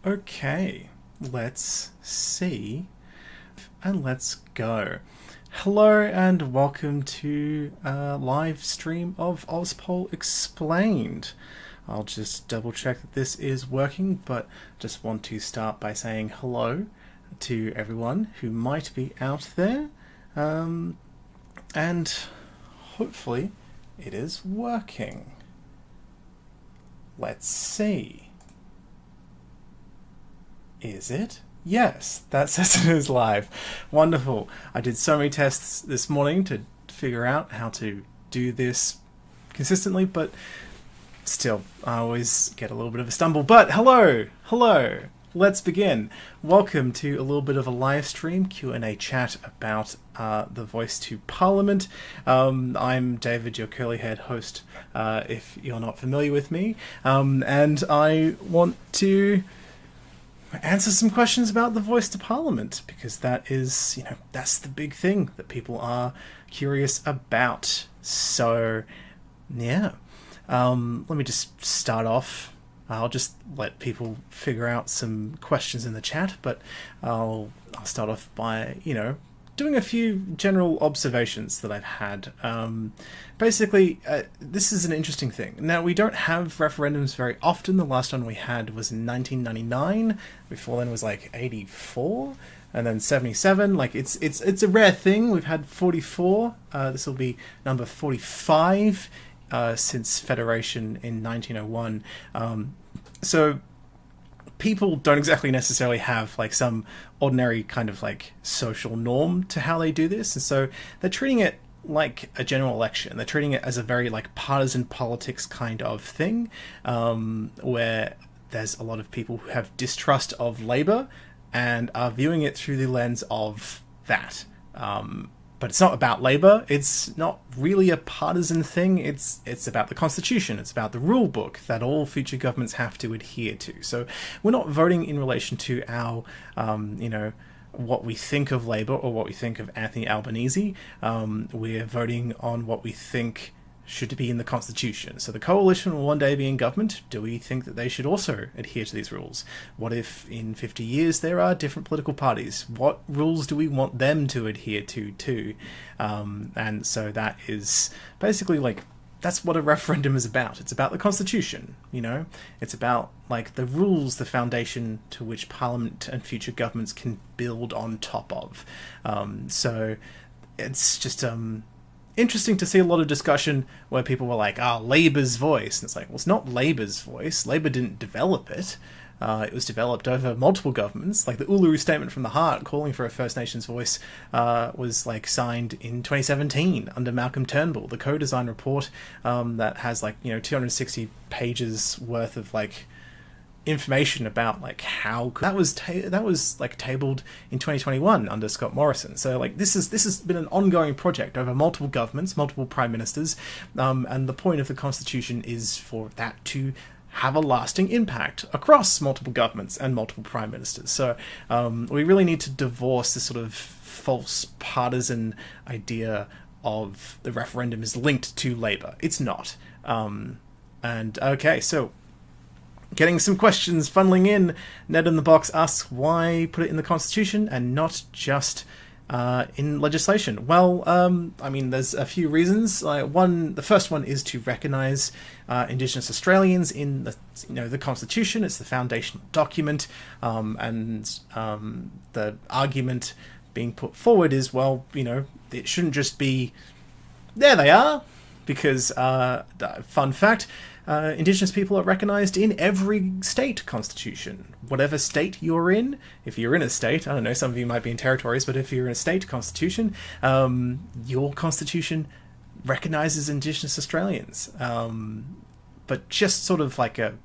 Okay, let's see and let's go. Hello and welcome to a live stream of Auspol Explained. I'll just double check that this is working, but just want to start by saying hello to everyone who might be out there. And hopefully it is working. Let's see. Is it? Yes, that says it is live. Wonderful. I did so many tests this morning to figure out how to do this consistently, but still, I always get a little bit of a stumble. But hello! Let's begin. Welcome to a little bit of a live stream Q&A chat about the Voice to Parliament. I'm David, your curly-haired host, if you're not familiar with me. And I want to answer some questions about the Voice to Parliament, because that is, that's the big thing that people are curious about. So, yeah. Let me just start off. I'll just let people figure out some questions in the chat, but I'll start off by, doing a few general observations that I've had. Basically, this is an interesting thing. Now, we don't have referendums very often. The last one we had was in 1999. Before then was like 84, and then 77. Like it's a rare thing. We've had 44. This will be number 45 since Federation in 1901. So people don't exactly necessarily have like some ordinary kind of like social norm to how they do this, and so they're treating it like a general election. They're treating it as a very like partisan politics kind of thing, where there's a lot of people who have distrust of Labour and are viewing it through the lens of that. But it's not about Labour. It's not really a partisan thing. It's about the Constitution. It's about the rule book that all future governments have to adhere to. So we're not voting in relation to our, what we think of Labour or what we think of Anthony Albanese. We're voting on what we think should be in the Constitution. So the coalition will one day be in government. Do we think that they should also adhere to these rules? What if in 50 years there are different political parties? What rules do we want them to adhere to too? And so that is basically like, that's what a referendum is about. It's about the Constitution, It's about like the rules, the foundation to which Parliament and future governments can build on top of. So it's just interesting to see a lot of discussion where people were like, Labour's voice. And it's like, well, it's not Labour's voice. Labour didn't develop it. It was developed over multiple governments. Like the Uluru Statement from the Heart calling for a First Nations voice was like signed in 2017 under Malcolm Turnbull. The co-design report that has like, 260 pages worth of like information about like how that was like tabled in 2021 under Scott Morrison. So like this has been an ongoing project over multiple governments, multiple prime ministers, and the point of the Constitution is for that to have a lasting impact across multiple governments and multiple prime ministers. So we really need to divorce this sort of false partisan idea of the referendum is linked to Labour. It's not. And okay, so getting some questions funneling in. Ned in the Box asks, why put it in the Constitution and not just in legislation? Well, there's a few reasons. The first one is to recognise Indigenous Australians in the Constitution. It's the foundational document, and the argument being put forward is, well, it shouldn't just be, there they are, because, fun fact, Indigenous people are recognised in every state constitution. Whatever state you're in, if you're in a state, I don't know, some of you might be in territories, but if you're in a state constitution, your constitution recognises Indigenous Australians. But just sort of like a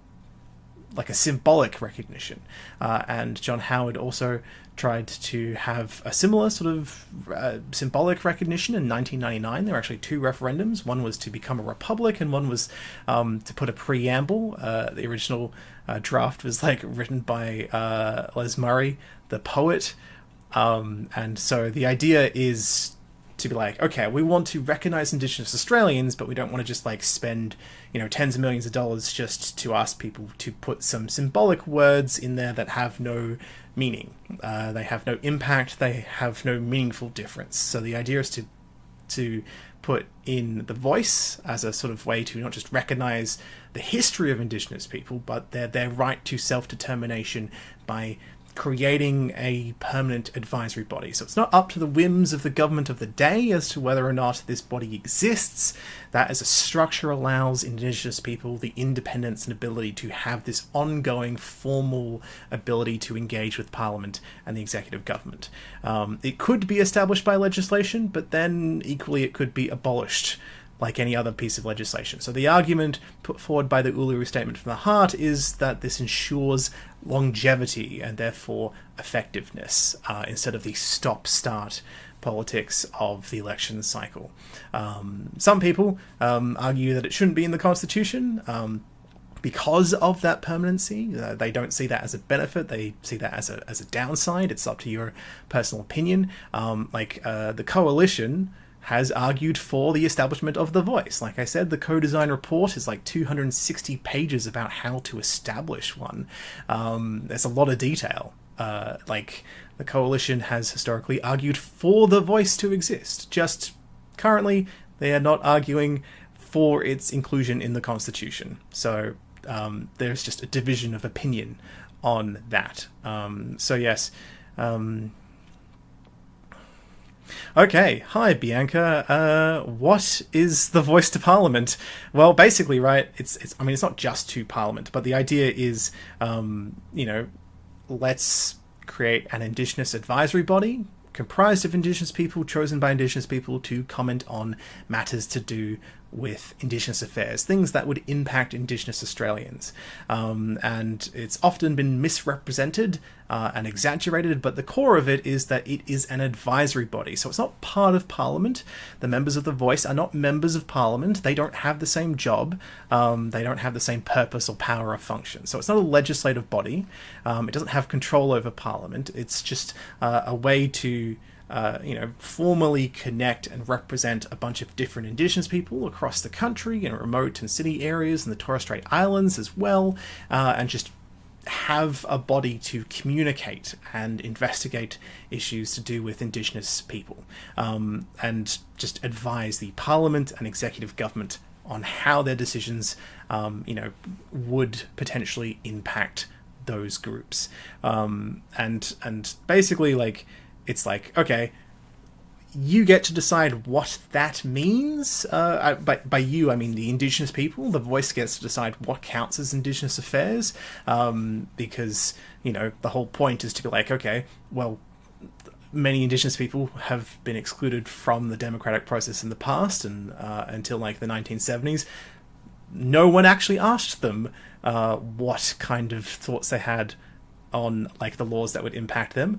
symbolic recognition. And John Howard also tried to have a similar sort of symbolic recognition in 1999. There were actually two referendums. One was to become a republic, and one was to put a preamble. The original draft was written by Les Murray, the poet. And so the idea is to be like, okay, we want to recognize Indigenous Australians, but we don't want to just like spend, tens of millions of dollars just to ask people to put some symbolic words in there that have no meaning. They have no impact. They have no meaningful difference. So the idea is to put in the voice as a sort of way to not just recognize the history of Indigenous people, but their right to self-determination by creating a permanent advisory body. So it's not up to the whims of the government of the day as to whether or not this body exists. That as a structure allows Indigenous people the independence and ability to have this ongoing formal ability to engage with Parliament and the executive government. It could be established by legislation, but then equally it could be abolished like any other piece of legislation. So the argument put forward by the Uluru Statement from the Heart is that this ensures longevity and therefore effectiveness instead of the stop-start politics of the election cycle. Some people argue that it shouldn't be in the Constitution because of that permanency. They don't see that as a benefit. They see that as a downside. It's up to your personal opinion. The Coalition has argued for the establishment of the voice. Like I said, the co-design report is like 260 pages about how to establish one. There's a lot of detail. The Coalition has historically argued for the voice to exist. Just currently, they are not arguing for its inclusion in the Constitution. So there's just a division of opinion on that. Yes. Okay, hi Bianca. What is the voice to Parliament? Well, basically, right, it's not just to Parliament, but the idea is, let's create an Indigenous advisory body comprised of Indigenous people, chosen by Indigenous people to comment on matters to do with Indigenous affairs, things that would impact Indigenous Australians. And it's often been misrepresented and exaggerated, but the core of it is that it is an advisory body. So it's not part of Parliament. The members of the Voice are not members of Parliament. They don't have the same job. They don't have the same purpose or power or function. So it's not a legislative body. It doesn't have control over Parliament. It's just a way to formally connect and represent a bunch of different Indigenous people across the country in remote and city areas and the Torres Strait Islands as well, and just have a body to communicate and investigate issues to do with Indigenous people, and just advise the Parliament and executive government on how their decisions, would potentially impact those groups. And basically, it's like, okay, you get to decide what that means. By you, I mean the Indigenous people. The Voice gets to decide what counts as Indigenous affairs, because, the whole point is to be like, okay, well, many Indigenous people have been excluded from the democratic process in the past, and until the 1970s, no one actually asked them what kind of thoughts they had on the laws that would impact them.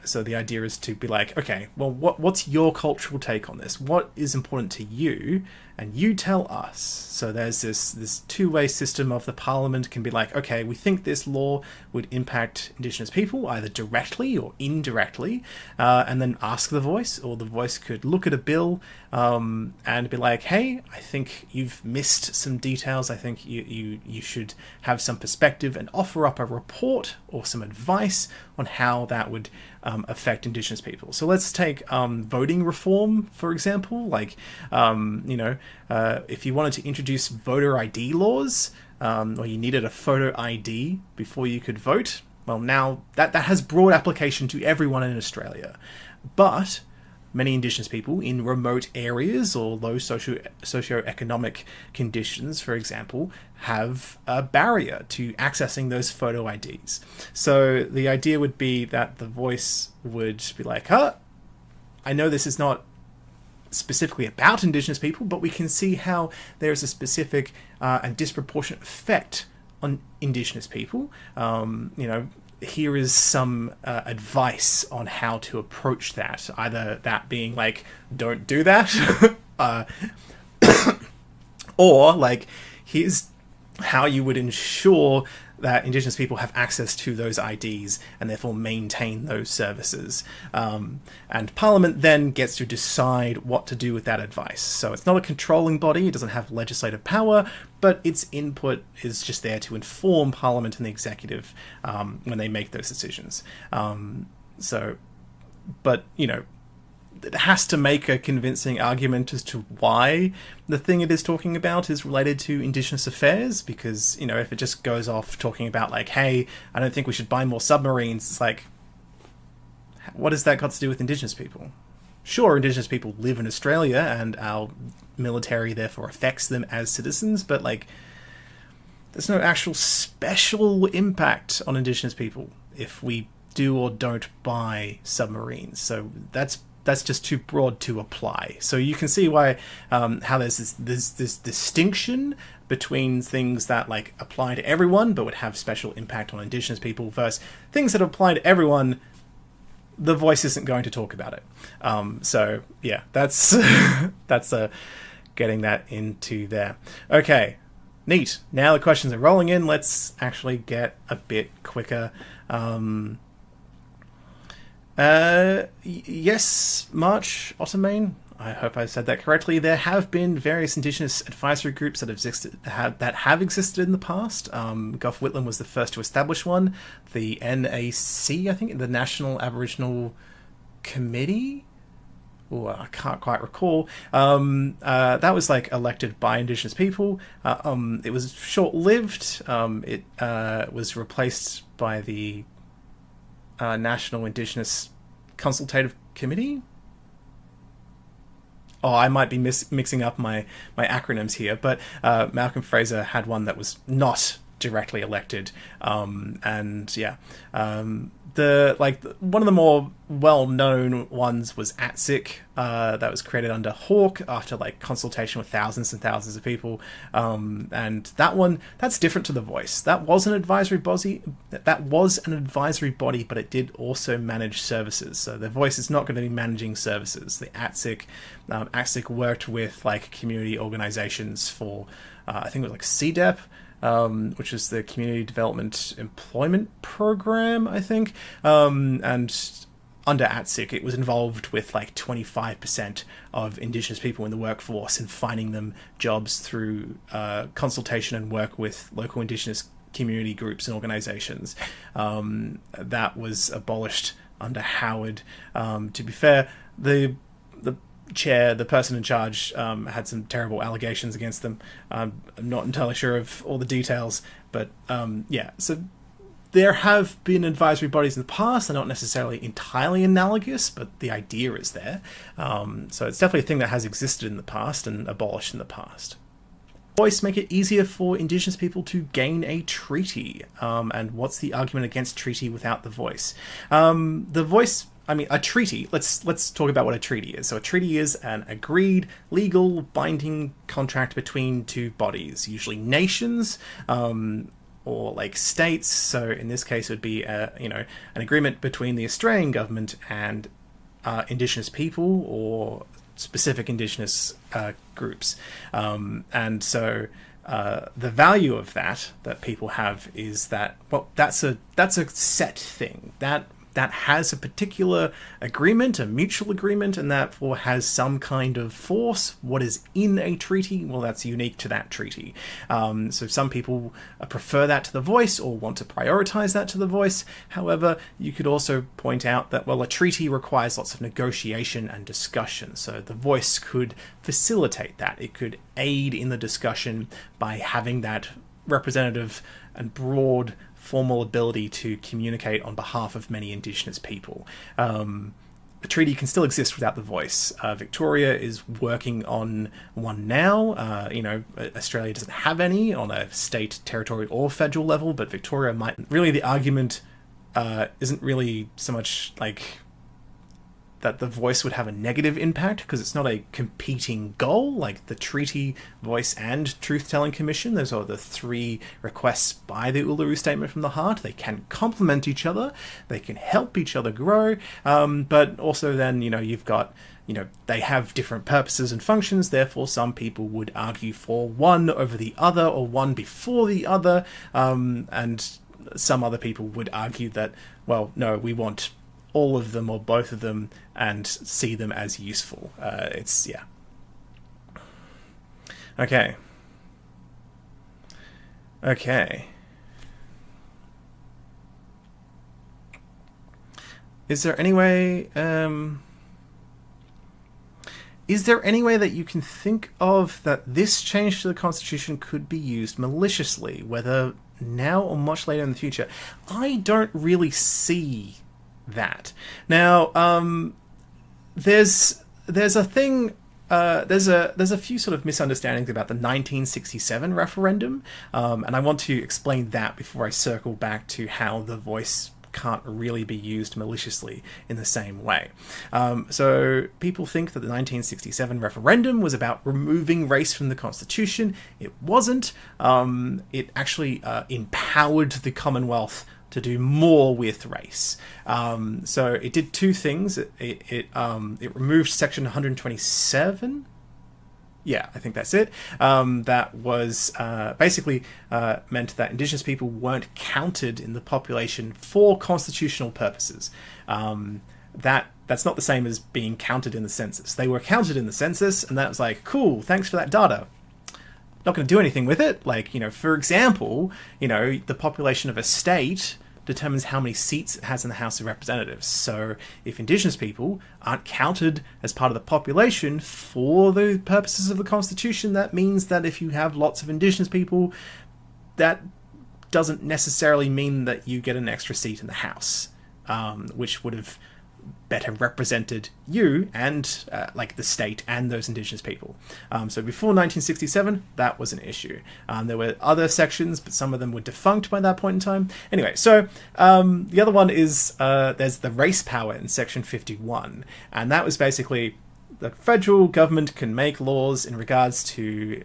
So the idea is to be like, okay, well, what's your cultural take on this? What is important to you? And you tell us. So there's this two-way system of the Parliament can be like, okay, we think this law would impact Indigenous people either directly or indirectly, and then ask the Voice, or the Voice could look at a bill and be like, hey, I think you've missed some details. I think you should have some perspective and offer up a report or some advice on how that would affect Indigenous people. So let's take voting reform, for example. If you wanted to introduce voter ID laws, or you needed a photo ID before you could vote, well, now that has broad application to everyone in Australia. But many Indigenous people in remote areas or low socioeconomic conditions, for example, have a barrier to accessing those photo IDs. So the idea would be that the Voice would be like, I know this is not specifically about Indigenous people, but we can see how there is a specific and disproportionate effect on Indigenous people. Here is some advice on how to approach that. Either that being don't do that, or here's how you would ensure that Indigenous people have access to those IDs and therefore maintain those services. And Parliament then gets to decide what to do with that advice. So it's not a controlling body, it doesn't have legislative power, but its input is just there to inform Parliament and the executive when they make those decisions. But, you know, it has to make a convincing argument as to why the thing it is talking about is related to Indigenous affairs, because, you know, if it just goes off talking about, like, hey, I don't think we should buy more submarines, it's like, what has that got to do with Indigenous people? Sure, Indigenous people live in Australia, and our military therefore affects them as citizens, but, like, there's no actual special impact on Indigenous people if we do or don't buy submarines. So that's just too broad to apply. So you can see why how there's this distinction between things that, like, apply to everyone but would have special impact on Indigenous people versus things that apply to everyone. The Voice isn't going to talk about it. So yeah, that's getting that into there. Okay, neat. Now the questions are rolling in. Let's actually get a bit quicker. Yes, March Ottoman. I hope I said that correctly. There have been various Indigenous advisory groups that have existed in the past. Gough Whitlam was the first to establish one. The NAC, I think, the National Aboriginal Committee. Oh, I can't quite recall. That was, like, elected by Indigenous people. It was short-lived. It was replaced by the National Indigenous Consultative Committee. Oh, I might be mixing up my acronyms here, but Malcolm Fraser had one that was not directly elected, and yeah, one of the more well-known ones was ATSIC, that was created under Hawke after, like, consultation with thousands and thousands of people, and that's different to the Voice. That was an advisory body. But it did also manage services. So the Voice is not going to be managing services. The ATSIC worked with, like, community organizations for, I think it was, like, CDEP, which is the Community Development Employment Program, I think. And under ATSIC, it was involved with, like, 25% of Indigenous people in the workforce and finding them jobs through consultation and work with local Indigenous community groups and organizations. That was abolished under Howard. To be fair, the chair, the person in charge, had some terrible allegations against them. I'm not entirely sure of all the details, but yeah, so there have been advisory bodies in the past. They're not necessarily entirely analogous, but the idea is there. So it's definitely a thing that has existed in the past and abolished in the past. Voice make it easier for Indigenous people to gain a treaty, and what's the argument against treaty without the Voice? The Voice, I mean, a treaty, let's talk about what a treaty is. So a treaty is an agreed, legal, binding contract between two bodies, usually nations, or, like, states. So in this case it would be an agreement between the Australian government and Indigenous people or specific Indigenous groups. And so the value of that people have is that, well, that's a set thing. That has a particular agreement, a mutual agreement, and therefore has some kind of force. What is in a treaty? Well, that's unique to that treaty. So some people prefer that to the Voice or want to prioritize that to the Voice. However, you could also point out that, well, a treaty requires lots of negotiation and discussion. So the Voice could facilitate that. It could aid in the discussion by having that representative and broad formal ability to communicate on behalf of many Indigenous people. The treaty can still exist without the Voice. Victoria is working on one now. Australia doesn't have any on a state, territory, or federal level, but Victoria might. Really, the argument isn't really so much like that the Voice would have a negative impact, because it's not a competing goal like the Treaty, Voice, and Truth-Telling Commission. Those are the three requests by the Uluru Statement from the Heart. They can complement each other, they can help each other grow, but also then, you've got they have different purposes and functions, therefore some people would argue for one over the other or one before the other, and some other people would argue that, well, no, we want all of them or both of them and see them as useful. Okay. Is there any way that you can think of that this change to the Constitution could be used maliciously, whether now or much later in the future? I don't really see that. Now, there's a thing. There's a few sort of misunderstandings about the 1967 referendum, and I want to explain that before I circle back to how the voice can't really be used maliciously in the same way. So people think that the 1967 referendum was about removing race from the Constitution. It wasn't. It actually empowered the Commonwealth to do more with race. So it did two things. It removed Section 127. Yeah, I think that's it. That was basically meant that Indigenous people weren't counted in the population for constitutional purposes. That's not the same as being counted in the census. They were counted in the census, and that was like, cool, thanks for that data. Not going to do anything with it. Like, for example, the population of a state determines how many seats it has in the House of Representatives. So if Indigenous people aren't counted as part of the population for the purposes of the Constitution, that means that if you have lots of Indigenous people, that doesn't necessarily mean that you get an extra seat in the House, which would have better represented you and the state and those Indigenous people. So before 1967, that was an issue. There were other sections, but some of them were defunct by that point in time. Anyway, so the other one is there's the race power in Section 51, and that was basically the federal government can make laws in regards to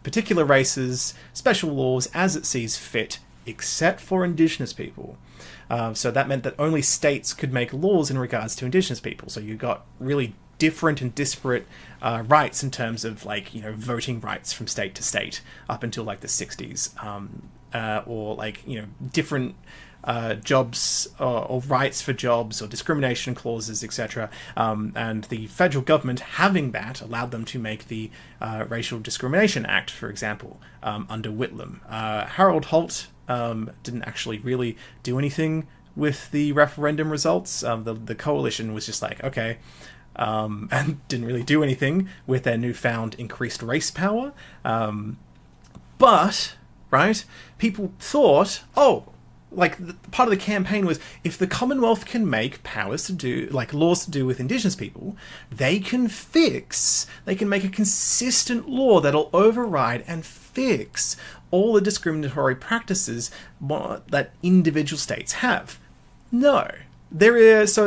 particular races, special laws as it sees fit, except for Indigenous people. So that meant that only states could make laws in regards to Indigenous people. So you got really different and disparate rights in terms of voting rights from state to state up until the 60s, or different jobs or rights for jobs or discrimination clauses, etc. And the federal government having that allowed them to make the Racial Discrimination Act, for example, under Whitlam. Harold Holt didn't actually really do anything with the referendum results. The coalition was just like, okay, and didn't really do anything with their newfound increased race power. But, right, people thought, part of the campaign was, if the Commonwealth can make powers to do, laws to do with Indigenous people, they can make a consistent law that'll override and fix all the discriminatory practices that individual states have. No. There was the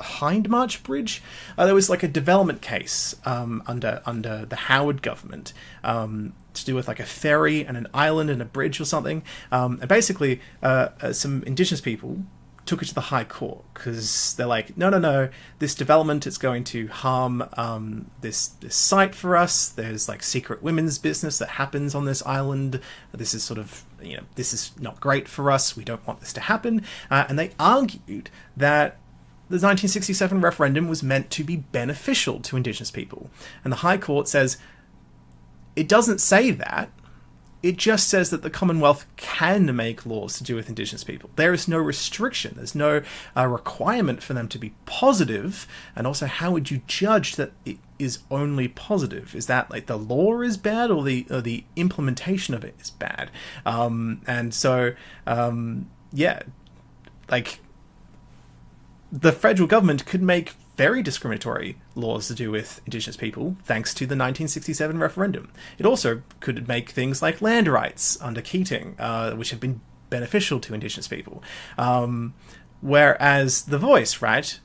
Hindmarch Bridge. There was a development case under the Howard government to do with a ferry and an island and a bridge or something. And basically, some Indigenous people took it to the High Court because they're like, no, this development is going to harm this site for us. There's secret women's business that happens on this island. This is this is not great for us. We don't want this to happen. And they argued that the 1967 referendum was meant to be beneficial to Indigenous people. And the High Court says, it doesn't say that. It just says that the Commonwealth can make laws to do with Indigenous people. There is no restriction. There's no requirement for them to be positive. And also, how would you judge that it is only positive? Is that the law is bad or the implementation of it is bad? The federal government could make very discriminatory laws to do with Indigenous people, thanks to the 1967 referendum. It also could make things like land rights under Keating, which have been beneficial to Indigenous people. Whereas the voice, right,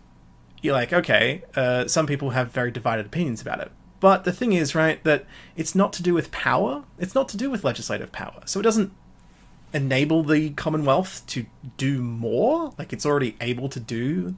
you're okay, some people have very divided opinions about it. But the thing is, right, that it's not to do with power. It's not to do with legislative power. So it doesn't enable the Commonwealth to do more. Like, it's already able to do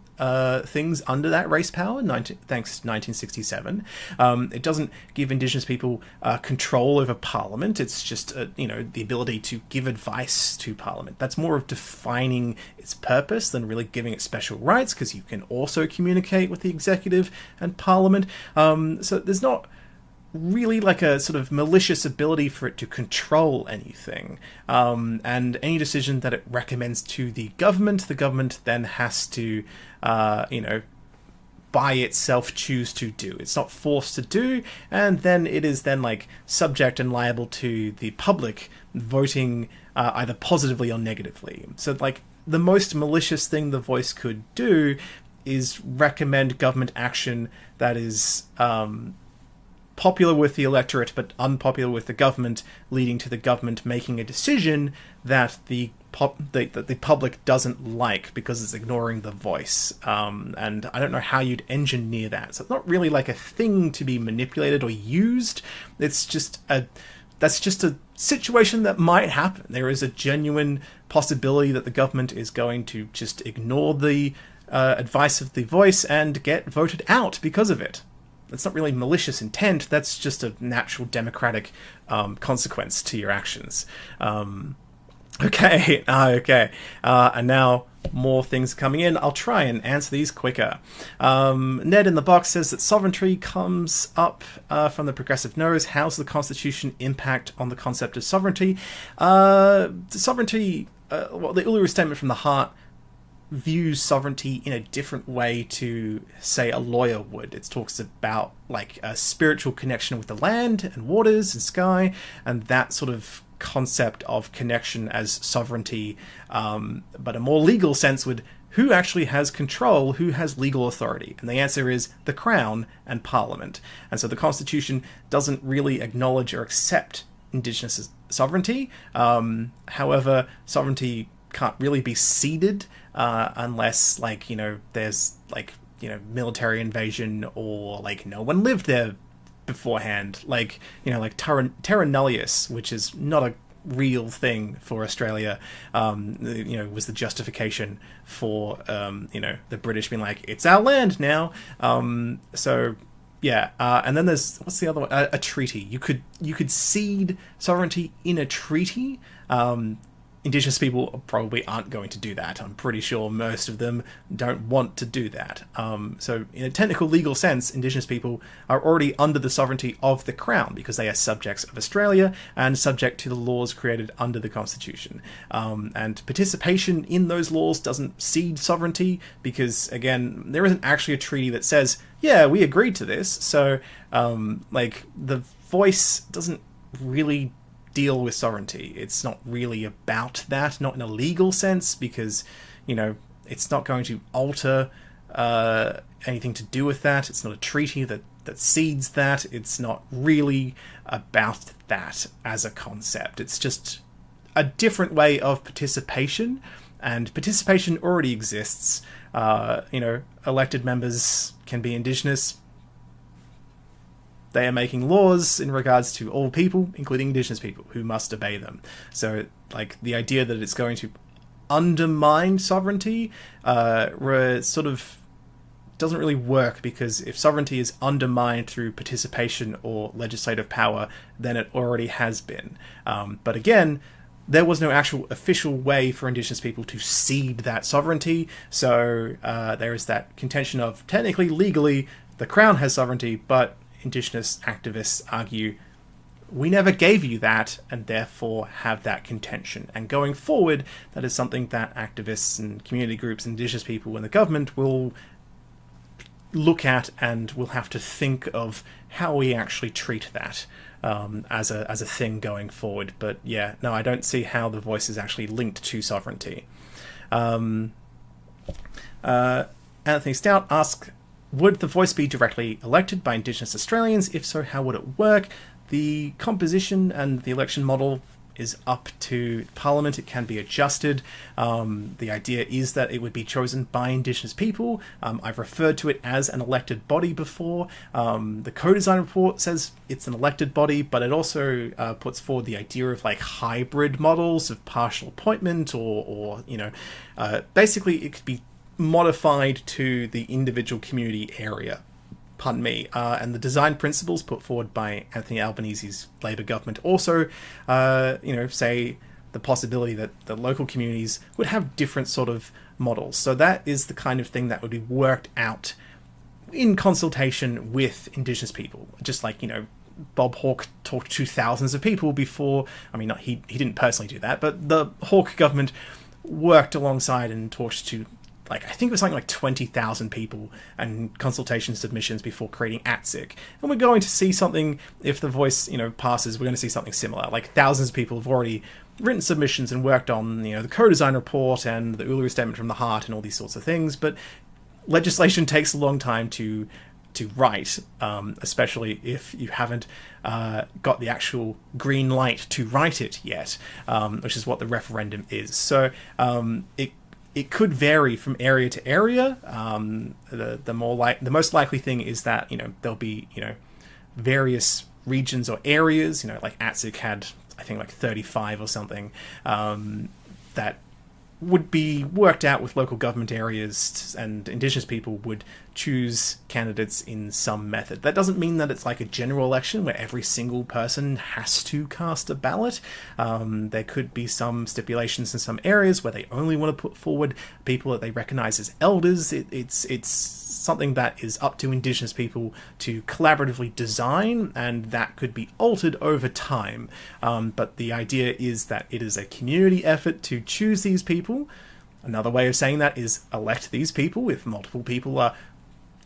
things under that race power, thanks to 1967. It doesn't give Indigenous people control over Parliament. It's just, the ability to give advice to Parliament. That's more of defining its purpose than really giving it special rights, because you can also communicate with the executive and Parliament. So there's not really like a sort of malicious ability for it to control anything. And any decision that it recommends to the government then has to, by itself choose to do. It's not forced to do, and then it is then like subject and liable to the public voting either positively or negatively. So like the most malicious thing the voice could do is recommend government action that is popular with the electorate but unpopular with the government, leading to the government making a decision that the public doesn't like because it's ignoring the voice. And I don't know how you'd engineer that. So it's not really like a thing to be manipulated or used. It's just that's just a situation that might happen. There is a genuine possibility that the government is going to just ignore the advice of the voice and get voted out because of it. That's not really malicious intent. That's just a natural democratic consequence to your actions. Okay. And now more things coming in. I'll try and answer these quicker. Ned in the box says that sovereignty comes up from the progressive nose. How's the Constitution impact on the concept of sovereignty? Sovereignty, the Uluru Statement from the Heart views sovereignty in a different way to, say, a lawyer would. It talks about like a spiritual connection with the land and waters and sky, and that sort of concept of connection as sovereignty. But a more legal sense would, who actually has control, who has legal authority? And the answer is the Crown and Parliament. And so the Constitution doesn't really acknowledge or accept Indigenous sovereignty. However, sovereignty can't really be ceded unless, like, there's, like, military invasion, or, like, no one lived there beforehand. Like, like terra nullius, which is not a real thing for Australia, was the justification for, the British being like, it's our land now. So, yeah, and then there's, what's the other one? A treaty. You could cede sovereignty in a treaty. Indigenous people probably aren't going to do that. I'm pretty sure most of them don't want to do that. So in a technical legal sense, Indigenous people are already under the sovereignty of the Crown because they are subjects of Australia and subject to the laws created under the Constitution. And participation in those laws doesn't cede sovereignty because, again, there isn't actually a treaty that says, yeah, we agreed to this. So, the voice doesn't really deal with sovereignty. It's not really about that, not in a legal sense, because, it's not going to alter anything to do with that. It's not a treaty that cedes that. It's not really about that as a concept. It's just a different way of participation, and participation already exists. Elected members can be Indigenous. They are making laws in regards to all people, including Indigenous people, who must obey them. So, like, the idea that it's going to undermine sovereignty sort of doesn't really work, because if sovereignty is undermined through participation or legislative power, then it already has been. But again, there was no actual official way for Indigenous people to cede that sovereignty, so there is that contention of, technically, legally, the Crown has sovereignty, but Indigenous activists argue, we never gave you that, and therefore have that contention. And going forward, that is something that activists and community groups, Indigenous people, and the government will look at, and will have to think of how we actually treat that as a thing going forward. But yeah, no, I don't see how the voice is actually linked to sovereignty. Anthony Stout asks, would the voice be directly elected by Indigenous Australians? If so, how would it work? The composition and the election model is up to Parliament. It can be adjusted. The idea is that it would be chosen by Indigenous people. I've referred to it as an elected body before. The co-design report says it's an elected body, but it also puts forward the idea of like hybrid models of partial appointment, or basically it could be modified to the individual community area. Pardon me. And the design principles put forward by Anthony Albanese's Labour government also, say the possibility that the local communities would have different sort of models. So that is the kind of thing that would be worked out in consultation with Indigenous people. Just like, Bob Hawke talked to thousands of people before. I mean, he didn't personally do that, but the Hawke government worked alongside and talked to, I think it was something like 20,000 people and consultation submissions before creating ATSIC. And we're going to see something, if the voice, passes, we're going to see something similar. Like thousands of people have already written submissions and worked on, the co-design report and the Uluru Statement from the Heart and all these sorts of things. But legislation takes a long time to write, especially if you haven't got the actual green light to write it yet, which is what the referendum is. So it could vary from area to area. The most likely thing is that there'll be various regions or areas. Like ATSIC had, I think, like 35 or something that would be worked out with local government areas, and Indigenous people would choose candidates in some method. That doesn't mean that it's like a general election where every single person has to cast a ballot. There could be some stipulations in some areas where they only want to put forward people that they recognise as elders. It's something that is up to Indigenous people to collaboratively design, and that could be altered over time. But the idea is that it is a community effort to choose these people. Another way of saying that is elect these people. If multiple people are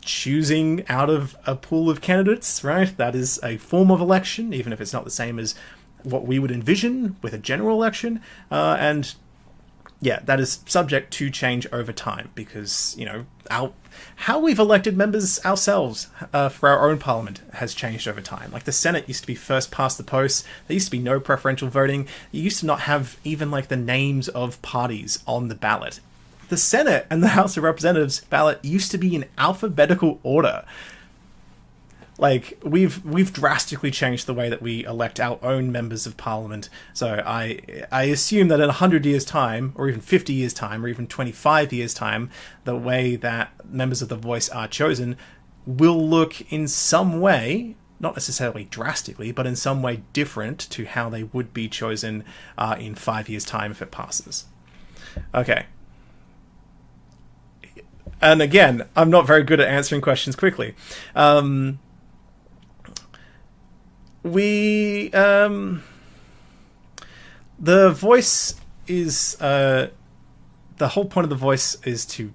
choosing out of a pool of candidates, right, that is a form of election, even if it's not the same as what we would envision with a general election. And yeah, that is subject to change over time, because how we've elected members ourselves for our own parliament has changed over time. Like the Senate used to be first past the post. There used to be no preferential voting. You used to not have even like the names of parties on the ballot. The Senate and the House of Representatives ballot used to be in alphabetical order. Like, we've drastically changed the way that we elect our own members of parliament. So I assume that in 100 years' time, or even 50 years' time, or even 25 years' time, the way that members of the voice are chosen will look in some way, not necessarily drastically, but in some way different to how they would be chosen in 5 years' time if it passes. Okay. And again, I'm not very good at answering questions quickly. The voice is the whole point of the voice is to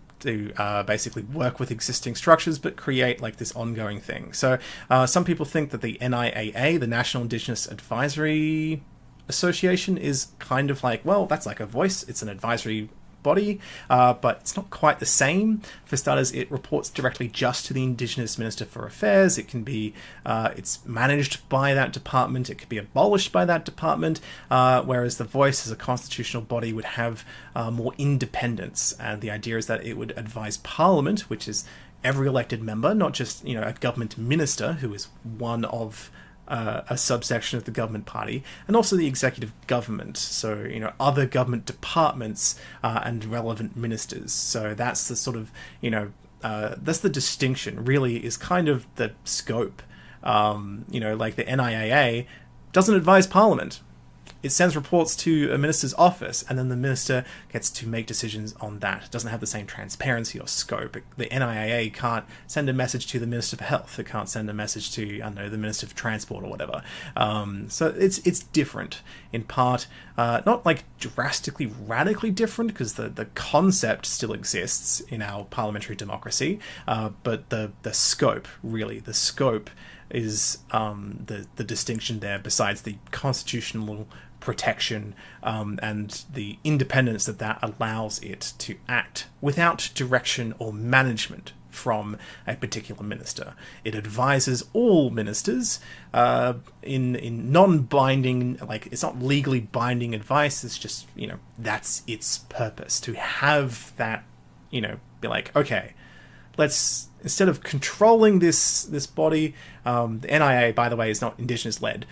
basically work with existing structures but create like this ongoing thing. So some people think that the NIAA, the National Indigenous Advisory Association, is kind of like, well, that's like a voice. It's an advisory body, but it's not quite the same. For starters, it reports directly just to the Indigenous Minister for Affairs. It can be, it's managed by that department. It could be abolished by that department, whereas the Voice as a constitutional body would have more independence. And the idea is that it would advise Parliament, which is every elected member, not just, a government minister who is one of a subsection of the government party, and also the executive government, so other government departments and relevant ministers. So that's the sort of that's the distinction, really, is kind of the scope. Like the NIAA doesn't advise Parliament. It sends reports to a minister's office, and then the minister gets to make decisions on that. It doesn't have the same transparency or scope. The NIAA can't send a message to the Minister for Health. It can't send a message to, I don't know, the Minister for Transport or whatever. So it's different in part. Not like drastically, radically different, because the concept still exists in our parliamentary democracy, but the scope, really, the scope is the distinction there, besides the constitutional protection and the independence that allows it to act without direction or management from a particular minister. It advises all ministers in non-binding, like, it's not legally binding advice, it's just, that's its purpose, to have that, be like, okay, let's, instead of controlling this body, the NIA, by the way, is not Indigenous led.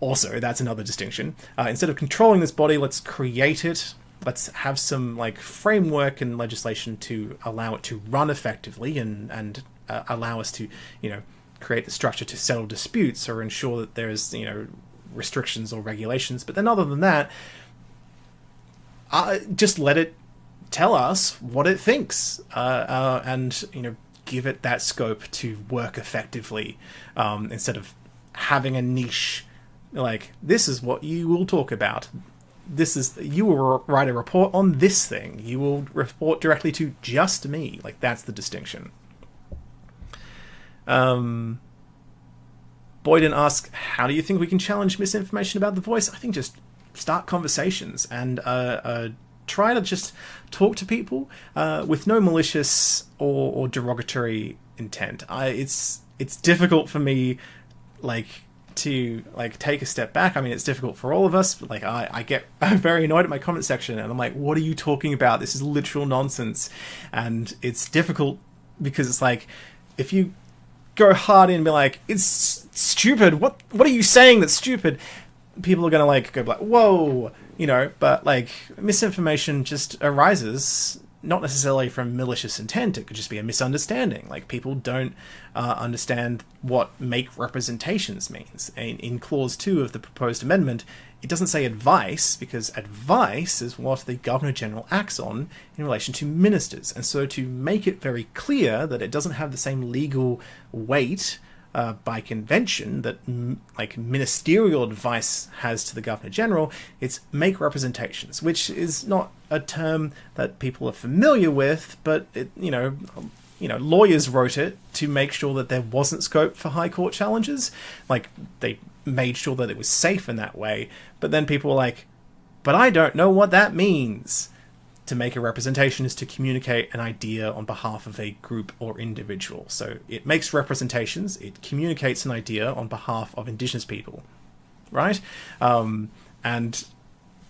Also, that's another distinction. Instead of controlling this body, let's create it. Let's have some framework and legislation to allow it to run effectively and allow us to, create the structure to settle disputes or ensure that there's, restrictions or regulations. But then other than that, just let it tell us what it thinks and, give it that scope to work effectively instead of having a niche, like, this is what you will talk about. You will write a report on this thing. You will report directly to just me. Like, that's the distinction. Boyden asks, how do you think we can challenge misinformation about the voice? I think just start conversations and try to just talk to people with no malicious or derogatory intent. It's difficult for me, to take a step back. I mean, it's difficult for all of us, but I get very annoyed at my comment section and I'm like, what are you talking about? This is literal nonsense. And it's difficult because it's like, if you go hard in and be like, it's stupid, what are you saying that's stupid? People are going to go whoa, but misinformation just arises not necessarily from malicious intent. It could just be a misunderstanding. People don't understand what make representations means. In clause 2 of the proposed amendment, it doesn't say advice, because advice is what the Governor-General acts on in relation to ministers. And so to make it very clear that it doesn't have the same legal weight by convention that ministerial advice has to the Governor-General, it's make representations, which is not a term that people are familiar with, but it, lawyers wrote it to make sure that there wasn't scope for High Court challenges. They made sure that it was safe in that way, but then people were like, but I don't know what that means. To make a representation is to communicate an idea on behalf of a group or individual. So it makes representations, it communicates an idea on behalf of Indigenous people, right? And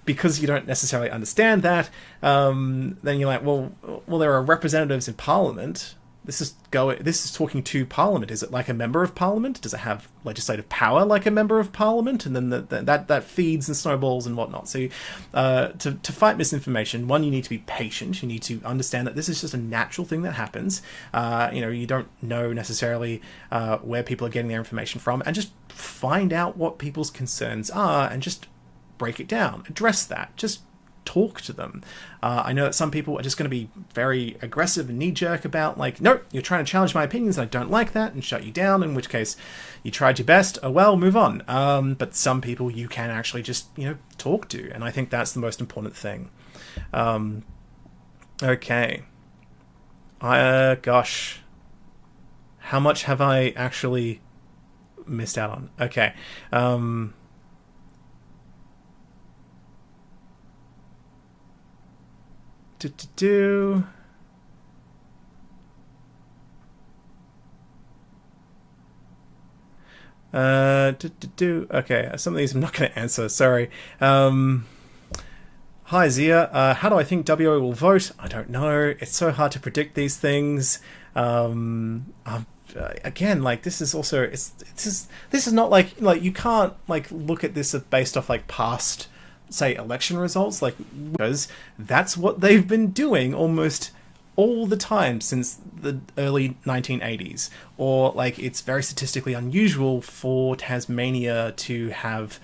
because you don't necessarily understand that, then you're like, well, there are representatives in Parliament. This is talking to Parliament. Is it like a member of Parliament? Does it have legislative power like a member of Parliament? And then that feeds and snowballs and whatnot. So to fight misinformation, one, you need to be patient. You need to understand that this is just a natural thing that happens. You don't know necessarily where people are getting their information from, and just find out what people's concerns are and just break it down. Address that. Just talk to them. I know that some people are just going to be very aggressive and knee-jerk about no, you're trying to challenge my opinions, I don't like that, and shut you down, in which case you tried your best, oh well, move on. But some people you can actually just, talk to, and I think that's the most important thing. Okay. Gosh. How much have I actually missed out on? Okay. Okay, some of these I'm not going to answer, sorry. Hi Zia, how do I think WA will vote? I don't know, it's so hard to predict these things. Again, this is also, this is not you can't look at this based off past, say, election results, because that's what they've been doing almost all the time since the early 1980s. Or it's very statistically unusual for Tasmania to have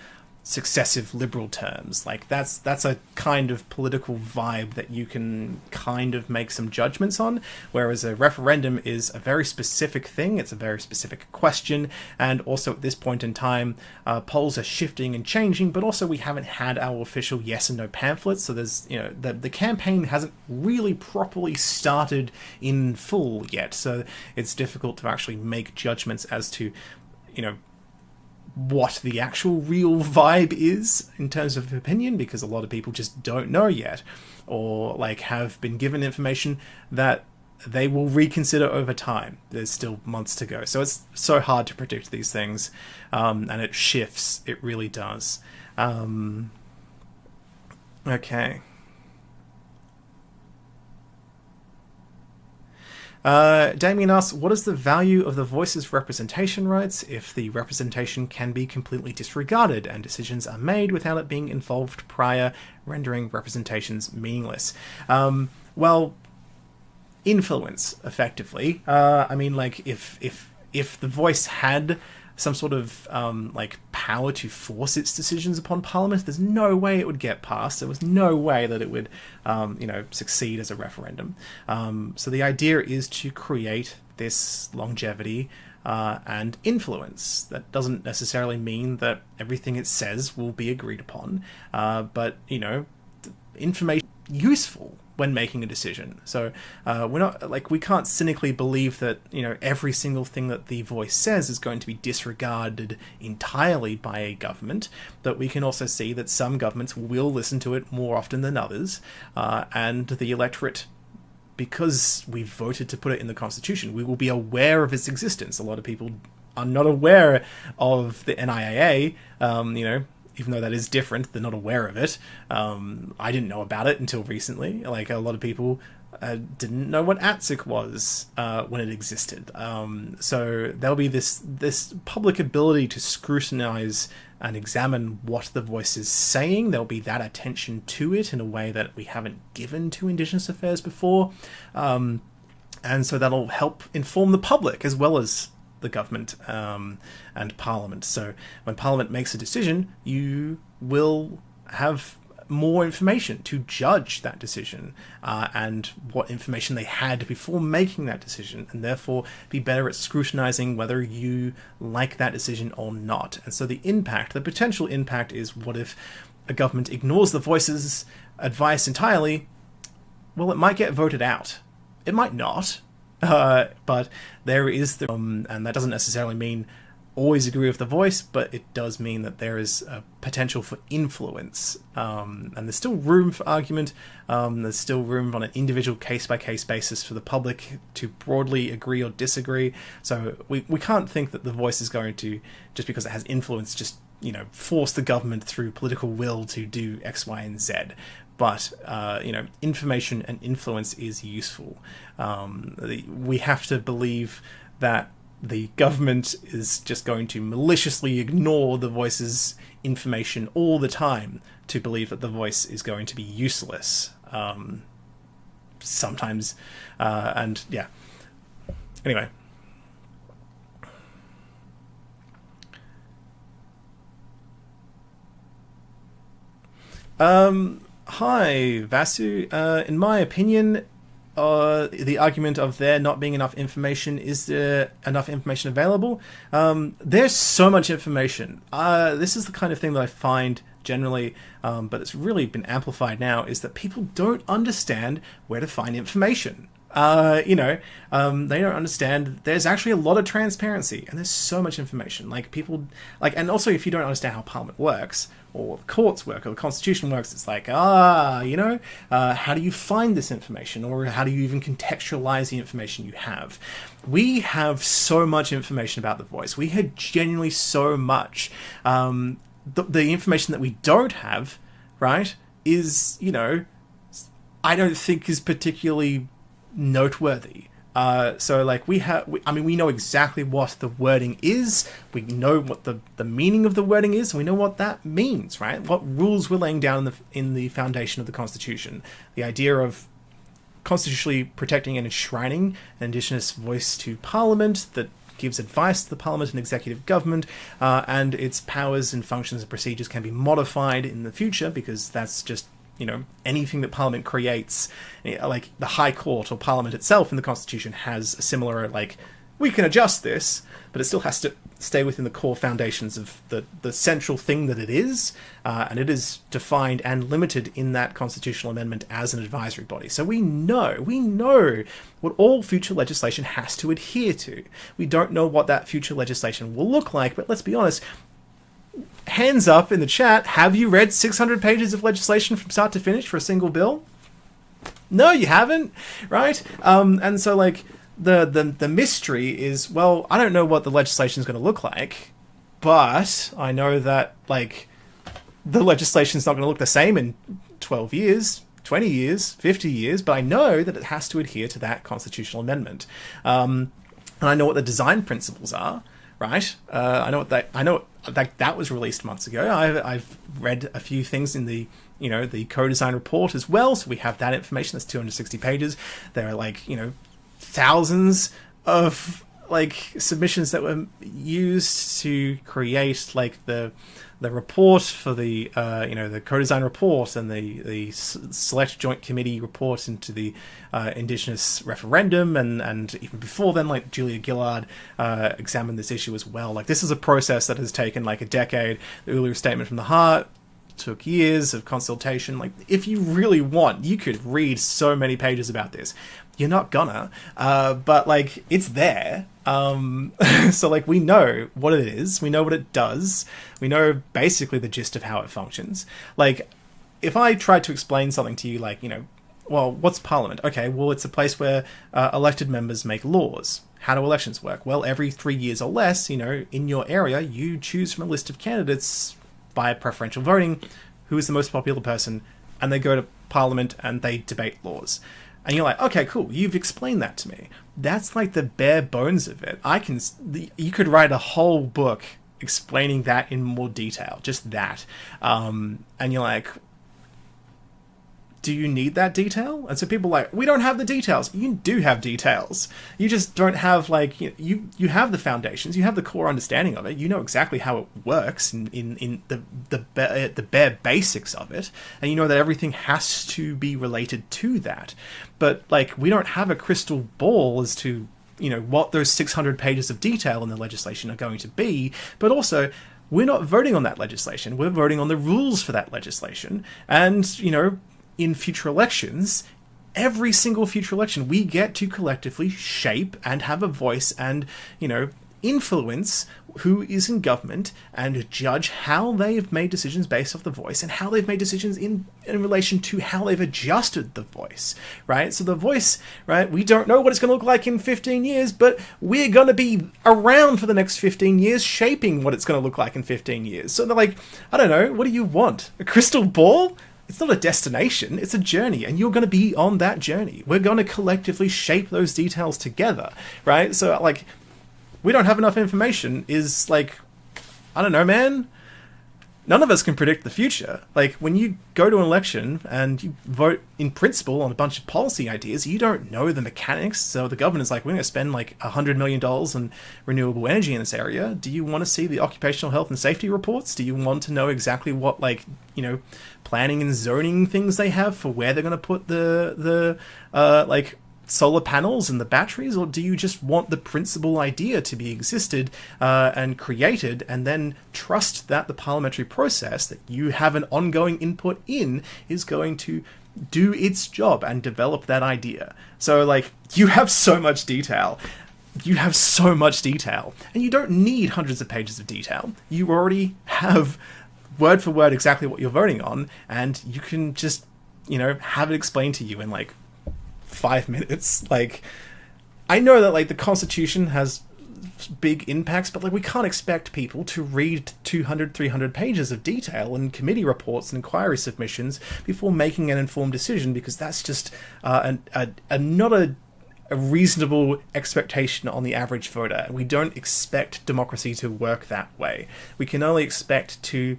successive Liberal terms. That's a kind of political vibe that you can kind of make some judgments on, whereas a referendum is a very specific thing, it's a very specific question, and also at this point in time, polls are shifting and changing, but also we haven't had our official yes and no pamphlets, so there's, the campaign hasn't really properly started in full yet, so it's difficult to actually make judgments as to, what the actual real vibe is in terms of opinion, because a lot of people just don't know yet, or have been given information that they will reconsider over time. There's still months to go. So it's so hard to predict these things. And it shifts. It really does. Okay. Damien asks, what is the value of the voice's representation rights if the representation can be completely disregarded and decisions are made without it being involved prior, rendering representations meaningless? Well, influence, effectively. I mean, like, if the voice had some sort of like power to force its decisions upon Parliament, there's no way it would get passed. There was no way that it would, succeed as a referendum. So the idea is to create this longevity and influence. That doesn't necessarily mean that everything it says will be agreed upon, but information useful when making a decision. So we're not like, we can't cynically believe that every single thing that the voice says is going to be disregarded entirely by a government, but we can also see that some governments will listen to it more often than others, and the electorate, because we voted to put it in the Constitution, we will be aware of its existence. A lot of people are not aware of the NIAA, even though that is different, they're not aware of it. I didn't know about it until recently. Like, a lot of people didn't know what ATSIC was when it existed. So there'll be this public ability to scrutinize and examine what the voice is saying. There'll be that attention to it in a way that we haven't given to Indigenous affairs before. And so that'll help inform the public as well as the government and Parliament. So when Parliament makes a decision, you will have more information to judge that decision and what information they had before making that decision, and therefore be better at scrutinizing whether you like that decision or not. And so the potential impact is, what if a government ignores the voice's advice entirely? Well, it might get voted out. It might not. But there is and that doesn't necessarily mean always agree with the voice, but it does mean that there is a potential for influence, and there's still room for argument. There's still room on an individual case-by-case basis for the public to broadly agree or disagree. So we can't think that the voice is going to, just because it has influence, just force the government through political will to do X, Y, and Z. But, information and influence is useful. We have to believe that the government is just going to maliciously ignore the voice's information all the time to believe that the voice is going to be useless. Sometimes, and yeah. Anyway. Hi, Vasu. In my opinion, the argument of there not being enough information, is there enough information available? There's so much information. This is the kind of thing that I find generally, but it's really been amplified now, is that people don't understand where to find information. They don't understand that there's actually a lot of transparency and there's so much information. And also, if you don't understand how Parliament works, or the courts work, or the Constitution works, it's like, how do you find this information? Or how do you even contextualize the information you have? We have so much information about the voice. We had genuinely so much. The information that we don't have, right, is, I don't think is particularly noteworthy. We know exactly what the wording is. We know what the meaning of the wording is. We know what that means, right? What rules we're laying down in the foundation of the Constitution. The idea of constitutionally protecting and enshrining an Indigenous voice to Parliament that gives advice to the Parliament and executive government, and its powers and functions and procedures can be modified in the future, because that's just anything that Parliament creates, like the High Court or Parliament itself in the Constitution has a similar, we can adjust this, but it still has to stay within the core foundations of the central thing that it is, and it is defined and limited in that constitutional amendment as an advisory body. So we know what all future legislation has to adhere to. We don't know what that future legislation will look like, but let's be honest, hands up in the chat, have you read 600 pages of legislation from start to finish for a single bill? No, you haven't, right? And so like the mystery is, well, I don't know what the legislation is going to look like, but I know that like the legislation is not going to look the same in 12 years, 20 years, 50 years, but I know that it has to adhere to that constitutional amendment. And I know what the design principles are, right? I know that was released months ago. I've read a few things in the the co-design report as well, so we have that information. That's 260 pages. There are like thousands of like submissions that were used to create like the report for the the co-design report and the select joint committee report into the Indigenous referendum, and even before then, like Julia Gillard examined this issue as well. Like this is a process that has taken like a decade. The Uluru Statement from the Heart took years of consultation. Like if you really want, you could read so many pages about this. You're not gonna, but like it's there. So like we know what it is, we know what it does, we know basically the gist of how it functions. Like if I tried to explain something to you, like well, what's Parliament? Okay, well, it's a place where elected members make laws. How do elections work? Well, every 3 years or less, in your area, you choose from a list of candidates via preferential voting who is the most popular person, and they go to Parliament and they debate laws. And you're like, okay, cool, you've explained that to me. That's like the bare bones of it. You could write a whole book explaining that in more detail, just that. And you're like, do you need that detail? And so people are like, we don't have the details. You do have details. You just don't have like, you have the foundations, you have the core understanding of it. You know exactly how it works in the bare basics of it. And you know that everything has to be related to that. But like, we don't have a crystal ball as to, what those 600 pages of detail in the legislation are going to be. But also, we're not voting on that legislation. We're voting on the rules for that legislation. And, in future elections, every single future election, we get to collectively shape and have a voice and, influence who is in government and judge how they've made decisions based off the voice and how they've made decisions in relation to how they've adjusted the voice, right? So the voice, right, we don't know what it's going to look like in 15 years, but we're going to be around for the next 15 years shaping what it's going to look like in 15 years. So they're like, I don't know, what do you want? A crystal ball? It's not a destination, it's a journey, and you're going to be on that journey. We're going to collectively shape those details together, right? So, like, we don't have enough information is, like, I don't know, man. None of us can predict the future. Like, when you go to an election and you vote in principle on a bunch of policy ideas, you don't know the mechanics. So the government is like, we're going to spend like $100 million on renewable energy in this area. Do you want to see the occupational health and safety reports? Do you want to know exactly what, like, planning and zoning things they have for where they're going to put the solar panels and the batteries? Or do you just want the principal idea to be existed and created, and then trust that the parliamentary process that you have an ongoing input in is going to do its job and develop that idea? So, like, you have so much detail. You have so much detail, and you don't need hundreds of pages of detail. You already have word for word exactly what you're voting on, and you can just, have it explained to you in like 5 minutes. Like, I know that like the Constitution has big impacts, but like we can't expect people to read 200-300 pages of detail in committee reports and inquiry submissions before making an informed decision, because that's just not a reasonable expectation on the average voter. We don't expect democracy to work that way. We can only expect to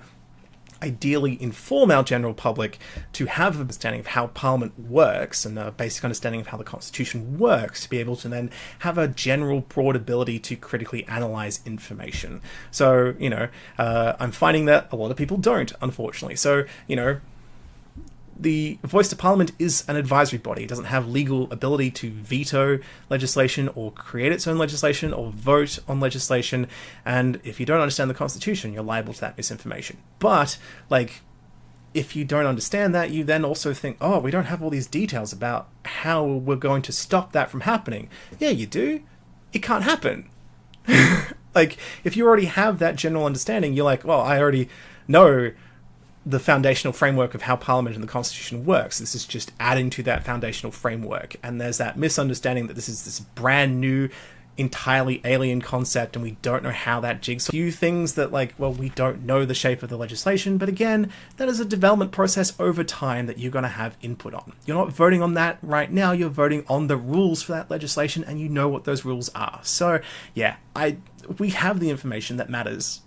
ideally inform our general public to have an understanding of how Parliament works and a basic understanding of how the Constitution works, to be able to then have a general broad ability to critically analyse information. So, I'm finding that a lot of people don't, unfortunately. So, the Voice to Parliament is an advisory body. It doesn't have legal ability to veto legislation or create its own legislation or vote on legislation. And if you don't understand the Constitution, you're liable to that misinformation. But, like, if you don't understand that, you then also think, oh, we don't have all these details about how we're going to stop that from happening. Yeah, you do. It can't happen. Like, if you already have that general understanding, you're like, well, I already know the foundational framework of how Parliament and the Constitution works. This is just adding to that foundational framework. And there's that misunderstanding that this is this brand new, entirely alien concept, and we don't know how that jigs. A few things that, like, well, we don't know the shape of the legislation, but again, that is a development process over time that you're going to have input on. You're not voting on that right now, you're voting on the rules for that legislation, and you know what those rules are. So, yeah, we have the information that matters.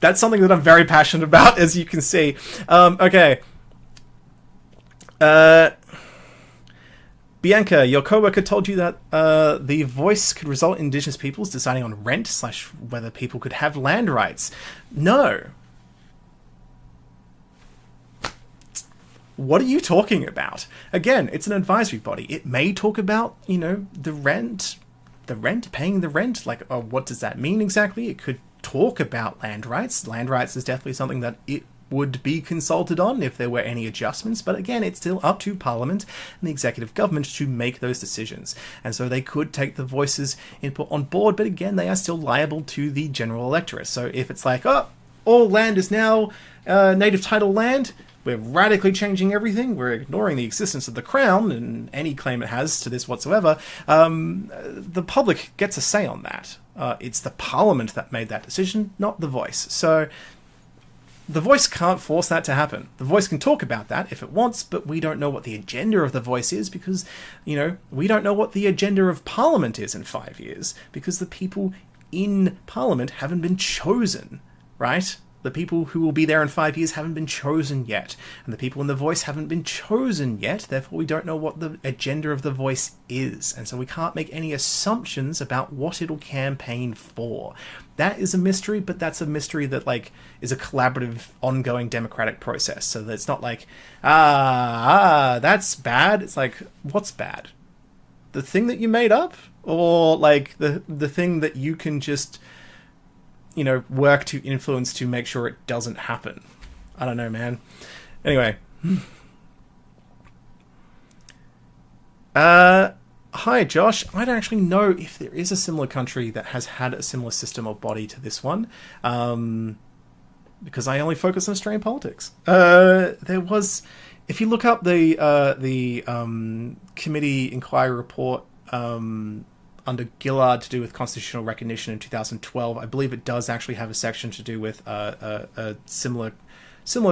That's something that I'm very passionate about, as you can see. Okay. Bianca, your coworker told you that the voice could result in Indigenous peoples deciding on rent / whether people could have land rights. No. What are you talking about? Again, it's an advisory body. It may talk about, the rent, paying the rent. Like, what does that mean exactly? It could talk about land rights. Land rights is definitely something that it would be consulted on if there were any adjustments, but again, it's still up to Parliament and the executive government to make those decisions. And so they could take the voices input on board, but again, they are still liable to the general electorate. So if it's like, all land is now native title land, we're radically changing everything, we're ignoring the existence of the Crown and any claim it has to this whatsoever, the public gets a say on that. It's the Parliament that made that decision, not the voice. So the voice can't force that to happen. The voice can talk about that if it wants, but we don't know what the agenda of the voice is because, we don't know what the agenda of Parliament is in 5 years because the people in Parliament haven't been chosen, right? The people who will be there in 5 years haven't been chosen yet. And the people in the voice haven't been chosen yet. Therefore, we don't know what the agenda of the voice is. And so we can't make any assumptions about what it'll campaign for. That is a mystery, but that's a mystery that, is a collaborative, ongoing democratic process. So that it's not like, that's bad. It's like, what's bad? The thing that you made up? Or, the thing that you can just work to influence to make sure it doesn't happen. I don't know, man. Anyway. Hi, Josh. I don't actually know if there is a similar country that has had a similar system or body to this one. Because I only focus on Australian politics. There was... If you look up the committee inquiry report... under Gillard to do with constitutional recognition in 2012. I believe it does actually have a section to do with similar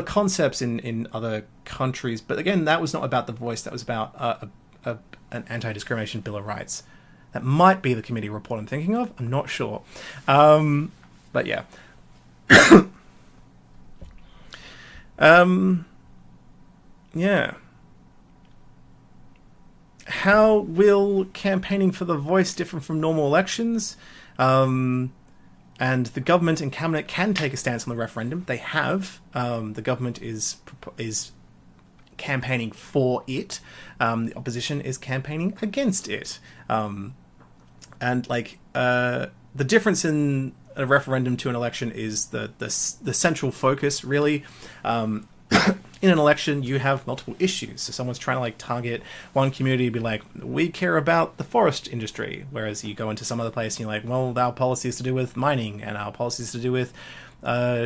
concepts in other countries. But again, that was not about the voice. That was about an anti-discrimination Bill of Rights. That might be the committee report I'm thinking of. I'm not sure. But yeah. Yeah. How will campaigning for the voice differ from normal elections? And the government and cabinet can take a stance on the referendum. They have. The government is campaigning for it. The opposition is campaigning against it. And the difference in a referendum to an election is the central focus, really. In an election, you have multiple issues. So someone's trying to target one community, be like, we care about the forest industry. Whereas you go into some other place and you're like, well, our policy is to do with mining and our policy is to do with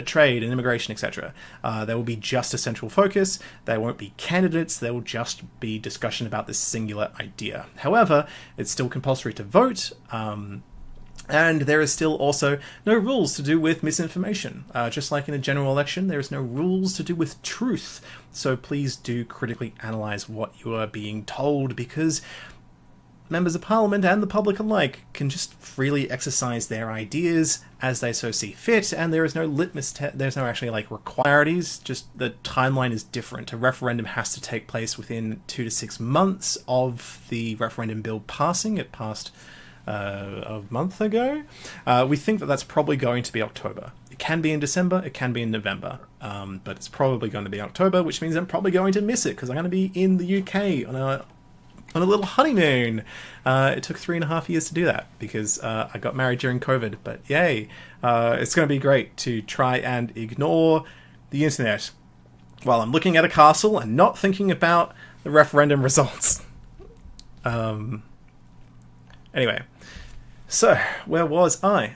trade and immigration, etc. There will be just a central focus. There won't be candidates. There will just be discussion about this singular idea. However, it's still compulsory to vote. And there is still also no rules to do with misinformation. Just like in a general election, there is no rules to do with truth. So please do critically analyse what you are being told, because members of Parliament and the public alike can just freely exercise their ideas as they so see fit, and there is no litmus test. There's no actually requirements. Just the timeline is different. A referendum has to take place within 2 to 6 months of the referendum bill passing. It passed a month ago. We think that that's probably going to be October. It can be in December, it can be in November, but it's probably going to be October, which means I'm probably going to miss it because I'm going to be in the UK on a little honeymoon. It took 3.5 years to do that because I got married during COVID, but yay. It's going to be great to try and ignore the internet while I'm looking at a castle and not thinking about the referendum results. Anyway, so where was I?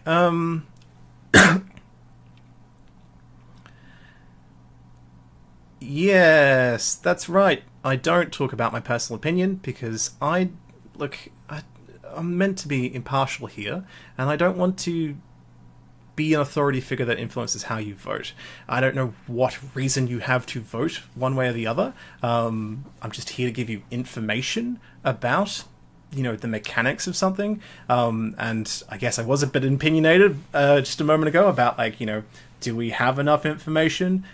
Yes, that's right. I don't talk about my personal opinion because look, I'm meant to be impartial here, and I don't want to be an authority figure that influences how you vote. I don't know what reason you have to vote one way or the other. I'm just here to give you information about, the mechanics of something. And I guess I was a bit opinionated just a moment ago about, do we have enough information?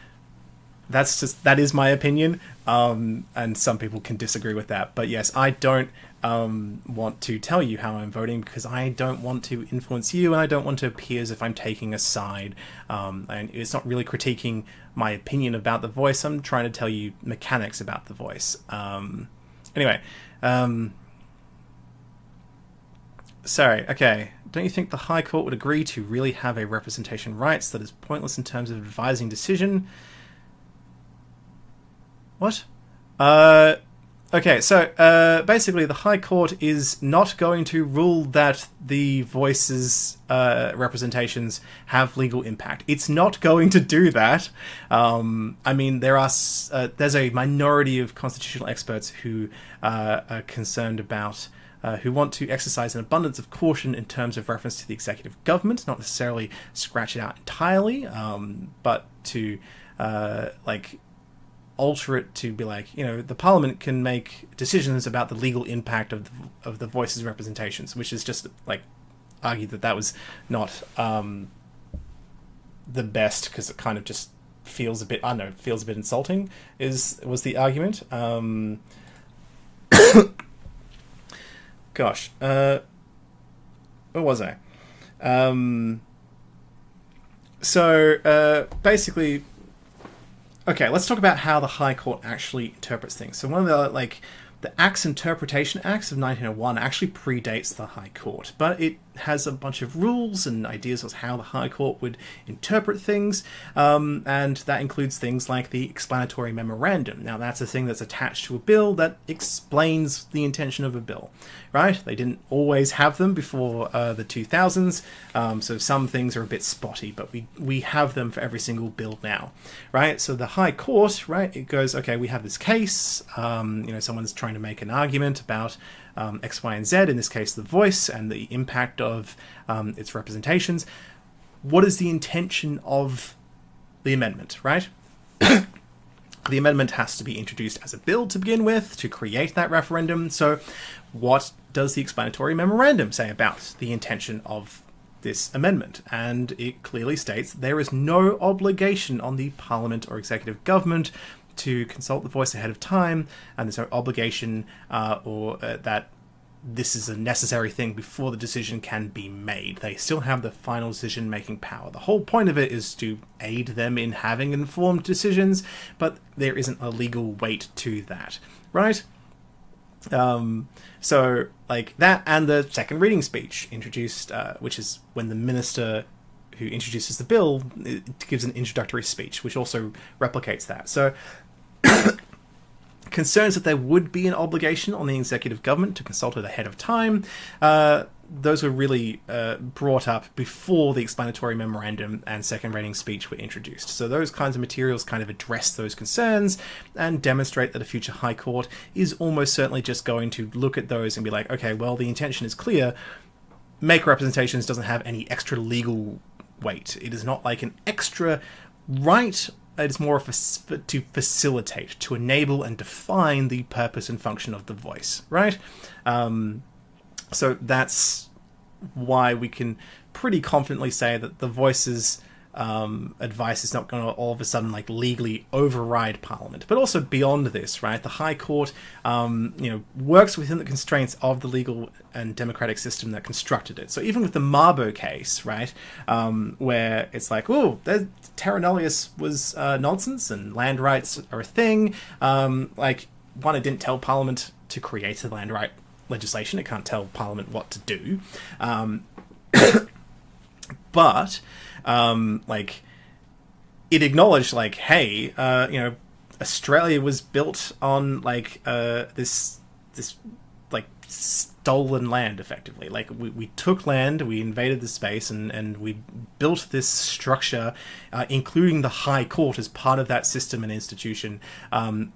That is my opinion, and some people can disagree with that. But yes, I don't want to tell you how I'm voting because I don't want to influence you, and I don't want to appear as if I'm taking a side. And it's not really critiquing my opinion about the voice. I'm trying to tell you mechanics about the voice. Anyway, sorry. Okay. Don't you think the High Court would agree to really have a representation rights that is pointless in terms of advising decision? What? Okay, so basically the High Court is not going to rule that the voices' representations have legal impact. It's not going to do that. I mean, there's a minority of constitutional experts who are concerned about who want to exercise an abundance of caution in terms of reference to the executive government, not necessarily scratch it out entirely, but to alter it to be the Parliament can make decisions about the legal impact of the voices' representations, which is just argue that was not the best because it kind of just feels a bit insulting. Was the argument? Gosh, where was I? So basically. Okay, let's talk about how the High Court actually interprets things. So one of the Acts Interpretation Acts of 1901 actually predates the High Court, but it has a bunch of rules and ideas of how the High Court would interpret things, and that includes things like the explanatory memorandum. Now, that's a thing that's attached to a bill that explains the intention of a bill, right? They didn't always have them before the 2000s, so some things are a bit spotty, but we have them for every single bill now, right? So the High Court, right, it goes, okay, we have this case, someone's trying to make an argument about X, Y, and Z, in this case the voice, and the impact of its representations. What is the intention of the amendment, right? The amendment has to be introduced as a bill to begin with, to create that referendum. So what does the explanatory memorandum say about the intention of this amendment? And it clearly states there is no obligation on the Parliament or executive government to consult the voice ahead of time, and there's no obligation that this is a necessary thing before the decision can be made. They still have the final decision-making power. The whole point of it is to aid them in having informed decisions, but there isn't a legal weight to that, right? So, that and the second reading speech introduced, which is when the minister who introduces the bill gives an introductory speech, which also replicates that. So, concerns that there would be an obligation on the executive government to consult it ahead of time, those were really brought up before the explanatory memorandum and second reading speech were introduced. So those kinds of materials kind of address those concerns and demonstrate that a future High Court is almost certainly just going to look at those and be like, okay, well, the intention is clear. Make representations doesn't have any extra legal weight. It is not like an extra right. It is more to facilitate, to enable and define the purpose and function of the voice, right? So that's why we can pretty confidently say that the voice's advice is not going to all of a sudden legally override Parliament. But also beyond this, right? The High Court, works within the constraints of the legal and democratic system that constructed it. So even with the Mabo case, right, where it's terra nullius was nonsense and land rights are a thing. One, it didn't tell Parliament to create the land right legislation. It can't tell Parliament what to do. But it acknowledged hey, Australia was built on this like stolen land effectively. Like we took land, we invaded the space, and we built this structure, including the High Court as part of that system and institution, on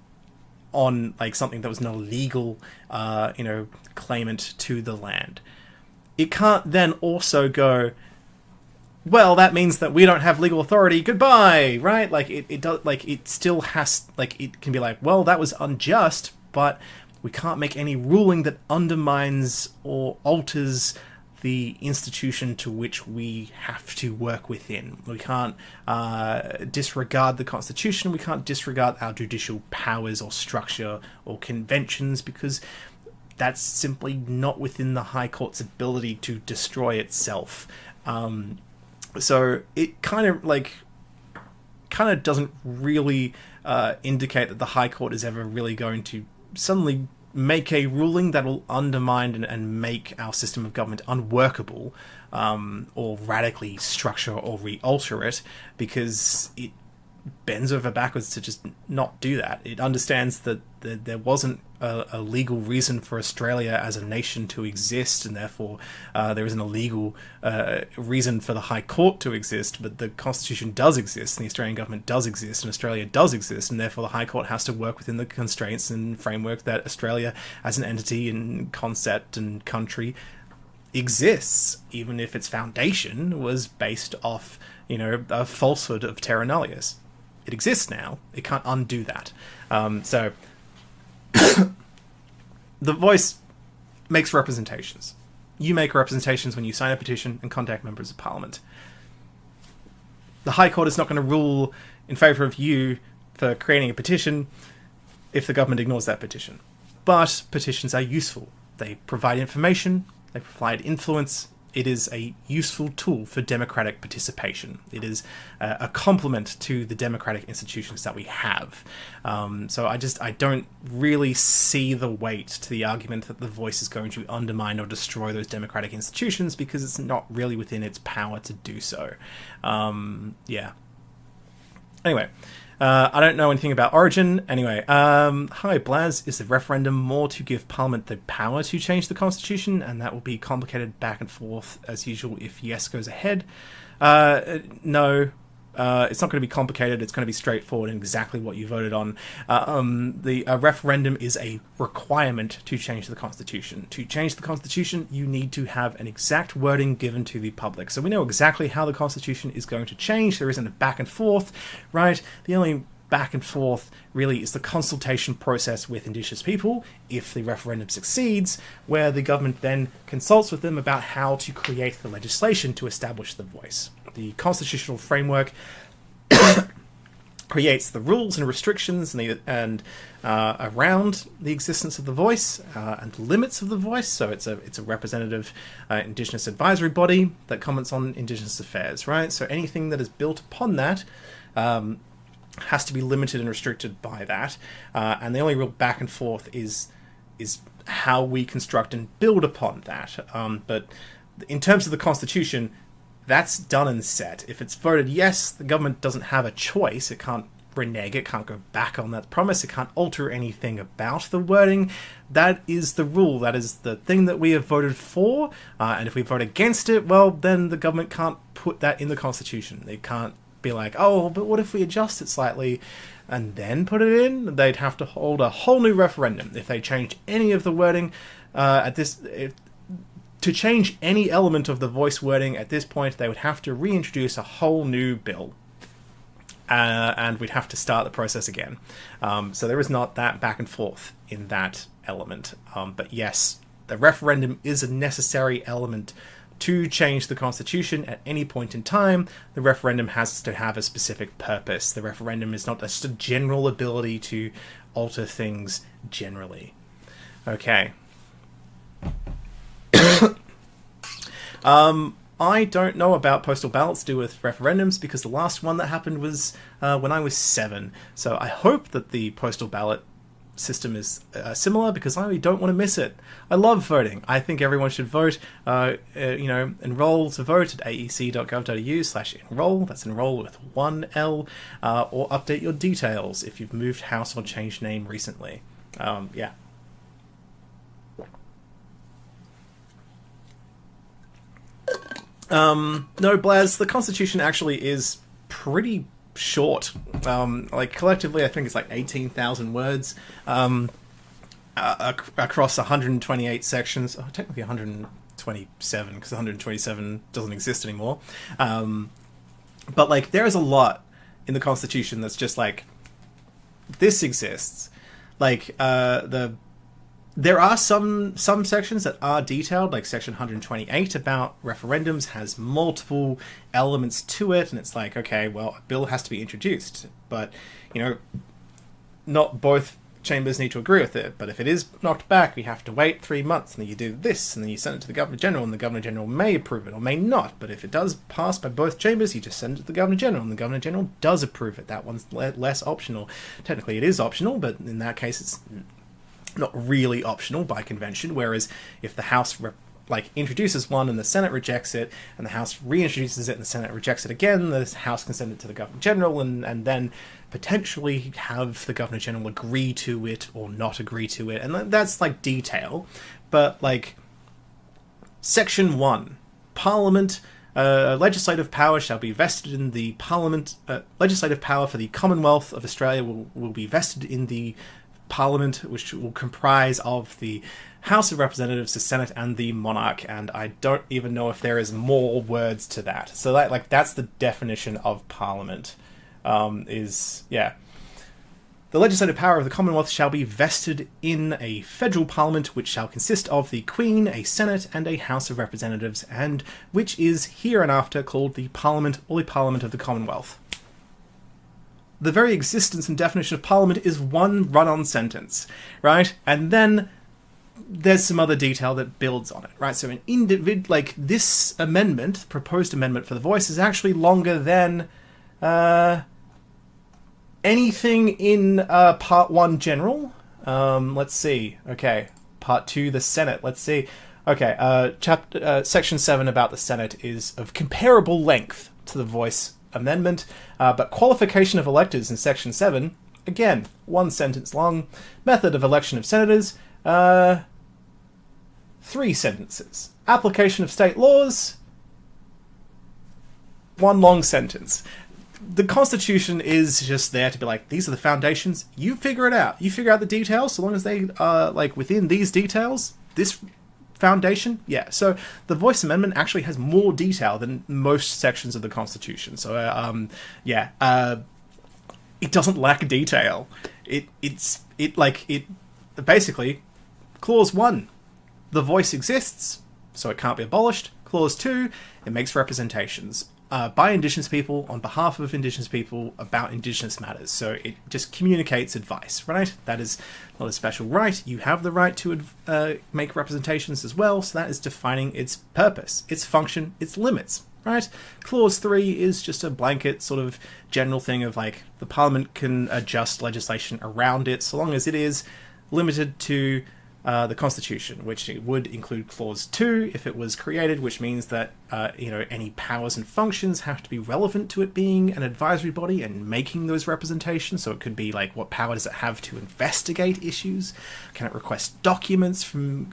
like something that was not a legal, claimant to the land. It can't then also go, well, that means that we don't have legal authority. Goodbye, right? Like it does. Like it still has. Like it can be like, well, that was unjust, but we can't make any ruling that undermines or alters the institution to which we have to work within. We can't disregard the Constitution. We can't disregard our judicial powers or structure or conventions, because that's simply not within the High Court's ability to destroy itself. So it kind of doesn't really indicate that the High Court is ever really going to suddenly make a ruling that will undermine and make our system of government unworkable, or radically structure or re-alter it, because it bends over backwards to just not do that. It understands that there wasn't a legal reason for Australia as a nation to exist, and therefore there isn't a legal reason for the High Court to exist, but the Constitution does exist, and the Australian government does exist, and Australia does exist, and therefore the High Court has to work within the constraints and framework that Australia as an entity and concept and country exists, even if its foundation was based off, a falsehood of terra nullius. It exists now. It can't undo that. So the voice makes representations. You make representations when you sign a petition and contact members of Parliament. The High Court is not going to rule in favour of you for creating a petition if the government ignores that petition. But petitions are useful. They provide information. They provide influence. It is a useful tool for democratic participation. It is a complement to the democratic institutions that we have. So I don't really see the weight to the argument that the voice is going to undermine or destroy those democratic institutions, because it's not really within its power to do so. Yeah. Anyway. I don't know anything about Origin. Anyway, hi, Blaz. Is the referendum more to give Parliament the power to change the Constitution, and that will be complicated back and forth as usual if yes goes ahead? No. It's not going to be complicated. It's going to be straightforward and exactly what you voted on. The referendum is a requirement to change the Constitution. To change the Constitution, you need to have an exact wording given to the public. So we know exactly how the Constitution is going to change. There isn't a back and forth, right? The only back and forth really is the consultation process with Indigenous people, if the referendum succeeds, where the government then consults with them about how to create the legislation to establish the voice. The constitutional framework creates the rules and restrictions and around the existence of the voice and the limits of the voice. So it's a representative Indigenous advisory body that comments on Indigenous affairs, right? So anything that is built upon that has to be limited and restricted by that. And the only real back and forth is how we construct and build upon that. But in terms of the Constitution, that's done and set. If it's voted yes, the government doesn't have a choice. It can't renege. It can't go back on that promise. It can't alter anything about the wording. That is the rule. That is the thing that we have voted for. And if we vote against it, well, then the government can't put that in the Constitution. They can't be like, oh, but what if we adjust it slightly and then put it in? They'd have to hold a whole new referendum if they change any of the wording to change any element of the voice wording at this point. They would have to reintroduce a whole new bill, and we'd have to start the process again. So there is not that back and forth in that element. But yes, the referendum is a necessary element to change the Constitution at any point in time. The referendum has to have a specific purpose. The referendum is not just a general ability to alter things generally. Okay. I don't know about postal ballots to do with referendums, because the last one that happened was when I was 7. So I hope that the postal ballot system is similar, because I don't want to miss it. I love voting. I think everyone should vote. Enroll to vote at aec.gov.au/enroll. That's enroll with 1 L, or update your details if you've moved house or changed name recently. Yeah. No, Blaz, the Constitution actually is pretty short. Like, collectively, I think it's like 18,000 words across 128 sections. Oh, technically 127, because 127 doesn't exist anymore. But, like, there is a lot in the Constitution that's just like, this exists. Like, there are some sections that are detailed, like section 128 about referendums has multiple elements to it, and it's like, okay, well, a bill has to be introduced, but, you know, not both chambers need to agree with it, but if it is knocked back, we have to wait 3 months, and then you do this, and then you send it to the Governor-General, and the Governor-General may approve it, or may not, but if it does pass by both chambers, you just send it to the Governor-General, and the Governor-General does approve it. That one's less optional. Technically it is optional, but in that case it's not really optional by convention, whereas if the House introduces one and the Senate rejects it, and the House reintroduces it and the Senate rejects it again, the House can send it to the Governor-General and then potentially have the Governor-General agree to it or not agree to it, and that's like detail. But like Section 1, Parliament, legislative power shall be vested in the Parliament, legislative power for the Commonwealth of Australia will be vested in the Parliament, which will comprise of the House of Representatives, the Senate, and the Monarch, and I don't even know if there is more words to that. So that's the definition of Parliament. The legislative power of the Commonwealth shall be vested in a federal Parliament, which shall consist of the Queen, a Senate, and a House of Representatives, and which is hereinafter called the Parliament or the Parliament of the Commonwealth. The very existence and definition of Parliament is one run-on sentence, right? And then there's some other detail that builds on it, right? So this amendment, proposed amendment for the voice, is actually longer than anything in Part 1 General. Let's see. Okay, Part 2, the Senate. Let's see. Okay, Section 7 about the Senate is of comparable length to the voice amendment, but qualification of electors in Section 7, again, one sentence long. Method of election of senators, 3 sentences. Application of state laws, 1 long sentence. The Constitution is just there to be like, these are the foundations, you figure it out. You figure out the details, so long as they are like within these details, this foundation, yeah. So the voice amendment actually has more detail than most sections of the Constitution. So it doesn't lack detail. It basically, Clause 1, the voice exists, so it can't be abolished. Clause 2, it makes representations by Indigenous people, on behalf of Indigenous people, about Indigenous matters. So it just communicates advice, right? That is not a special right. You have the right to make representations as well, so that is defining its purpose, its function, its limits, right? Clause 3 is just a blanket sort of general thing of like, the Parliament can adjust legislation around it, so long as it is limited to the Constitution, which would include Clause 2 if it was created, which means that any powers and functions have to be relevant to it being an advisory body and making those representations. So it could be like, what power does it have to investigate issues? Can it request documents from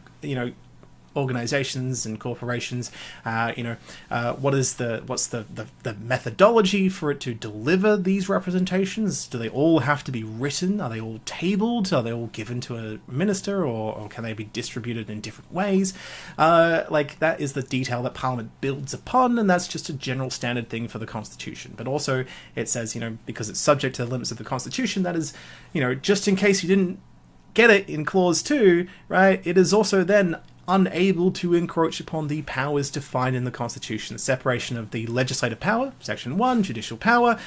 organizations and corporations? What's the methodology for it to deliver these representations? Do they all have to be written? Are they all tabled? Are they all given to a minister, or can they be distributed in different ways? That is the detail that Parliament builds upon, and that's just a general standard thing for the Constitution. But also it says, because it's subject to the limits of the Constitution, that is, just in case you didn't get it in Clause 2, right, it is also then unable to encroach upon the powers defined in the Constitution. The separation of the legislative power, Section 1, judicial power,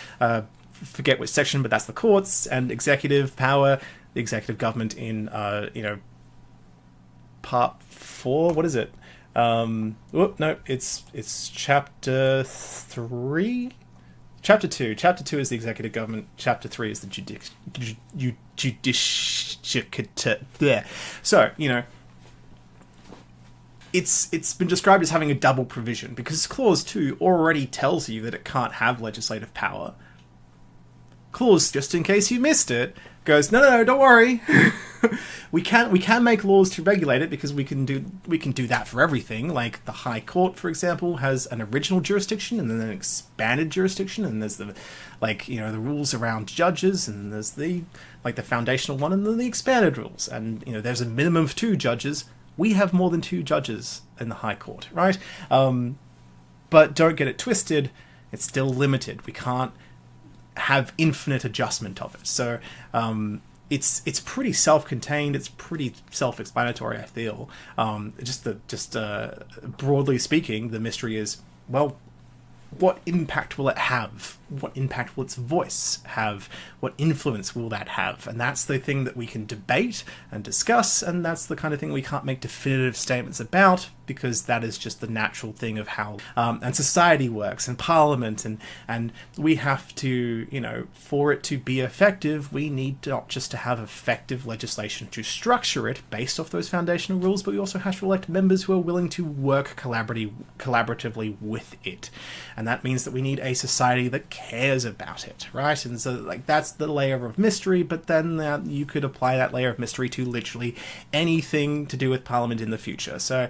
forget which section, but that's the courts, and executive power, the executive government in, Part 4, what is it? It's Chapter 3? Chapter 2. Chapter 2 is the executive government. Chapter 3 is the judicature. So, it's been described as having a double provision, because Clause 2 already tells you that it can't have legislative power. Clause, just in case you missed it, goes, no, don't worry. we can make laws to regulate it, because we can do that for everything. Like the High Court, for example, has an original jurisdiction and then an expanded jurisdiction, and there's the the rules around judges, and there's the foundational one, and then the expanded rules, and there's a minimum of 2 judges. We have more than 2 judges in the High Court, right? But don't get it twisted, it's still limited. We can't have infinite adjustment of it. So it's pretty self-contained, it's pretty self-explanatory, I feel. Broadly speaking, the mystery is, well, what impact will it have? What impact will its voice have? What influence will that have? And that's the thing that we can debate and discuss, and that's the kind of thing we can't make definitive statements about, because that is just the natural thing of how and society works, and Parliament, and we have to, for it to be effective, we need not just to have effective legislation to structure it based off those foundational rules, but we also have to elect members who are willing to work collaboratively with it. And that means that we need a society that cares about it, right? And so that's the layer of mystery, but then you could apply that layer of mystery to literally anything to do with Parliament in the future. So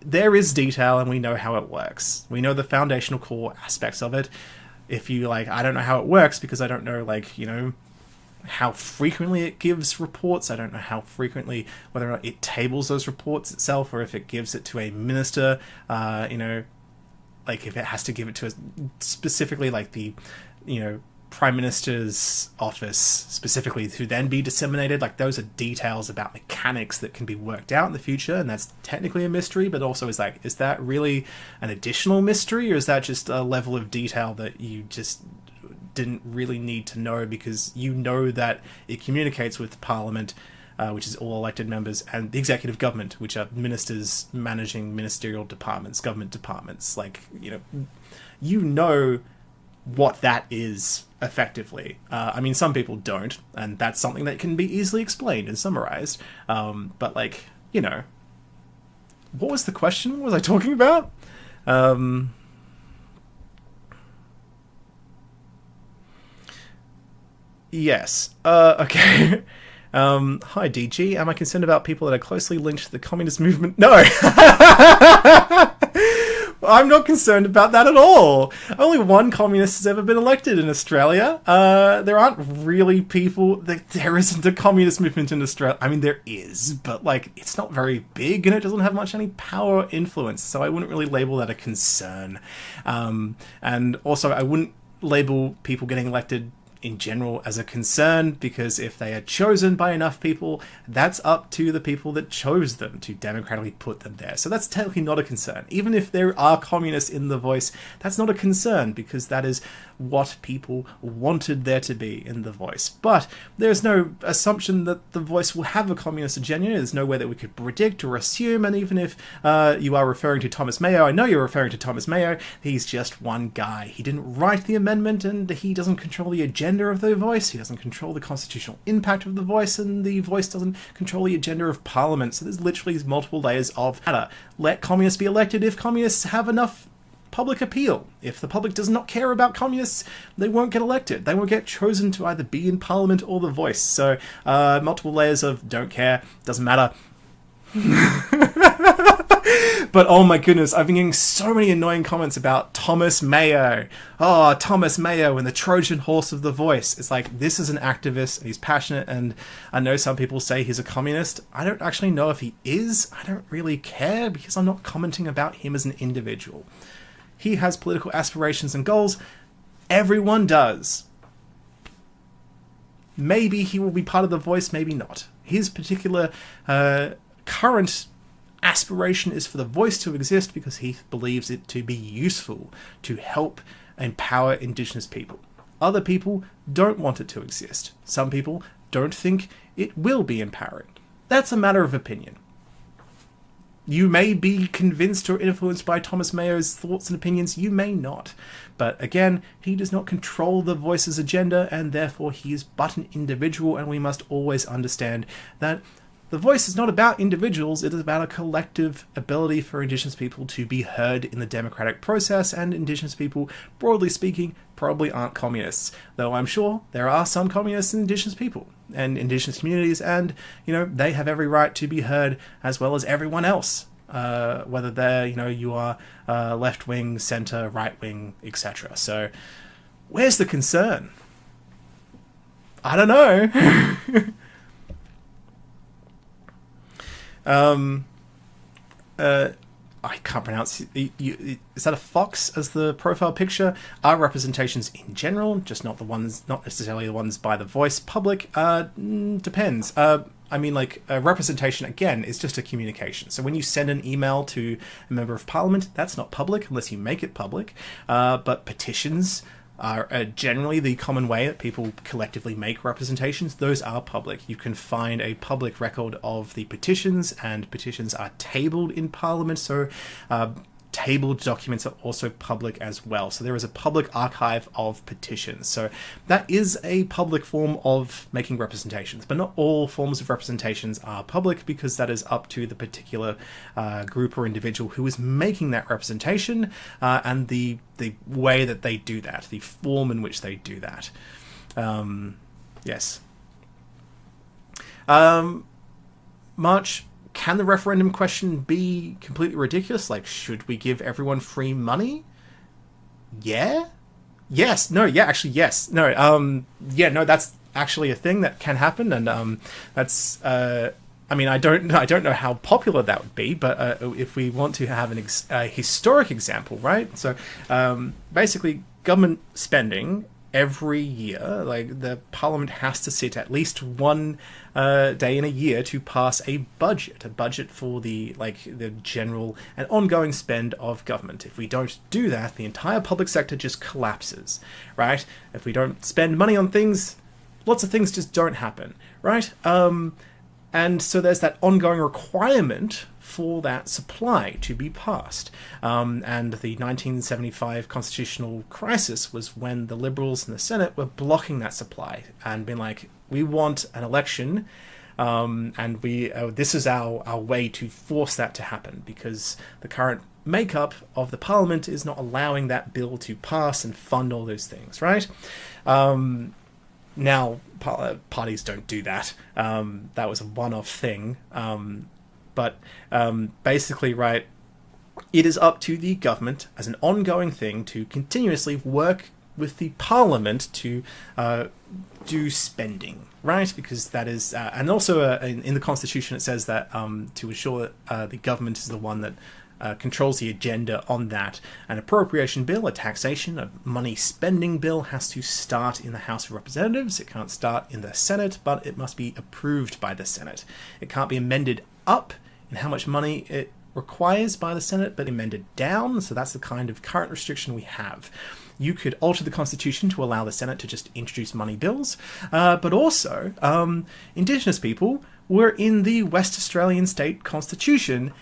there is detail, and we know how it works. We know the foundational core aspects of it. If you I don't know how it works, because I don't know how frequently it gives reports. I don't know how frequently, whether or not it tables those reports itself, or if it gives it to a minister, if it has to give it to specifically the Prime Minister's office specifically, to then be disseminated. Those are details about mechanics that can be worked out in the future, and that's technically a mystery, but also is that really an additional mystery, or is that just a level of detail that you just didn't really need to know, because that it communicates with Parliament, which is all elected members, and the executive government, which are ministers managing ministerial departments, government departments. What that is effectively. Some people don't, and that's something that can be easily explained and summarized. But what was the question? What was I talking about? Yes. Okay. Hi, DG. Am I concerned about people that are closely linked to the communist movement? No! I'm not concerned about that at all. Only one communist has ever been elected in Australia. There aren't really people... There isn't a communist movement in Australia. There is, but, it's not very big, and it doesn't have any power or influence, so I wouldn't really label that a concern. And also, I wouldn't label people getting elected in general as a concern, because if they are chosen by enough people, that's up to the people that chose them to democratically put them there. So that's technically not a concern. Even if there are communists in The Voice, that's not a concern, because that is what people wanted there to be in The Voice. But there's no assumption that The Voice will have a communist agenda. There's no way that we could predict or assume, and even if you are referring to Thomas Mayo, I know you're referring to Thomas Mayo, he's just one guy. He didn't write the amendment, and he doesn't control the agenda of The Voice, he doesn't control the constitutional impact of The Voice, and The Voice doesn't control the agenda of Parliament. So there's literally multiple layers of matter. Let communists be elected if communists have enough public appeal. If the public does not care about communists, they won't get elected. They won't get chosen to either be in Parliament or The Voice. So multiple layers of don't care, doesn't matter. But oh my goodness, I've been getting so many annoying comments about Thomas Mayo. Oh, Thomas Mayo and the Trojan horse of The Voice. It's this is an activist, and he's passionate, and I know some people say he's a communist. I don't actually know if he is. I don't really care, because I'm not commenting about him as an individual. He has political aspirations and goals. Everyone does. Maybe he will be part of The Voice, maybe not. His particular current aspiration is for The Voice to exist because he believes it to be useful to help empower Indigenous people. Other people don't want it to exist. Some people don't think it will be empowering. That's a matter of opinion. You may be convinced or influenced by Thomas Mayo's thoughts and opinions, you may not. But again, he does not control The Voice's agenda, and therefore he is but an individual, and we must always understand that The voice is not about individuals, it is about a collective ability for Indigenous people to be heard in the democratic process, and Indigenous people, broadly speaking, probably aren't communists. Though I'm sure there are some communists in Indigenous people and Indigenous communities, and, they have every right to be heard as well as everyone else. Whether they're, you are left-wing, centre, right-wing, etc. So, where's the concern? I don't know. I can't pronounce it. Is that a fox as the profile picture? Are representations in general, just not necessarily the ones by the voice, public? Depends. A representation, again, is just a communication. So when you send an email to a member of parliament, that's not public unless you make it public. But petitions are generally the common way that people collectively make representations. Those are public. You can find a public record of the petitions, and petitions are tabled in Parliament, so tabled documents are also public as well. So there is a public archive of petitions. So that is a public form of making representations, but not all forms of representations are public, because that is up to the particular group or individual who is making that representation, and the way that they do that, the form in which they do that. Yes. March. Can the referendum question be completely ridiculous? Like, should we give everyone free money? Yeah? Yes. No, yeah, actually, yes. No, no, that's actually a thing that can happen, and that's... I don't know how popular that would be, but if we want to have a historic example, right? So, basically, government spending every year, like, the Parliament has to sit at least one day in a year to pass a budget for the general and ongoing spend of government. If we don't do that, the entire public sector just collapses, right? If we don't spend money on things, lots of things just don't happen, right? And so there's that ongoing requirement for that supply to be passed. And the 1975 constitutional crisis was when the Liberals in the Senate were blocking that supply and being like, we want an election, and this is our way to force that to happen, because the current makeup of the Parliament is not allowing that bill to pass and fund all those things, right? Now, parties don't do that. That was a one-off thing. But basically, right, it is up to the government as an ongoing thing to continuously work with the Parliament to do spending, right? Because that is... and also in the Constitution it says that to ensure that the government is the one that controls the agenda on that. An appropriation bill, a taxation, a money spending bill has to start in the House of Representatives. It can't start in the Senate, but it must be approved by the Senate. It can't be amended up in how much money it requires by the Senate, but amended down. So that's the kind of current restriction we have. You could alter the Constitution to allow the Senate to just introduce money bills, but also Indigenous people were in the West Australian State Constitution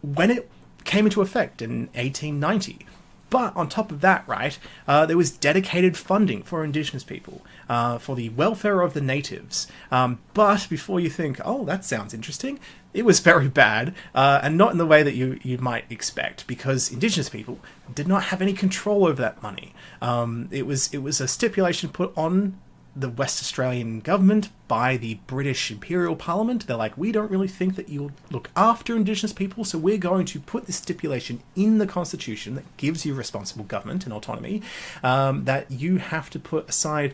when it came into effect in 1890. But on top of that, right, there was dedicated funding for Indigenous people, for the welfare of the natives. But before you think, oh, that sounds interesting, it was very bad, and not in the way that you might expect, because Indigenous people did not have any control over that money. It was a stipulation put on the West Australian government by the British Imperial Parliament. They're like, we don't really think that you'll look after Indigenous people, so we're going to put this stipulation in the Constitution that gives you responsible government and autonomy, that you have to put aside,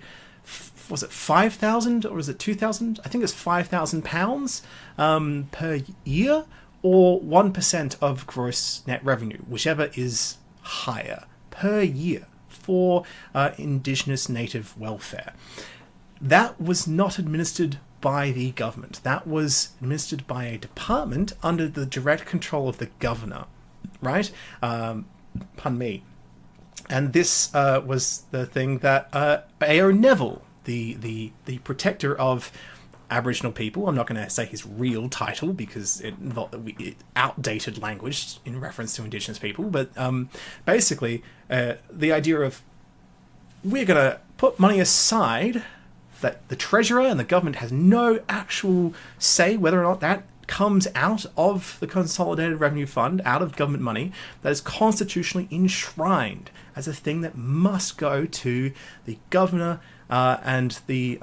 was it 5,000 or was it 2,000? I think it's £5,000 per year, or 1% of gross net revenue, whichever is higher, per year, for Indigenous native welfare. That was not administered by the government. That was administered by a department under the direct control of the governor, right? Pardon me. And this was the thing that A.O. Neville, the protector of Aboriginal people, I'm not going to say his real title because it outdated language in reference to Indigenous people, but basically the idea of, we're going to put money aside that the treasurer and the government has no actual say whether or not that comes out of the Consolidated Revenue Fund, out of government money, that is constitutionally enshrined as a thing that must go to the governor and the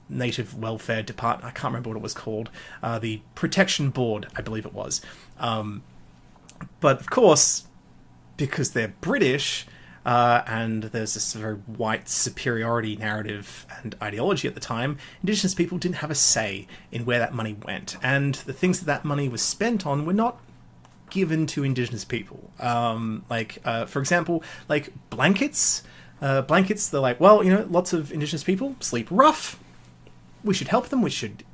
Native Welfare Department. I can't remember what it was called. The Protection Board, I believe it was. But of course, because they're British, and there's this very white superiority narrative and ideology at the time, Indigenous people didn't have a say in where that money went. And the things that money was spent on were not given to Indigenous people. For example, like blankets. Blankets, they're like, well, lots of Indigenous people sleep rough. We should help them. We should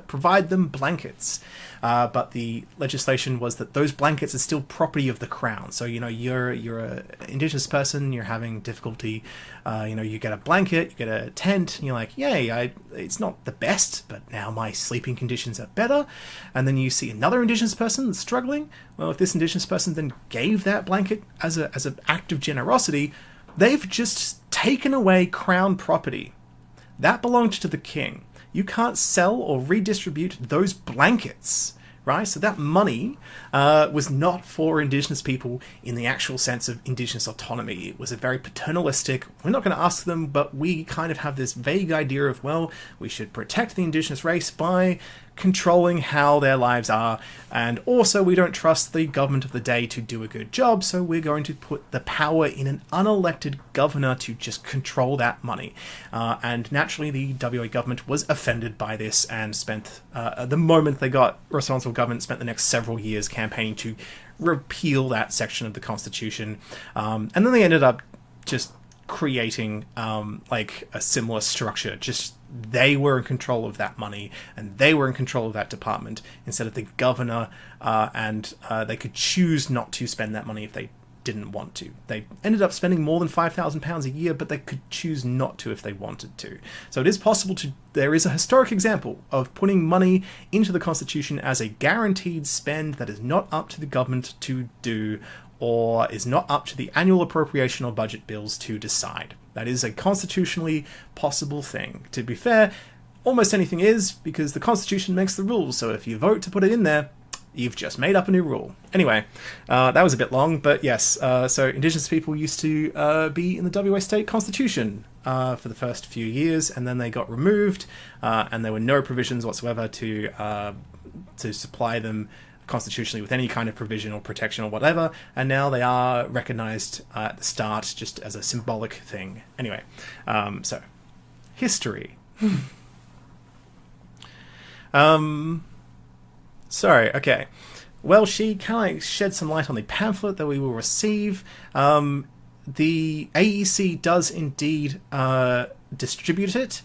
provide them blankets. But the legislation was that those blankets are still property of the Crown. So, you're a Indigenous person, you're having difficulty, you get a blanket, you get a tent, and you're like, yay, it's not the best, but now my sleeping conditions are better. And then you see another Indigenous person that's struggling. Well, if this Indigenous person then gave that blanket as an act of generosity, they've just taken away Crown property. That belonged to the King. You can't sell or redistribute those blankets, right? So that money was not for Indigenous people in the actual sense of Indigenous autonomy. It was a very paternalistic, we're not going to ask them, but we kind of have this vague idea of, well, we should protect the Indigenous race by controlling how their lives are, and also we don't trust the government of the day to do a good job, so we're going to put the power in an unelected governor to just control that money. And naturally the WA government was offended by this and spent, the moment they got responsible government, spent the next several years campaigning to repeal that section of the Constitution. And then they ended up just creating a similar structure. Just they were in control of that money and they were in control of that department instead of the governor, and they could choose not to spend that money if they didn't want to. They ended up spending more than £5,000 a year, but they could choose not to if they wanted to. So it is possible to, there is a historic example of putting money into the Constitution as a guaranteed spend that is not up to the government to do, or is not up to the annual appropriation or budget bills to decide. That is a constitutionally possible thing. To be fair, almost anything is, because the Constitution makes the rules, so if you vote to put it in there, you've just made up a new rule. Anyway, that was a bit long, but yes, so Indigenous people used to be in the WA State Constitution for the first few years, and then they got removed, and there were no provisions whatsoever to supply them constitutionally with any kind of provision or protection or whatever, and now they are recognised at the start just as a symbolic thing. Anyway, so history. Sorry, okay. Well, she kind of shed some light on the pamphlet that we will receive. The AEC does indeed distribute it.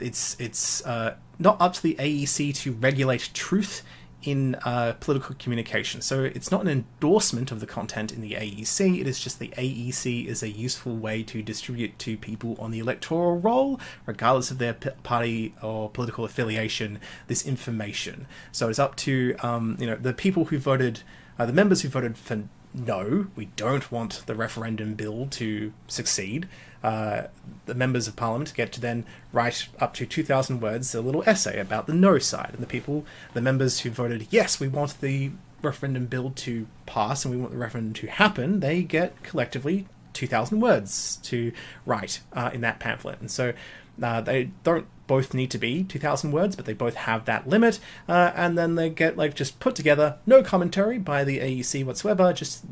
It's not up to the AEC to regulate truth in political communication. So it's not an endorsement of the content in the AEC, it is just the AEC is a useful way to distribute to people on the electoral roll, regardless of their party or political affiliation, this information. So it's up to the people who voted, the members who voted for no, we don't want the referendum bill to succeed. The members of Parliament get to then write up to 2,000 words, a little essay about the no side. And the members who voted yes, we want the referendum bill to pass and we want the referendum to happen, they get collectively 2,000 words to write in that pamphlet. And so they don't both need to be 2,000 words, but they both have that limit, and then they get just put together, no commentary by the AEC whatsoever, just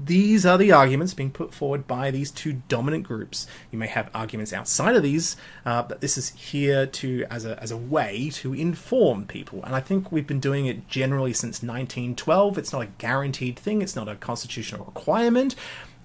these are the arguments being put forward by these two dominant groups. You may have arguments outside of these, but this is here to as a way to inform people. And I think we've been doing it generally since 1912. It's not a guaranteed thing. It's not a constitutional requirement.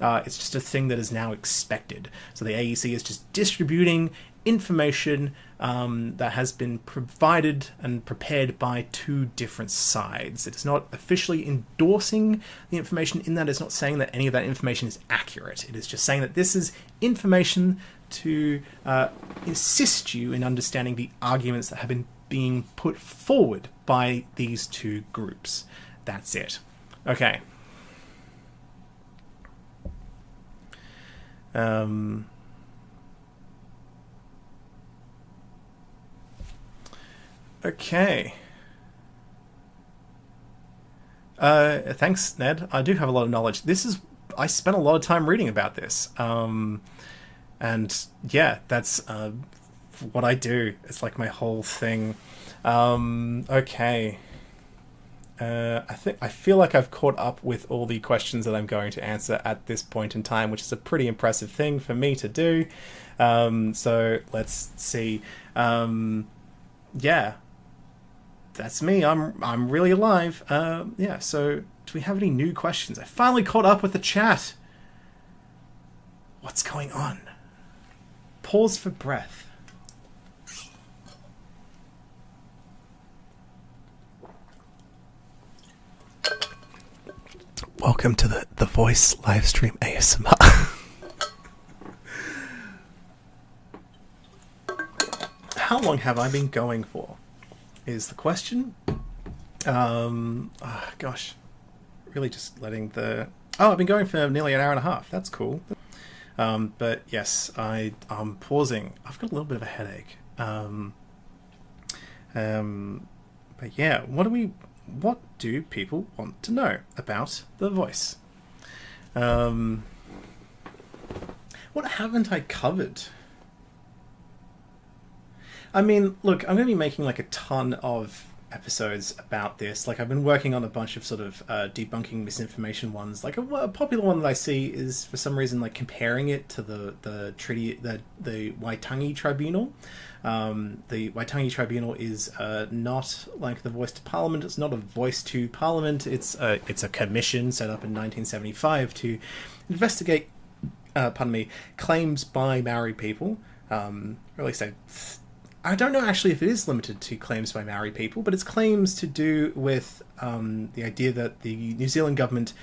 It's just a thing that is now expected. So the AEC is just distributing information that has been provided and prepared by two different sides. It is not officially endorsing the information in that it's not saying that any of that information is accurate. It is just saying that this is information to assist you in understanding the arguments that have been being put forward by these two groups. That's it. Okay. Okay. Thanks, Ned. I do have a lot of knowledge. I spent a lot of time reading about this. And yeah, that's what I do. It's like my whole thing. Okay. I feel like I've caught up with all the questions that I'm going to answer at this point in time, which is a pretty impressive thing for me to do. So let's see. Yeah, that's me. I'm really alive. Yeah. So do we have any new questions? I finally caught up with the chat. What's going on? Pause for breath. Welcome to the voice livestream ASMR. How long have I been going for? Is the question. Gosh. Really just letting the... Oh, I've been going for nearly an hour and a half. That's cool. But yes, I'm pausing. I've got a little bit of a headache. But yeah, what do people want to know about the voice? What haven't I covered? I mean, look, I'm going to be making like a ton of episodes about this. Like, I've been working on a bunch of sort of debunking misinformation ones. Like, a popular one that I see is, for some reason, like comparing it to the treaty, the Waitangi Tribunal. The Waitangi Tribunal is not like the Voice to Parliament. It's not a voice to Parliament. It's a commission set up in 1975 to investigate, claims by Maori people. Or at least I don't know actually if it is limited to claims by Maori people, but it's claims to do with the idea that the New Zealand government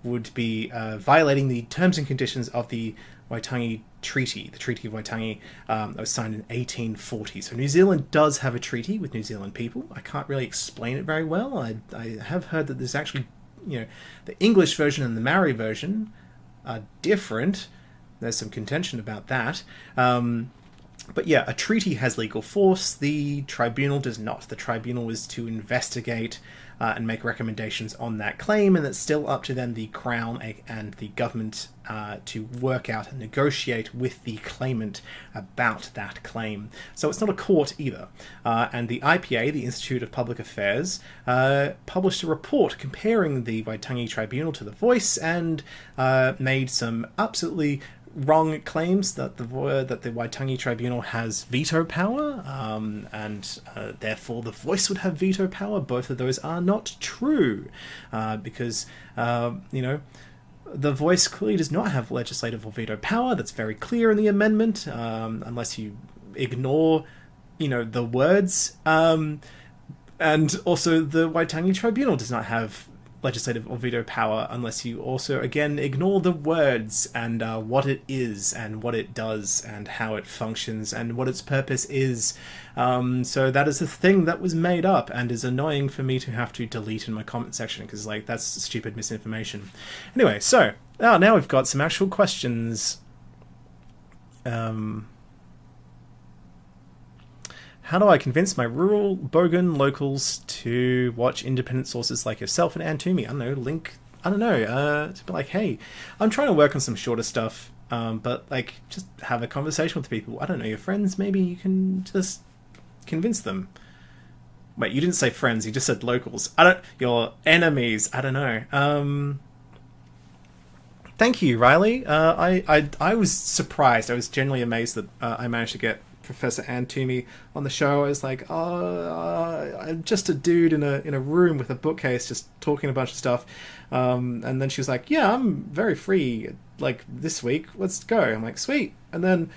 would be violating the terms and conditions of the Waitangi Treaty, the Treaty of Waitangi, that was signed in 1840. So New Zealand does have a treaty with New Zealand people. I can't really explain it very well. I have heard that there's actually, the English version and the Maori version are different. There's some contention about that. But yeah, a treaty has legal force. The tribunal does not. The tribunal is to investigate and make recommendations on that claim, and it's still up to then the Crown and the government to work out and negotiate with the claimant about that claim. So it's not a court either. And the IPA, the Institute of Public Affairs, published a report comparing the Waitangi Tribunal to the Voice and made some absolutely wrong claims that the Waitangi Tribunal has veto power, and therefore the Voice would have veto power. Both of those are not true, because the Voice clearly does not have legislative or veto power. That's very clear in the amendment, unless you ignore, the words. And also the Waitangi Tribunal does not have legislative or veto power unless you also, again, ignore the words and what it is and what it does and how it functions and what its purpose is. So that is a thing that was made up and is annoying for me to have to delete in my comment section because, that's stupid misinformation. Anyway, so now we've got some actual questions. How do I convince my rural bogan locals to watch independent sources like yourself and Ann Toomey? To be like, hey, I'm trying to work on some shorter stuff, but just have a conversation with people. I don't know, your friends, maybe you can just convince them. Wait, you didn't say friends, you just said locals. Your enemies, I don't know. Thank you, Riley. I was surprised. I was genuinely amazed that I managed to get Professor Ann Toomey on the show. I was like, I'm just a dude in a room with a bookcase just talking a bunch of stuff, and then she was like, yeah, I'm very free this week, let's go. I'm like, sweet. And then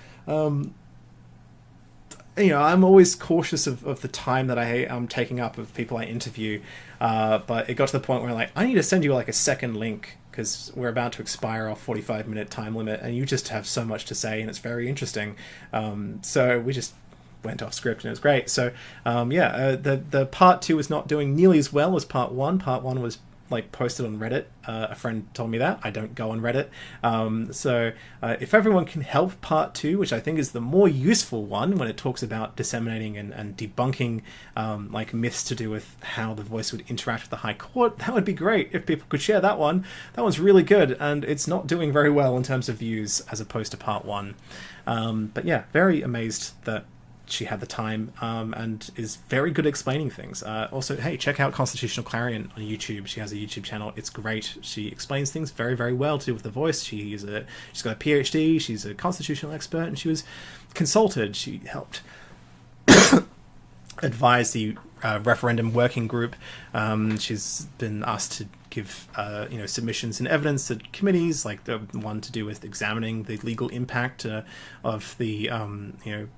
I'm always cautious of the time that I'm taking up of people I interview, but it got to the point where I need to send you a second link because we're about to expire our 45-minute time limit, and you just have so much to say, and it's very interesting. So we just went off script, and it was great. So the part 2 is not doing nearly as well as part 1. Part 1 was like posted on Reddit. A friend told me that. I don't go on Reddit. So if everyone can help part 2, which I think is the more useful one when it talks about disseminating and debunking like myths to do with how the voice would interact with the High Court, that would be great if people could share that one. That one's really good, and it's not doing very well in terms of views as opposed to part 1. But yeah, very amazed that she had the time and is very good at explaining things. Also, hey, check out Constitutional Clarion on YouTube. She has a YouTube channel. It's great. She explains things very, very well to do with the voice. She's got a PhD. She's a constitutional expert, and she was consulted. She helped advise the referendum working group. She's been asked to give submissions and evidence to committees, like the one to do with examining the legal impact of the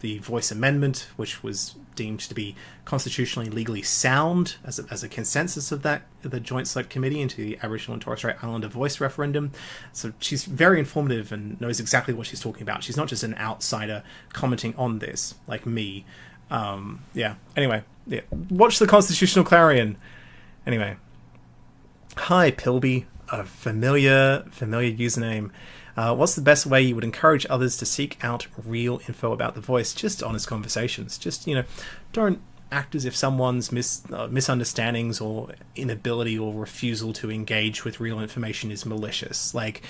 the voice amendment, which was deemed to be constitutionally legally sound as a consensus of the Joint Select Committee into the Aboriginal and Torres Strait Islander voice referendum. So she's very informative and knows exactly what she's talking about. She's not just an outsider commenting on this like me. Anyway, watch the Constitutional Clarion. Anyway, hi Pilby, a familiar username. What's the best way you would encourage others to seek out real info about the voice? Just honest conversations. Just, don't act as if someone's misunderstandings or inability or refusal to engage with real information is malicious. Like,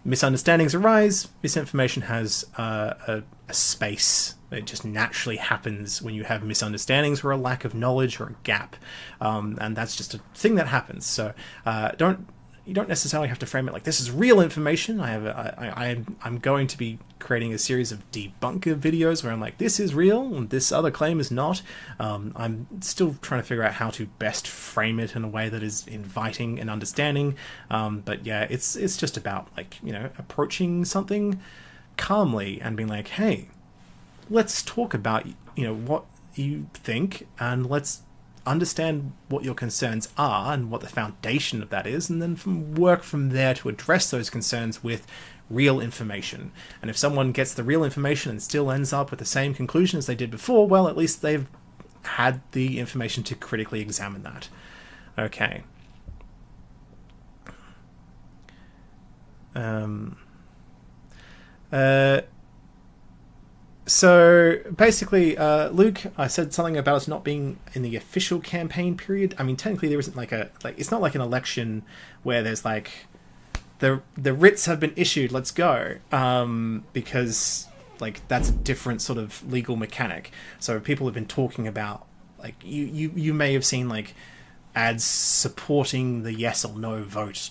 misunderstandings arise, misinformation has a space. It just naturally happens when you have misunderstandings or a lack of knowledge or a gap, and that's just a thing that happens. So you don't necessarily have to frame it like this is real information. I'm going to be creating a series of debunker videos where I'm like, this is real and this other claim is not. I'm still trying to figure out how to best frame it in a way that is inviting and understanding. But yeah, it's just about approaching something calmly and being like, hey, let's talk about what you think, and let's understand what your concerns are and what the foundation of that is, and then work from there to address those concerns with real information. And if someone gets the real information and still ends up with the same conclusion as they did before, well, at least they've had the information to critically examine that. Okay. So basically, Luke, I said something about us not being in the official campaign period. I mean, technically, there isn't it's not like an election where there's like the writs have been issued. Let's go, because like that's a different sort of legal mechanic. So people have been talking about you may have seen like ads supporting the yes or no vote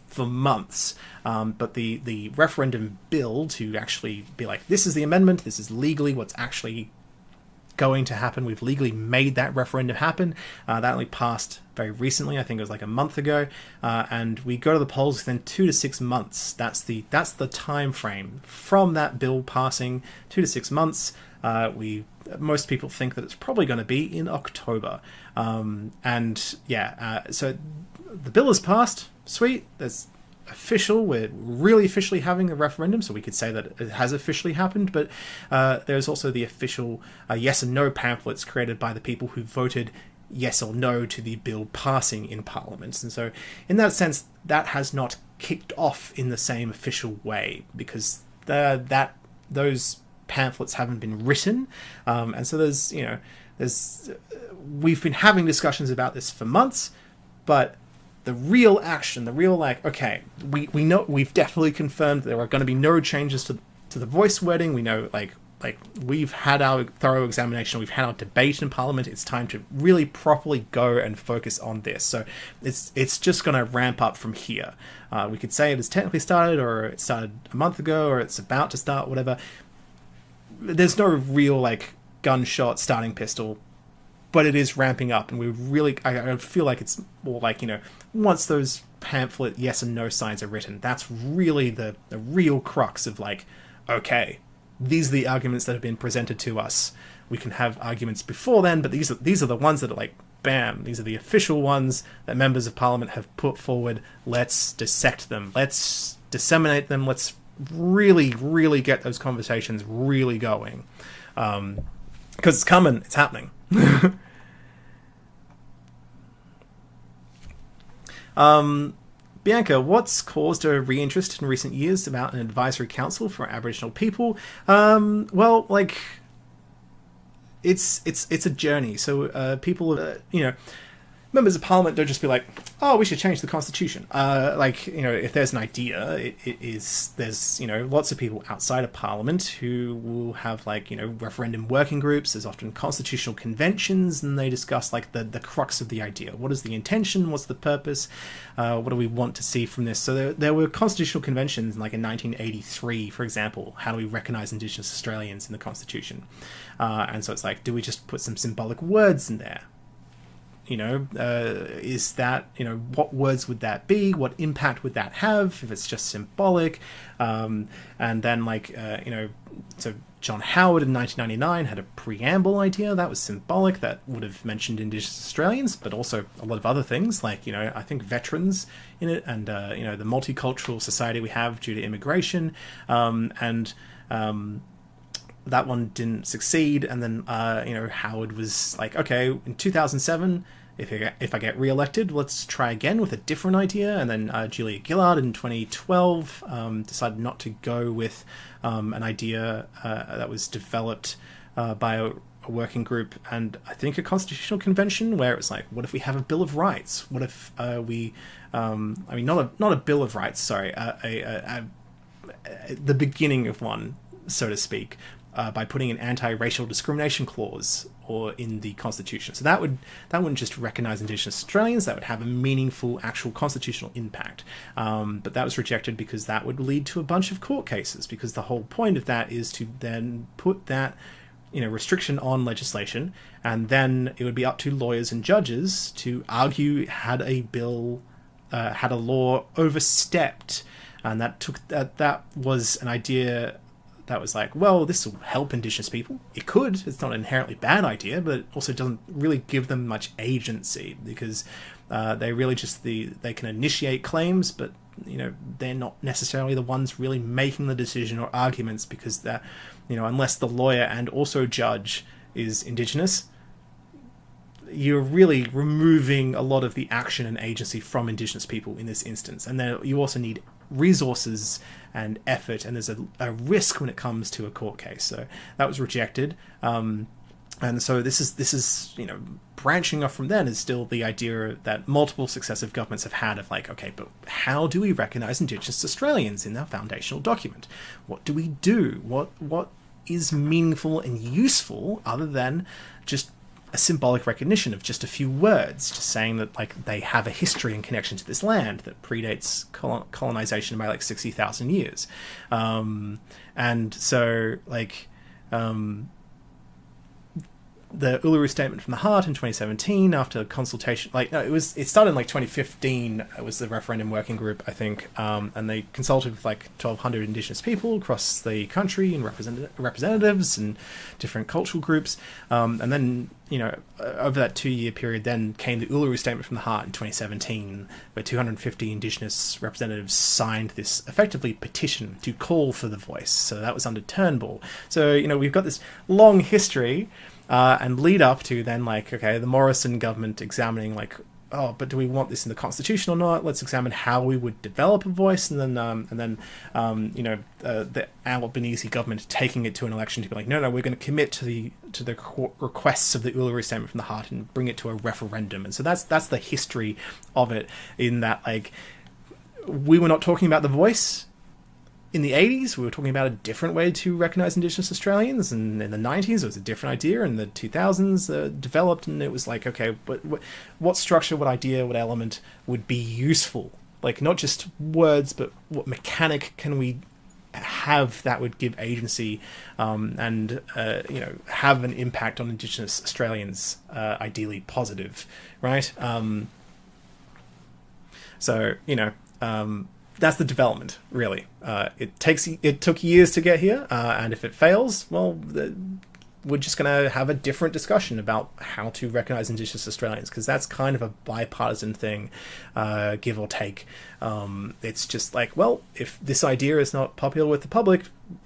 for months, but the referendum bill to actually be like, this is the amendment, this is legally what's actually going to happen, we've legally made that referendum happen, that only passed very recently. I think it was like a month ago, and we go to the polls within 2 to 6 months. That's the time frame from that bill passing. 2 to 6 months. Most people think that it's probably going to be in October, so the bill is passed. Sweet, that's official. We're really officially having a referendum, so we could say that it has officially happened. But there's also the official yes and no pamphlets created by the people who voted yes or no to the bill passing in Parliament. And so in that sense, that has not kicked off in the same official way, because those pamphlets haven't been written, and so we've been having discussions about this for months, but the real action, okay, we know, we've definitely confirmed there are going to be no changes to the voice wording. We know, like we've had our thorough examination, we've had our debate in Parliament. It's time to really properly go and focus on this. So it's just going to ramp up from here. We could say it has technically started, or it started a month ago, or it's about to start, whatever. There's no real gunshot starting pistol, but it is ramping up, and I feel like it's more once those pamphlet yes and no signs are written, that's really the real crux of okay, these are the arguments that have been presented to us. We can have arguments before then, but these are the ones that are bam, these are the official ones that members of Parliament have put forward. Let's dissect them. Let's disseminate them. Let's really, really get those conversations really going. Because it's coming. It's happening. Bianca, what's caused a re-interest in recent years about an advisory council for Aboriginal people? Well, like, it's a journey. So people, members of Parliament don't just be like, oh, we should change the Constitution. If there's an idea, there's lots of people outside of Parliament who will have referendum working groups. There's often constitutional conventions, and they discuss the crux of the idea. What is the intention? What's the purpose? What do we want to see from this? So there were constitutional conventions in 1983, for example. How do we recognise Indigenous Australians in the Constitution? And so it's do we just put some symbolic words in there? Is that, what words would that be? What impact would that have if it's just symbolic? And then so John Howard in 1999 had a preamble idea that was symbolic, that would have mentioned Indigenous Australians, but also a lot of other things I think veterans in it, and the multicultural society we have due to immigration, that one didn't succeed. And then Howard was okay, in 2007, if I get re-elected, let's try again with a different idea. And then Julia Gillard in 2012 decided not to go with an idea that was developed by a working group, and I think a constitutional convention, where it's what if we have a Bill of Rights? What if not a Bill of Rights, sorry, the beginning of one, so to speak, by putting an anti-racial discrimination clause in the Constitution. So that wouldn't just recognise Indigenous Australians, that would have a meaningful actual constitutional impact. But that was rejected because that would lead to a bunch of court cases, because the whole point of that is to then put that restriction on legislation, and then it would be up to lawyers and judges to argue had a law overstepped, and that was an idea that was this will help Indigenous people. It could. It's not an inherently bad idea, but it also doesn't really give them much agency, because they really just they can initiate claims, but they're not necessarily the ones really making the decision or arguments, because that unless the lawyer and also judge is Indigenous, you're really removing a lot of the action and agency from Indigenous people in this instance. And then you also need resources and effort, and there's a risk when it comes to a court case. So that was rejected. And so this is branching off from then is still the idea that multiple successive governments have had of okay, but how do we recognise Indigenous Australians in our foundational document? What do we do? What is meaningful and useful other than just a symbolic recognition of just a few words, just saying that they have a history and connection to this land that predates colonization by 60,000 years. And so the Uluru Statement from the Heart in 2017, after consultation, it started in 2015. It was the referendum working group, I think, and they consulted with 1,200 Indigenous people across the country and representatives and different cultural groups. And then, over that 2-year period, then came the Uluru Statement from the Heart in 2017, where 250 Indigenous representatives signed this effectively petition to call for the voice. So that was under Turnbull. So, we've got this long history. And lead up to then the Morrison government examining but do we want this in the Constitution or not? Let's examine how we would develop a voice, and then the Albanese government taking it to an election to be no, we're going to commit to the requests of the Uluru Statement from the Heart and bring it to a referendum. And so that's the history of it, in that we were not talking about the voice in the 80s. We were talking about a different way to recognise Indigenous Australians, and in the 90s it was a different idea, and the 2000s developed, and it was okay, but what structure, what idea, what element would be useful? Not just words, but what mechanic can we have that would give agency and have an impact on Indigenous Australians, ideally positive, right? That's the development, really. It took years to get here, and if it fails, well, we're just going to have a different discussion about how to recognise Indigenous Australians, because that's kind of a bipartisan thing, give or take. It's just if this idea is not popular with the public,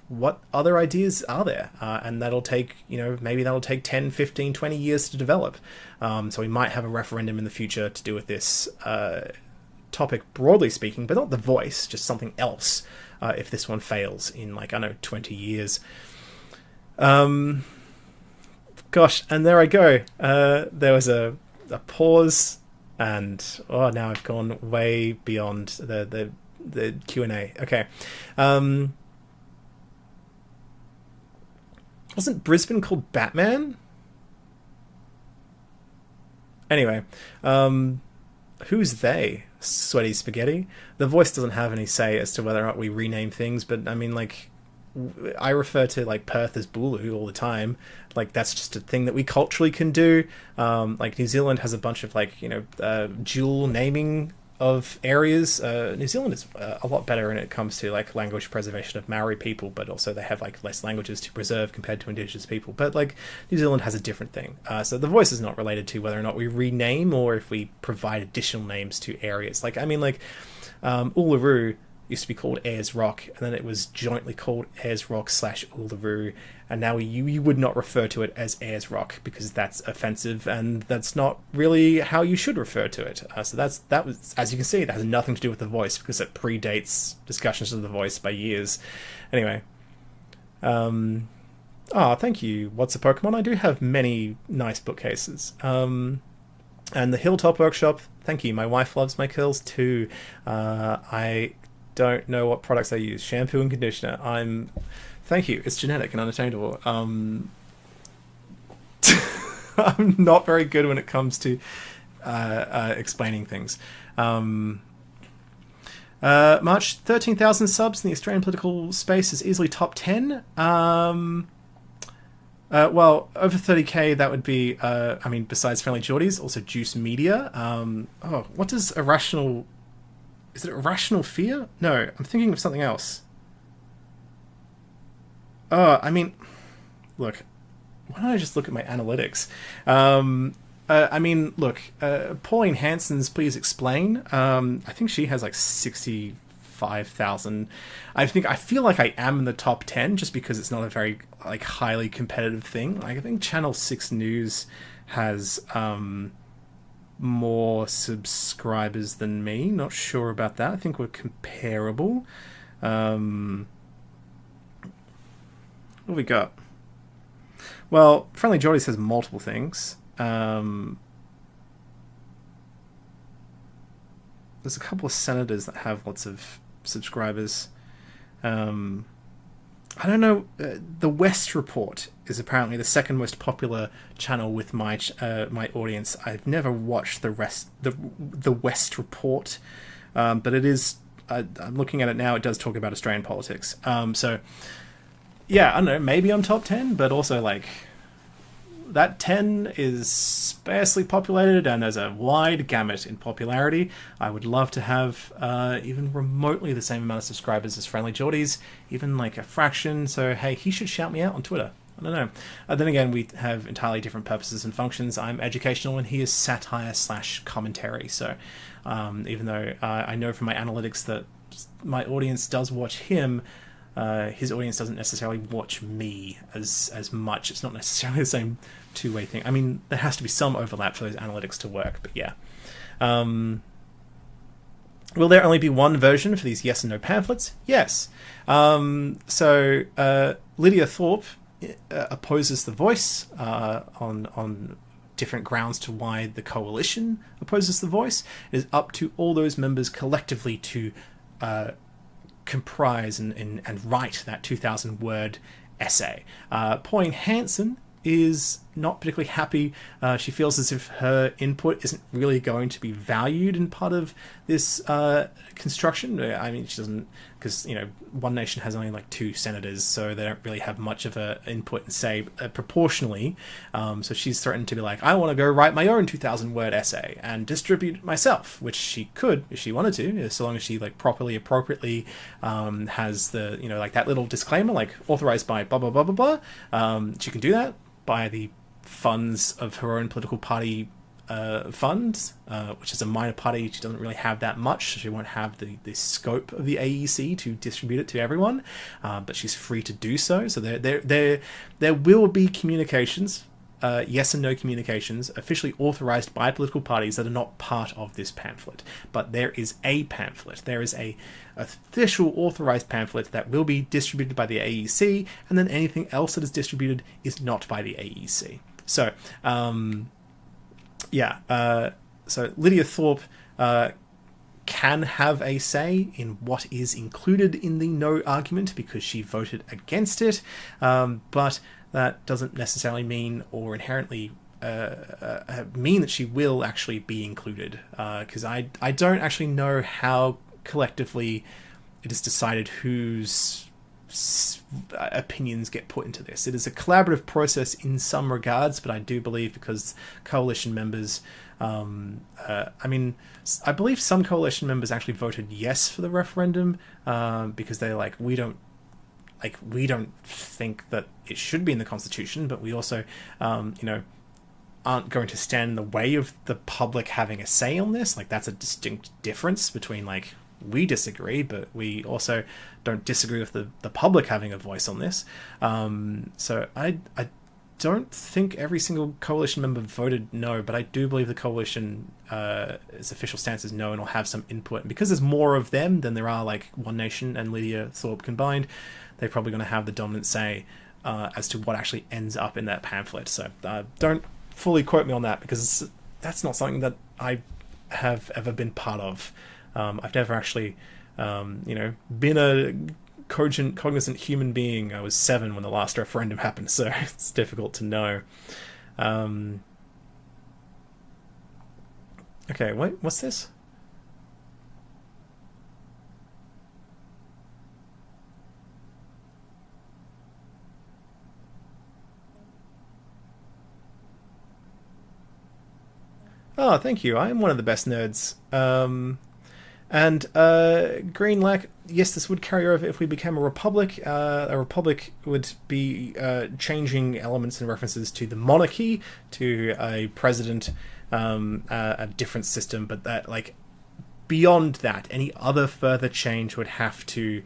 what other ideas are there? And that'll take, maybe that'll take 10, 15, 20 years to develop. So we might have a referendum in the future to do with this, topic broadly speaking, but not The Voice, just something else, if this one fails in, like, I don't know, 20 years. Gosh, and there I go. There was a pause, and now I've gone way beyond the Q&A. Okay. Wasn't Brisbane called Batman? Anyway, who's they? Sweaty Spaghetti? The Voice doesn't have any say as to whether or not we rename things, but I mean, like, I refer to, like, Perth as Bulu all the time. Like, that's just a thing that we culturally can do. Like, New Zealand has a bunch of, like, dual naming of areas. New Zealand is a lot better when it comes to, like, language preservation of Maori people, but also they have, like, less languages to preserve compared to Indigenous people. But, like, New Zealand has a different thing. So The Voice is not related to whether or not we rename or if we provide additional names to areas. Like, I mean, like, Uluru used to be called Ayers Rock, and then it was jointly called Ayers Rock / Uluru, and now you would not refer to it as Ayers Rock because that's offensive, and that's not really how you should refer to it. So that was, as you can see, that has nothing to do with The Voice because it predates discussions of The Voice by years. Anyway, thank you. What's a Pokemon? I do have many nice bookcases. And the Hilltop Workshop, thank you. My wife loves my curls too. I don't know what products I use. Shampoo and conditioner. Thank you. It's genetic and unattainable. I'm not very good when it comes to explaining things. March, 13,000 subs in the Australian political space is easily top 10. Well, over 30k, that would be, besides Friendly Geordies, also Juice Media. What does Irrational... Is it Irrational Fear? No, I'm thinking of something else. Look, why don't I just look at my analytics? Pauline Hanson's Please Explain. I think she has like 65,000. I feel like I am in the top 10 just because it's not a very, like, highly competitive thing. Like, I think Channel 6 News has more subscribers than me. Not sure about that. I think we're comparable. What have we got? Well, Friendly Geordie says multiple things. There's a couple of senators that have lots of subscribers. I don't know. The West Report is apparently the second most popular channel with my audience. I've never watched the West Report, but it is. I'm looking at it now. It does talk about Australian politics. So, yeah, I don't know. Maybe I'm top 10, but also, like, that 10 is sparsely populated, and there's a wide gamut in popularity. I would love to have even remotely the same amount of subscribers as Friendly Geordies, even like a fraction. So, hey, he should shout me out on Twitter. I don't know. Then again, we have entirely different purposes and functions. I'm educational, and he is satire / commentary. So, even though I know from my analytics that my audience does watch him, his audience doesn't necessarily watch me as much. It's not necessarily the same two-way thing. I mean, there has to be some overlap for those analytics to work, but yeah. Will there only be one version for these yes and no pamphlets? Yes. So Lydia Thorpe opposes The Voice on different grounds to why the coalition opposes The Voice. It is up to all those members collectively to comprise and write that 2,000-word essay. Pauline Hanson is not particularly happy. She feels as if her input isn't really going to be valued in part of this construction. I mean, she doesn't, because, One Nation has only like 2 senators, so they don't really have much of an input and say proportionally. So she's threatened to be like, I want to go write my own 2,000-word essay and distribute it myself, which she could if she wanted to, so long as she appropriately has the, like that little disclaimer, like authorized by blah, blah, blah, blah, blah. She can do that by the funds of her own political party fund, which is a minor party. She doesn't really have that much, so she won't have the scope of the AEC to distribute it to everyone, but she's free to do so. So there will be communications yes and no communications officially authorised by political parties that are not part of this pamphlet. But there is a pamphlet. There is a official authorised pamphlet that will be distributed by the AEC, and then anything else that is distributed is not by the AEC. So, so Lydia Thorpe can have a say in what is included in the no argument because she voted against it, but that doesn't necessarily mean or inherently mean that she will actually be included, because I don't actually know how collectively it is decided whose opinions get put into this. It is a collaborative process in some regards, but I do believe because coalition members, I believe some coalition members actually voted yes for the referendum, because they're like, we don't think that it should be in the Constitution, but we also, aren't going to stand in the way of the public having a say on this. Like, that's a distinct difference between, like, we disagree, but we also don't disagree with the public having a voice on this. So I don't think every single coalition member voted no, but I do believe the coalition, its official stance is no, and will have some input. And because there's more of them than there are, like, One Nation and Lydia Thorpe combined, they're probably going to have the dominant say as to what actually ends up in that pamphlet. So don't fully quote me on that, because that's not something that I have ever been part of. I've never actually, been a cognizant human being. I was 7 when the last referendum happened, so it's difficult to know. Okay, wait, what's this? Oh, thank you. I am one of the best nerds. Green Lack, yes, this would carry over if we became a republic. A republic would be changing elements and references to the monarchy, to a president, a different system, but that, like, beyond that, any other further change would have to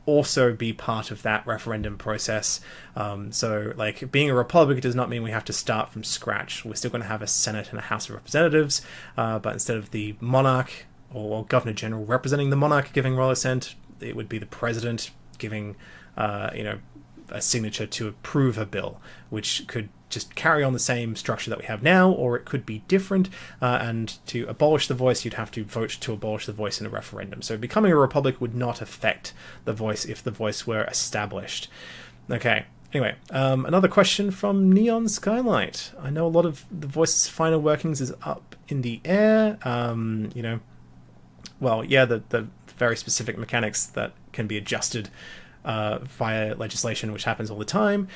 also be part of that referendum process. So, like, being a republic does not mean we have to start from scratch. We're still going to have a Senate and a House of Representatives, but instead of the monarch or Governor General representing the monarch giving royal assent, it would be the president giving, a signature to approve a bill, which could just carry on the same structure that we have now, or it could be different, and to abolish the voice, you'd have to vote to abolish the voice in a referendum. So becoming a republic would not affect the voice if the voice were established. Okay, anyway, another question from Neon Skylight. I know a lot of the voice's final workings is up in the air. The very specific mechanics that can be adjusted via legislation, which happens all the time.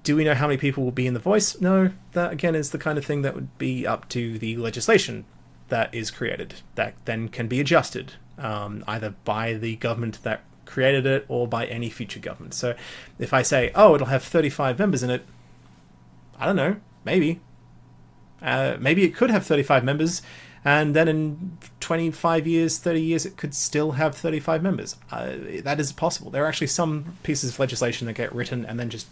Do we know how many people will be in the voice? No, that again is the kind of thing that would be up to the legislation that is created, that then can be adjusted, either by the government that created it or by any future government. So if I say, oh, it'll have 35 members in it, I don't know, maybe it could have 35 members, and then in 25 years, 30 years, it could still have 35 members. That is possible. There are actually some pieces of legislation that get written and then just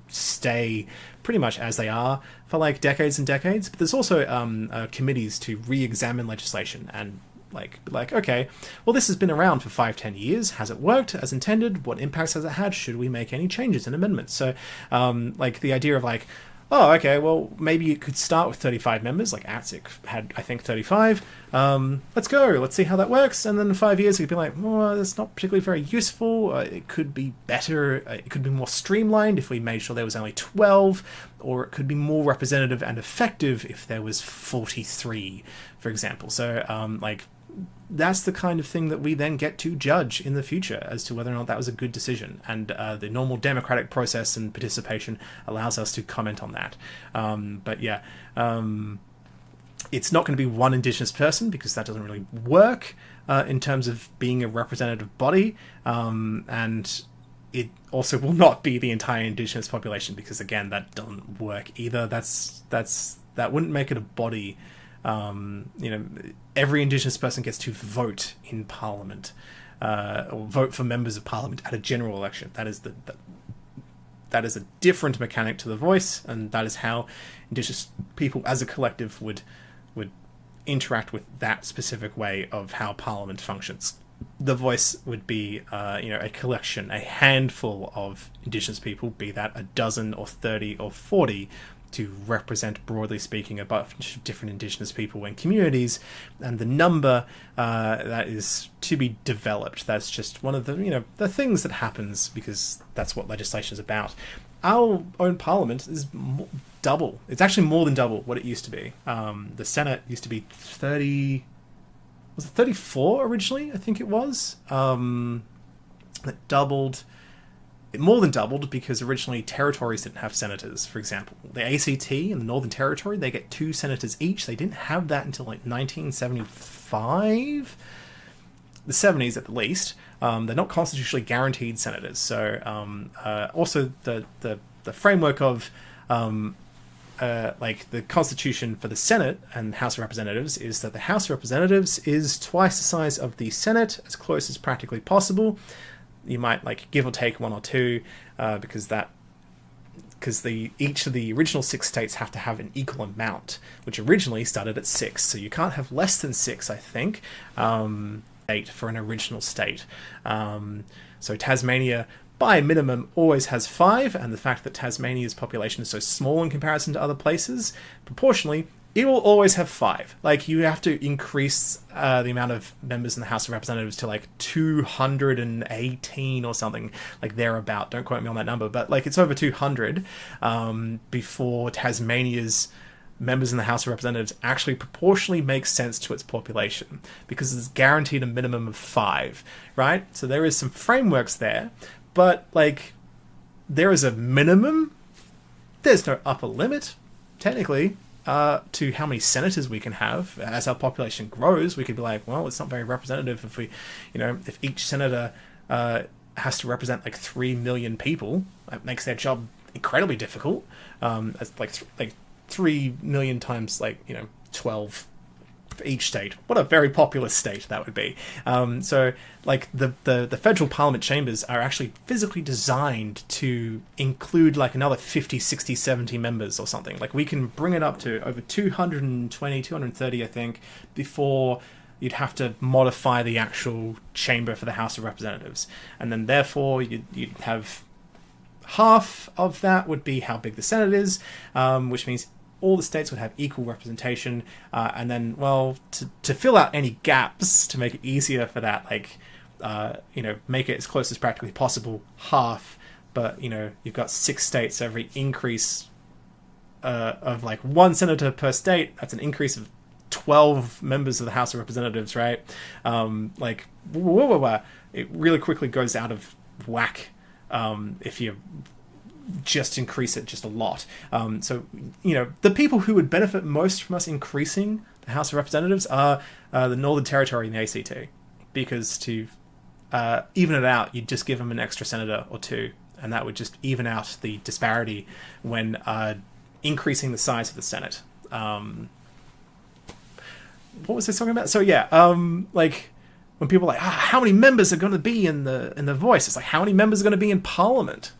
stay pretty much as they are for, like, decades and decades. But there's also committees to re-examine legislation and like, okay, well, this has been around for 5-10 years. Has it worked as intended? What impacts has it had? Should we make any changes and amendments? So, the idea of, like, oh, okay, well, maybe you could start with 35 members, like ATSIC had, I think, 35. Let's go, let's see how that works. And then in 5 years, you'd be like, well, that's not particularly very useful. It could be better. It could be more streamlined if we made sure there was only 12, or it could be more representative and effective if there was 43, for example. So, that's the kind of thing that we then get to judge in the future as to whether or not that was a good decision. And the normal democratic process and participation allows us to comment on that. It's not going to be one Indigenous person, because that doesn't really work in terms of being a representative body. And it also will not be the entire Indigenous population, because, again, that doesn't work either. That wouldn't make it a body. Every Indigenous person gets to vote in Parliament, or vote for members of Parliament at a general election. That that is a different mechanic to the voice, and that is how Indigenous people as a collective would interact with that specific way of how Parliament functions. The voice would be, a collection, a handful of Indigenous people, be that a dozen or 30 or 40, to represent, broadly speaking, a bunch of different Indigenous people and communities, and the number that is to be developed. That's just one of the, the things that happens, because that's what legislation is about. Our own Parliament is double. It's actually more than double what it used to be. The Senate used to be 30... Was it 34 originally? I think it was. It doubled. It more than doubled because originally territories didn't have senators, for example. The ACT and the Northern Territory, they get 2 senators each. They didn't have that until like 1975? The 70s at the least. They're not constitutionally guaranteed senators. So also the framework of the Constitution for the Senate and House of Representatives is that the House of Representatives is twice the size of the Senate, as close as practically possible. You might give or take 1 or 2, because each of the original 6 states have to have an equal amount, which originally started at 6. So you can't have less than 6, I think, 8 for an original state. So Tasmania, by minimum, always has 5, and the fact that Tasmania's population is so small in comparison to other places, proportionally, it will always have 5. You have to increase the amount of members in the House of Representatives to 218 or something, thereabout. Don't quote me on that number, but it's over 200 before Tasmania's members in the House of Representatives actually proportionally make sense to its population, because it's guaranteed a minimum of 5, right? So there is some frameworks there, but there is a minimum. There's no upper limit, technically, to how many senators we can have. As our population grows, we could be well, it's not very representative if we, if each senator has to represent 3 million people. That makes their job incredibly difficult. It's 3 million times 12 for each state. What a very populous state that would be. So the federal parliament chambers are actually physically designed to include another 50, 60, 70 members or something. We can bring it up to over 220, 230, I think, before you'd have to modify the actual chamber for the House of Representatives. And then therefore you'd have half of that would be how big the Senate is, which means all the states would have equal representation, and then, to fill out any gaps, to make it easier for that, make it as close as practically possible, half, but, you've got 6 states, so every increase of 1 senator per state, that's an increase of 12 members of the House of Representatives, right? It really quickly goes out of whack if you just increase it just a lot. So, the people who would benefit most from us increasing the House of Representatives are the Northern Territory and the ACT, because to even it out, you'd just give them an extra senator or 2, and that would just even out the disparity when increasing the size of the Senate. What was I talking about? So yeah, when people are how many members are going to be in the voice? It's how many members are going to be in Parliament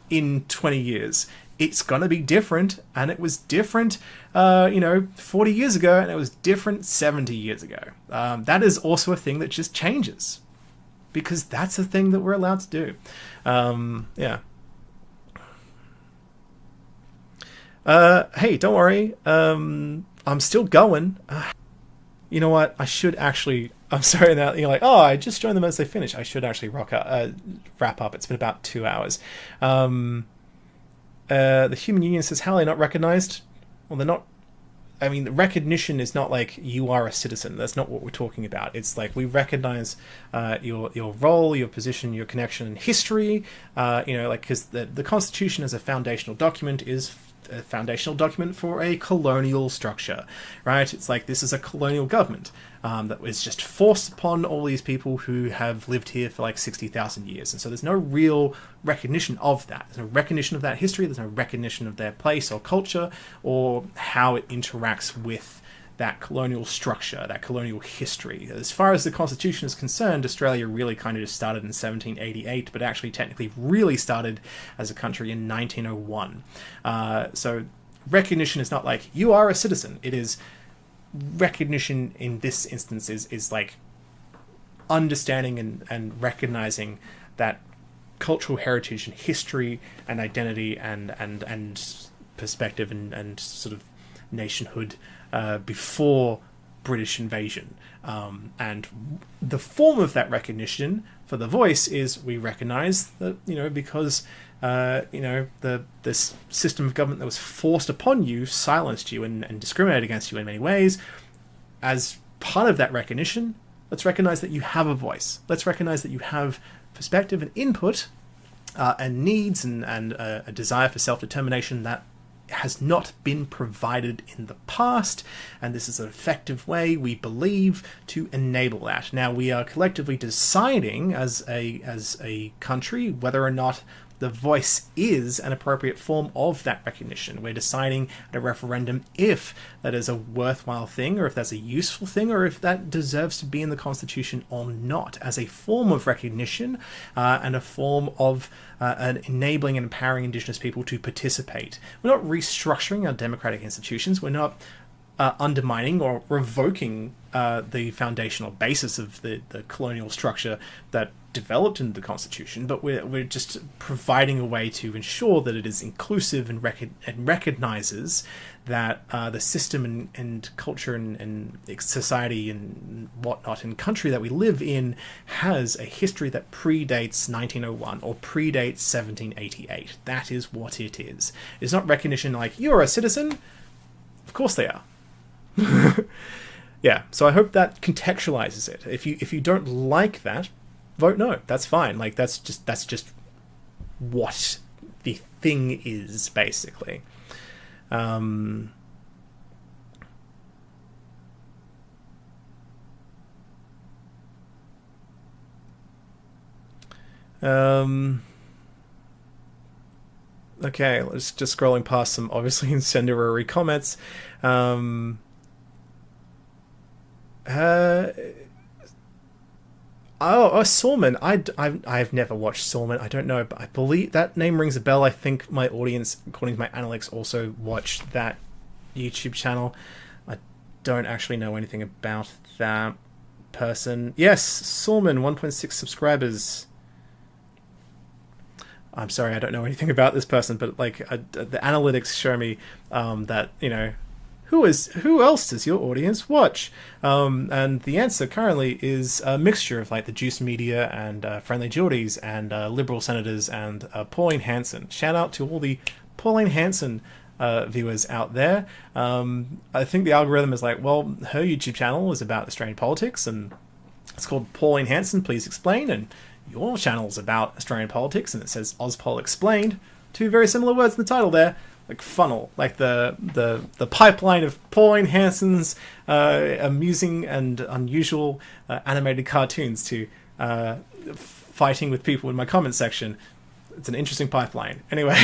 in 20 years? It's going to be different, and it was different 40 years ago, and it was different 70 years ago. That is also a thing that just changes, because that's a thing that we're allowed to do. Yeah. Hey, don't worry, I'm still going. You know what, I should actually, I'm sorry that you're I just joined them as they finish. I should actually wrap up. It's been about 2 hours. The Human Union says, how are they not recognized? Well, they're not. I mean, recognition is not you are a citizen. That's not what we're talking about. It's we recognize your role, your position, your connection in history. Because the Constitution as a foundational document is a foundational document for a colonial structure, right? It's this is a colonial government that was just forced upon all these people who have lived here for 60,000 years. And so there's no real recognition of that. There's no recognition of that history. There's no recognition of their place or culture or how it interacts with that colonial structure, that colonial history. As far as the Constitution is concerned, Australia really kind of just started in 1788, but actually technically really started as a country in 1901. So recognition is not like, you are a citizen. It is recognition in this instance is like understanding and recognizing that cultural heritage and history and identity and perspective and sort of nationhood before British invasion. And the form of that recognition for the voice is we recognize that, because this system of government that was forced upon you silenced you and discriminated against you in many ways. As part of that recognition, let's recognize that you have a voice. Let's recognize that you have perspective and input and needs and a desire for self-determination that has not been provided in the past, and this is an effective way, we believe, to enable that. Now, we are collectively deciding as a country whether or not the voice is an appropriate form of that recognition. We're deciding at a referendum if that is a worthwhile thing, or if that's a useful thing, or if that deserves to be in the Constitution or not, as a form of recognition and a form of an enabling and empowering Indigenous people to participate. We're not restructuring our democratic institutions. We're not undermining or revoking the foundational basis of the colonial structure that developed into the Constitution, but we're just providing a way to ensure that it is inclusive and recognizes that the system and culture and society and whatnot and country that we live in has a history that predates 1901 or predates 1788. That is what it is. It's not recognition like, you're a citizen. Of course they are. Yeah, so I hope that contextualizes it. If you don't like that, vote no. That's fine. Like that's just what the thing is, basically. Okay, let's just scrolling past some obviously incendiary comments. Sorman. I've never watched Sorman. I don't know, but I believe that name rings a bell. I think my audience, according to my analytics, also watched that YouTube channel. I don't actually know anything about that person. Yes, Sorman, 1.6 subscribers. I'm sorry, I don't know anything about this person, but like the analytics show me that, who else does your audience watch? And the answer currently is a mixture of like the Juice Media and Friendly Geordies and Liberal Senators and Pauline Hanson. Shout out to all the Pauline Hanson viewers out there. I think the algorithm is like, well, her YouTube channel is about Australian politics and it's called Pauline Hanson, Please Explain, and your channel's about Australian politics and it says Auspol Explained. Two very similar words in the title there. Like funnel, like the pipeline of Pauline Hanson's amusing and unusual animated cartoons to fighting with people in my comment section. It's an interesting pipeline. Anyway.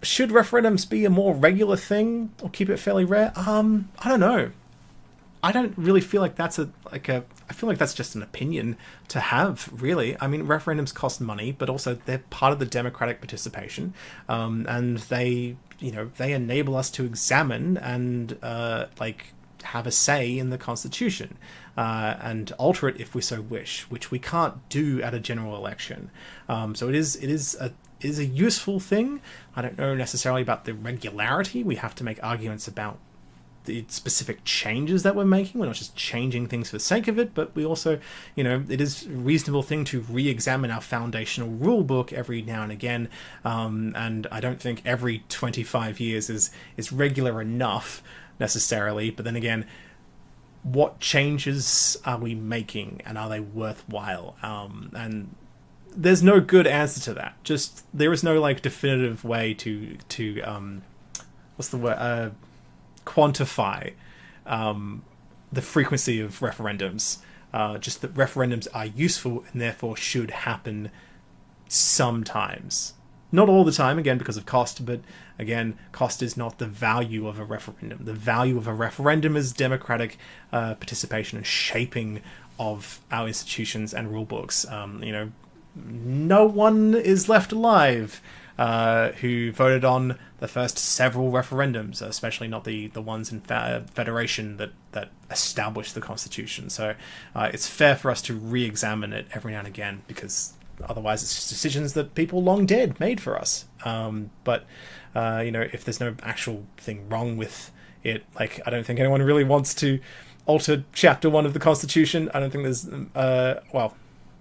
Should referendums be a more regular thing or keep it fairly rare? I don't know. I don't really feel like that's I feel like that's just an opinion to have, really. I mean, referendums cost money, but also they're part of the democratic participation, and they enable us to examine and have a say in the Constitution and alter it if we so wish, which we can't do at a general election. So it is a useful thing. I don't know necessarily about the regularity. We have to make arguments about the specific changes that we're making. We're not just changing things for the sake of it, but we also, it is a reasonable thing to re-examine our foundational rule book every now and again. And I don't think every 25 years is regular enough necessarily. But then again, what changes are we making and are they worthwhile? And there's no good answer to that. Just, there is no definitive way to what's the word? Quantify the frequency of referendums. Just that referendums are useful and therefore should happen sometimes. Not all the time, again, because of cost, but again, cost is not the value of a referendum. The value of a referendum is democratic participation and shaping of our institutions and rule books. No one is left alive who voted on the first several referendums, especially not the ones in Federation that established the Constitution. So it's fair for us to re-examine it every now and again, because otherwise it's just decisions that people long dead made for us. But if there's no actual thing wrong with it, like, I don't think anyone really wants to alter Chapter 1 of the Constitution. I don't think there's...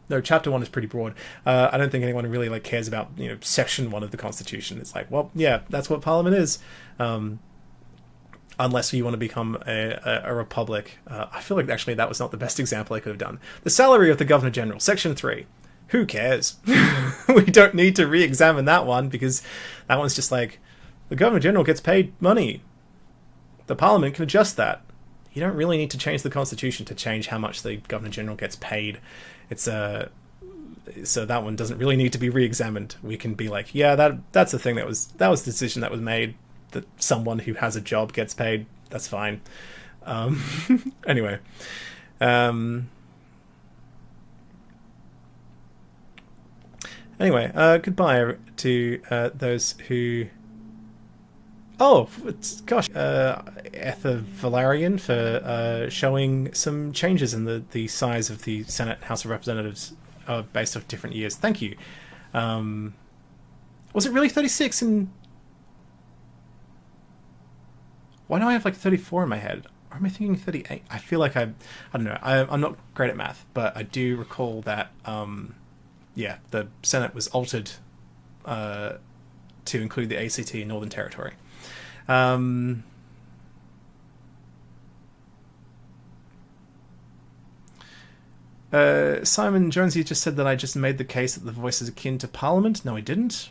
No, Chapter 1 is pretty broad. I don't think anyone really cares about Section 1 of the Constitution. It's like, well, yeah, that's what Parliament is. Unless you want to become a republic. I feel like actually that was not the best example I could have done. The salary of the Governor General, Section 3. Who cares? We don't need to re-examine that one, because that one's just like, the Governor General gets paid money. The Parliament can adjust that. You don't really need to change the Constitution to change how much the Governor General gets paid. It's so that one doesn't really need to be re-examined. We can be like, yeah, that's the thing that was the decision that was made, that someone who has a job gets paid. That's fine. Anyway. Goodbye to those who... Oh, gosh. Ether Valerian for showing some changes in the size of the Senate and House of Representatives based off different years. Thank you. Was it really 36 and... Why do I have 34 in my head? Or am I thinking 38? I feel like I don't know. I'm not great at math, but I do recall that, the Senate was altered to include the ACT and Northern Territory. Simon Jonesy just said that I just made the case that the voice is akin to Parliament. No, I didn't.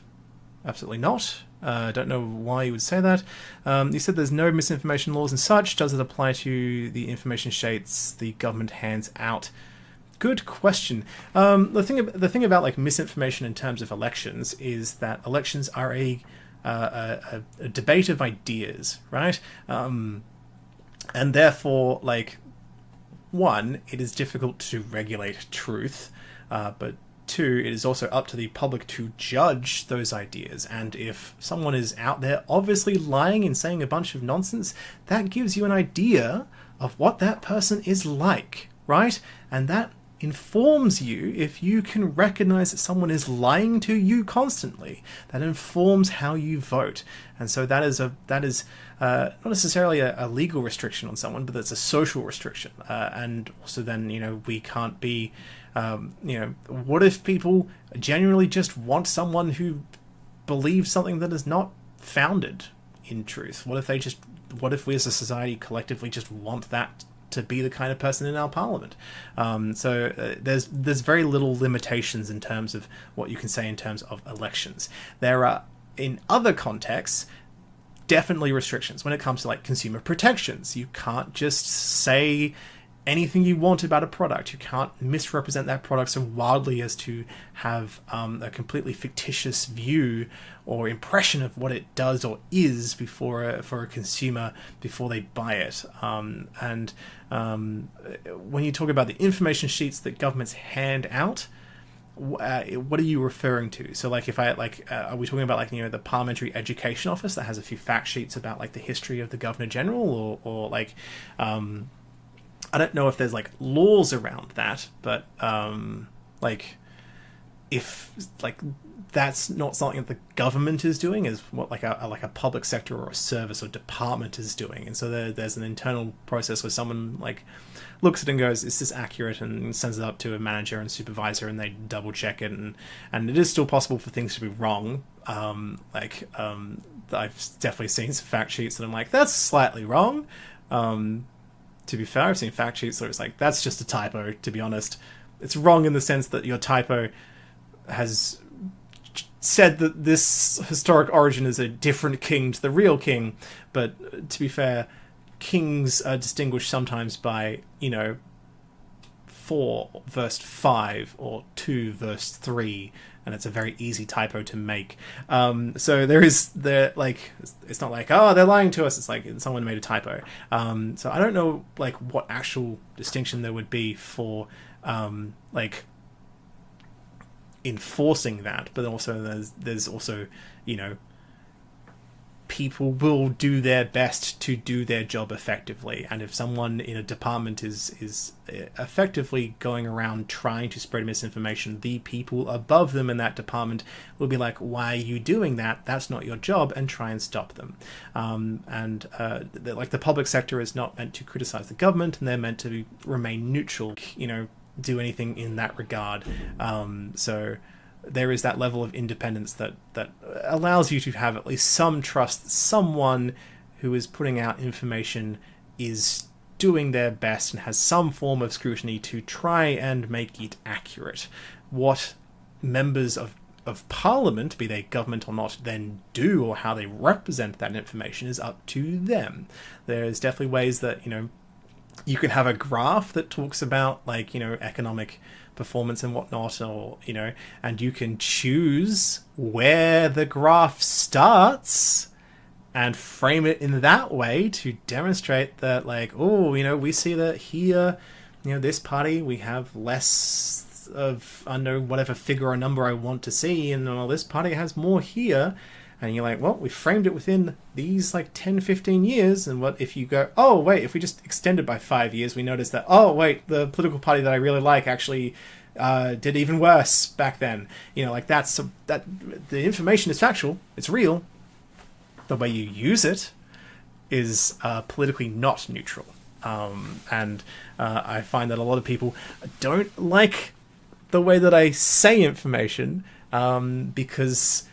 Absolutely not. I don't know why you would say that. You said there's no misinformation laws and such. Does it apply to the information sheets the government hands out? Good question. The thing about misinformation in terms of elections is that elections are a debate of ideas, right? And therefore, one, it is difficult to regulate truth, but two, it is also up to the public to judge those ideas. And if someone is out there obviously lying and saying a bunch of nonsense, that gives you an idea of what that person is like, right? And that informs you. If you can recognize that someone is lying to you constantly, that informs how you vote. And so that is not necessarily a legal restriction on someone, but that's a social restriction. And also then, we can't be, what if people genuinely just want someone who believes something that is not founded in truth? What if we as a society collectively just want that to be the kind of person in our parliament? There's very little limitations in terms of what you can say in terms of elections. There are, in other contexts, definitely restrictions when it comes to consumer protections. You can't just say anything you want about a product. You can't misrepresent that product so wildly as to have a completely fictitious view or impression of what it does or is for a consumer before they buy it. When you talk about the information sheets that governments hand out, what are you referring to? So are we talking about the Parliamentary Education Office that has a few fact sheets about the history of the Governor General, or I don't know if there's laws around that, but if that's not something that the government is doing, is what a public sector or a service or department is doing. And so there's an internal process where someone looks at it and goes, is this accurate, and sends it up to a manager and supervisor, and they double check it, and it is still possible for things to be wrong. I've definitely seen some fact sheets that I'm like, that's slightly wrong. To be fair, I've seen fact sheets where it's that's just a typo, to be honest. It's wrong in the sense that your typo has said that this historic origin is a different king to the real king, but to be fair, kings are distinguished sometimes by, 4 verse 5 or 2 verse 3, and it's a very easy typo to make. So it's not like, oh, they're lying to us. It's like someone made a typo. So I don't know like what actual distinction there would be for like enforcing that, but also there's also, you know, people will do their best to do their job effectively, and if someone in a department is effectively going around trying to spread misinformation, the people above them in that department will be like, why are you doing that? That's not your job, and try and stop them. Like the public sector is not meant to criticize the government, and they're meant to remain neutral, you know, do anything in that regard. So there is that level of independence that allows you to have at least some trust that someone who is putting out information is doing their best and has some form of scrutiny to try and make it accurate. What members of Parliament, be they government or not, then do, or how they represent that information, is up to them. There's definitely ways that, you know, you can have a graph that talks about, like, you know, economic performance and whatnot, or, you know, and you can choose where the graph starts and frame it in that way to demonstrate that, like, oh, you know, we see that here, you know, this party, we have less of, I don't know, whatever figure or number I want to see, and well, this party has more here. And you're like, well, we framed it within these like 10, 15 years. And what if you go, oh, wait, if we just extend it by 5 years, we notice that, oh, wait, the political party that I really like actually did even worse back then. You know, like that the information is factual. It's real. The way you use it is politically not neutral. I find that a lot of people don't like the way that I say information because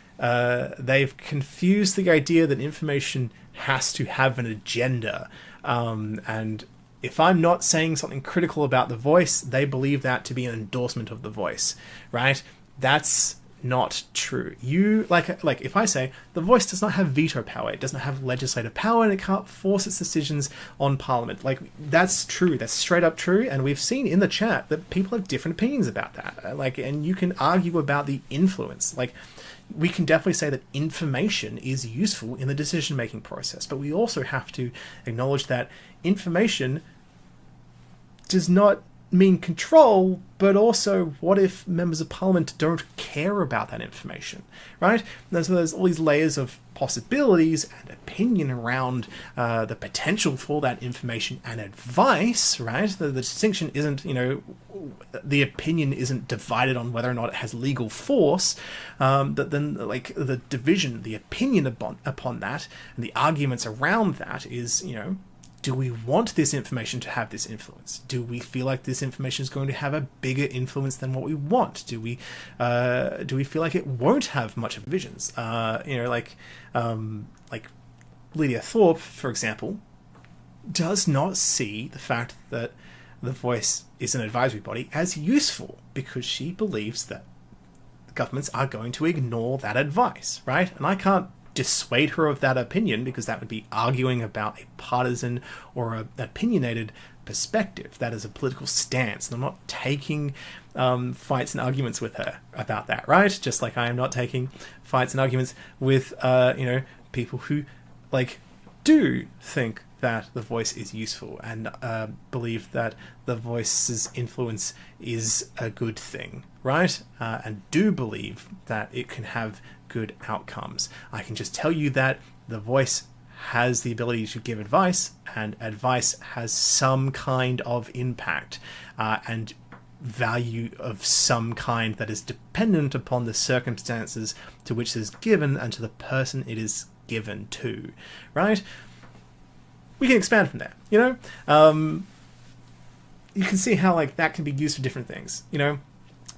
they've confused the idea that information has to have an agenda. And if I'm not saying something critical about The Voice, they believe that to be an endorsement of The Voice, right? That's not true. You like if I say The Voice does not have veto power, it doesn't have legislative power, and it can't force its decisions on Parliament. Like, that's true. That's straight up true. And we've seen in the chat that people have different opinions about that. Like, and you can argue about the influence. Like, we can definitely say that information is useful in the decision-making process, but we also have to acknowledge that information does not mean control, but also what if members of Parliament don't care about that information, right? And so there's all these layers of possibilities and opinion around the potential for that information and advice, right? The distinction isn't, you know, the opinion isn't divided on whether or not it has legal force, but then, like, the division, the opinion upon that, and the arguments around that is, you know, do we want this information to have this influence? Do we feel like this information is going to have a bigger influence than what we want? Do we feel like it won't have much of visions? You know, like Lydia Thorpe, for example, does not see the fact that The Voice is an advisory body as useful because she believes that governments are going to ignore that advice, right? And I can't dissuade her of that opinion because that would be arguing about a partisan or an opinionated perspective. That is a political stance, and I'm not taking fights and arguments with her about that, right? Just like I am not taking fights and arguments with you know, people who like do think that The Voice is useful and believe that The Voice's influence is a good thing, right? And do believe that it can have good outcomes. I can just tell you that The Voice has the ability to give advice, and advice has some kind of impact and value of some kind that is dependent upon the circumstances to which it is given and to the person it is given to, right? We can expand from there, you know? You can see how, like, that can be used for different things, you know?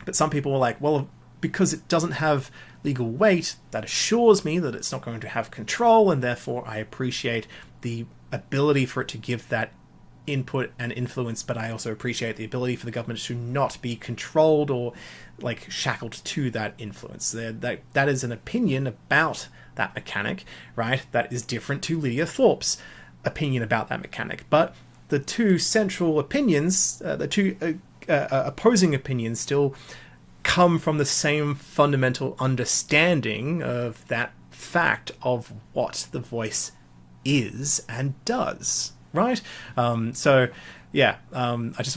But some people are like, well, because it doesn't have legal weight, that assures me that it's not going to have control, and therefore I appreciate the ability for it to give that input and influence, but I also appreciate the ability for the government to not be controlled or, like, shackled to that influence. That is an opinion about that mechanic, right? That is different to Lydia Thorpe's opinion about that mechanic. But the two central opinions, the two opposing opinions still come from the same fundamental understanding of that fact of what the voice is and does, right? I just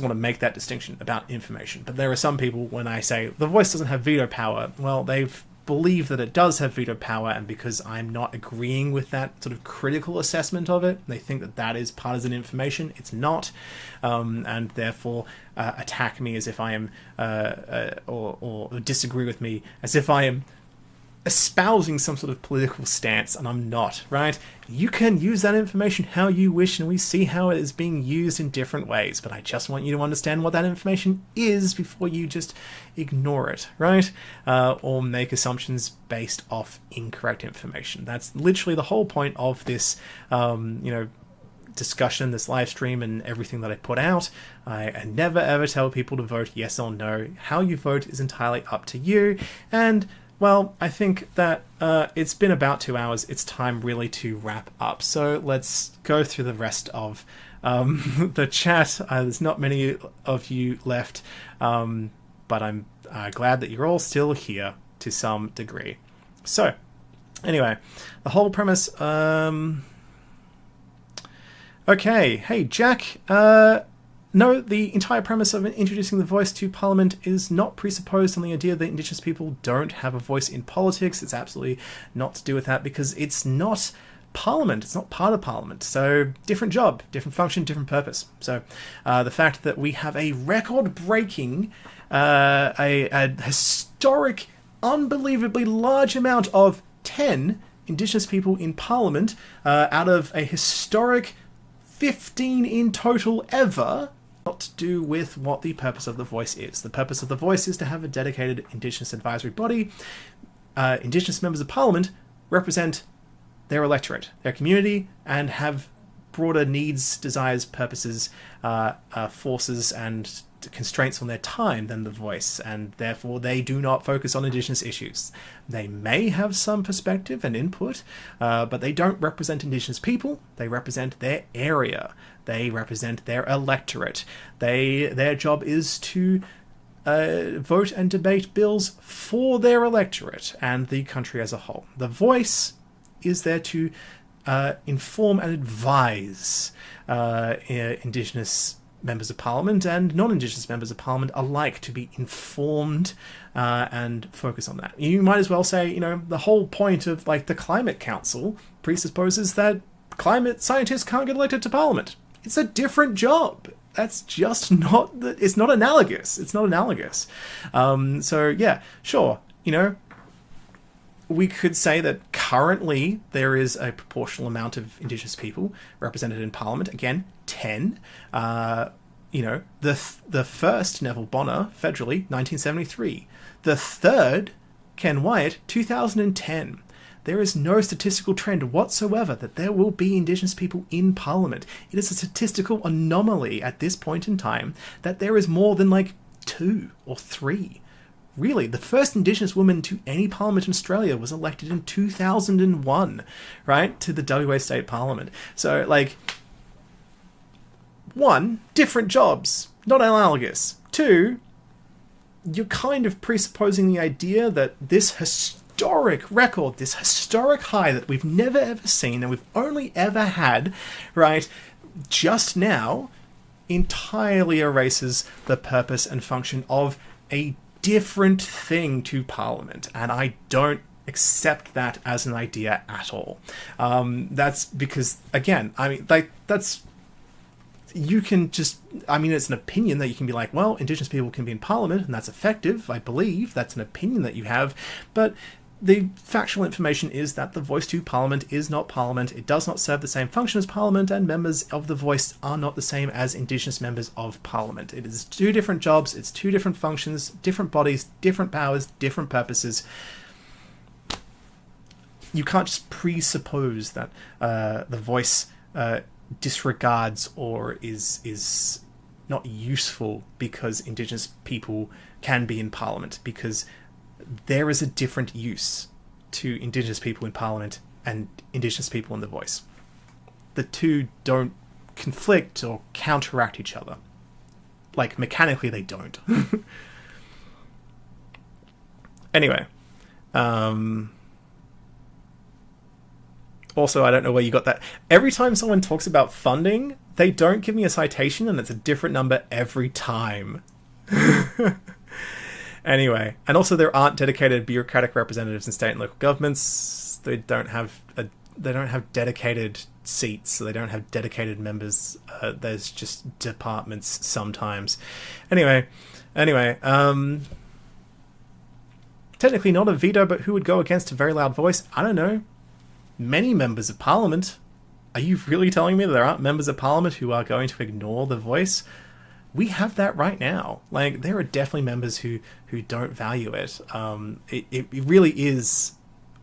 want to make that distinction about information. But there are some people, when I say the voice doesn't have veto power, well, they've believe that it does have veto power, and because I'm not agreeing with that sort of critical assessment of it, they think that that is partisan information. It's not, and therefore attack me as if I am, or disagree with me as if I am espousing some sort of political stance, and I'm not, right? You can use that information how you wish, and we see how it is being used in different ways, but I just want you to understand what that information is before you just ignore it, right? Or make assumptions based off incorrect information. That's literally the whole point of this, discussion, this live stream, and everything that I put out. I never ever tell people to vote yes or no. How you vote is entirely up to you, and well, I think that it's been about 2 hours. It's time really to wrap up. So let's go through the rest of the chat. There's not many of you left, but I'm glad that you're all still here to some degree. So, anyway, the whole premise... Okay, hey, Jack... No, the entire premise of introducing the voice to Parliament is not presupposed on the idea that Indigenous people don't have a voice in politics. It's absolutely not to do with that, because it's not Parliament. It's not part of Parliament. So, different job, different function, different purpose. So, the fact that we have a record-breaking, a historic, unbelievably large amount of 10 Indigenous people in Parliament, out of a historic 15 in total ever, not to do with what the purpose of the voice is. The purpose of the voice is to have a dedicated Indigenous advisory body. Indigenous members of Parliament represent their electorate, their community, and have broader needs, desires, purposes, forces, and constraints on their time than the voice, and therefore they do not focus on Indigenous issues. They may have some perspective and input, but they don't represent Indigenous people. They represent their area. They represent their electorate. Their job is to vote and debate bills for their electorate and the country as a whole. The voice is there to inform and advise Indigenous members of Parliament and non-Indigenous members of Parliament alike to be informed and focus on that. You might as well say, the whole point of the Climate Council presupposes that climate scientists can't get elected to Parliament. It's a different job. That's just not... It's not analogous. It's not analogous. So, yeah, sure, we could say that currently there is a proportional amount of Indigenous people represented in Parliament. Again, 10. The first, Neville Bonner, federally, 1973. The third, Ken Wyatt, 2010. There is no statistical trend whatsoever that there will be Indigenous people in Parliament. It is a statistical anomaly at this point in time that there is more than 2 or 3. Really, the first Indigenous woman to any parliament in Australia was elected in 2001, right, to the WA State Parliament. So, 1, different jobs, not analogous. 2, you're kind of presupposing the idea that this historic record, this historic high that we've never ever seen and we've only ever had, right, just now, entirely erases the purpose and function of a different thing to Parliament, and I don't accept that as an idea at all. That's because, again, that's... You can just... it's an opinion that you can be well, Indigenous people can be in Parliament, and that's effective, I believe. That's an opinion that you have, but the factual information is that the voice to Parliament is not Parliament. It does not serve the same function as Parliament, and members of the voice are not the same as Indigenous members of Parliament. It is 2 different jobs, it's 2 different functions, different bodies, different powers, different purposes. You can't just presuppose that the voice disregards or is not useful because Indigenous people can be in Parliament, because there is a different use to Indigenous people in Parliament and Indigenous people in the voice. The 2 don't conflict or counteract each other. like, mechanically they don't. Anyway. Also, I don't know where you got that. Every time someone talks about funding, they don't give me a citation, and it's a different number every time. Anyway, and also there aren't dedicated bureaucratic representatives in state and local governments. They don't have dedicated seats, so they don't have dedicated members. There's just departments sometimes. Anyway, technically not a veto, but who would go against a very loud voice? I don't know. Many members of parliament. Are you really telling me that there aren't members of parliament who are going to ignore the voice? We have that right now. Like, there are definitely members who don't value it. It really is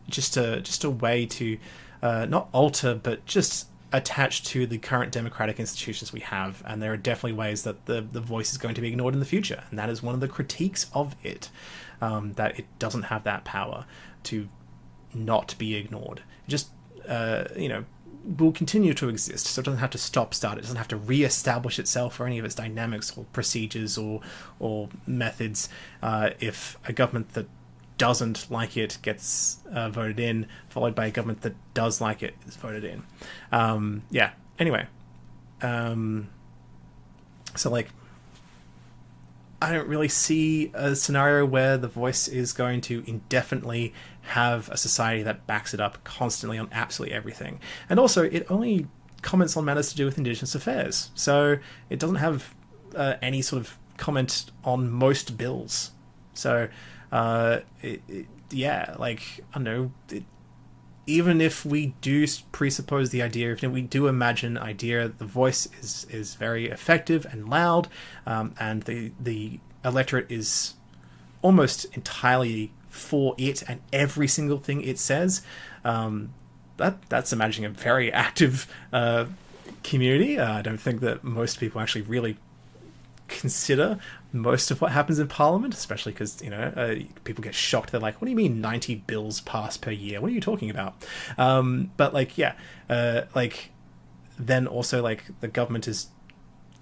just a way to not alter, but just attach to the current democratic institutions we have. And there are definitely ways that the voice is going to be ignored in the future. And that is one of the critiques of it, that it doesn't have that power to not be ignored. It just, will continue to exist, so it doesn't have to start, it doesn't have to re-establish itself or any of its dynamics or procedures or methods if a government that doesn't like it gets voted in, followed by a government that does like it is voted in. Anyway. So, like, I don't really see a scenario where the voice is going to indefinitely have a society that backs it up constantly on absolutely everything. And also, it only comments on matters to do with Indigenous affairs. So it doesn't have any sort of comment on most bills. So, I don't know, even if we do presuppose the idea, if we do imagine the idea, the voice is very effective and loud, and the electorate is almost entirely for it and every single thing it says, that's imagining a very active community. I don't think that most people actually really consider most of what happens in Parliament, especially because, people get shocked. They're like, what do you mean 90 bills pass per year? What are you talking about? Then also, like, the government is,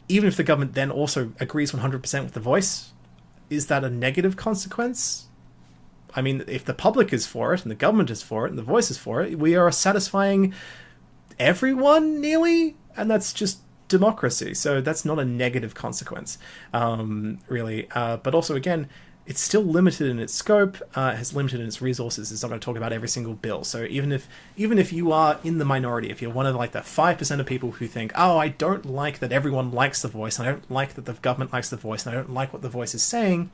even if the government then also agrees 100% with the voice, is that a negative consequence? I mean, if the public is for it, and the government is for it, and the voice is for it, we are satisfying everyone, nearly, and that's just democracy. So that's not a negative consequence, really. But also, again, it's still limited in its scope, has limited in its resources. It's not going to talk about every single bill. So even if you are in the minority, if you're one of like the 5% of people who think, oh, I don't like that everyone likes the voice, and I don't like that the government likes the voice, and I don't like what the voice is saying,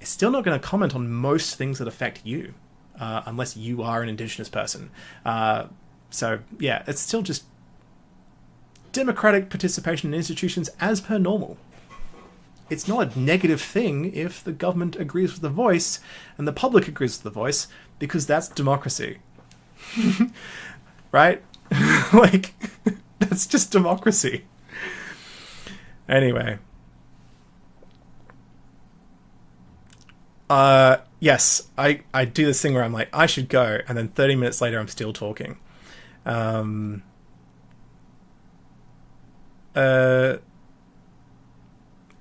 it's still not going to comment on most things that affect you, unless you are an Indigenous person. So yeah, it's still just democratic participation in institutions as per normal. It's not a negative thing if the government agrees with the voice and the public agrees with the voice, because that's democracy. Right? Like, that's just democracy. Anyway. Yes, I do this thing where I'm like, I should go, and then 30 minutes later I'm still talking.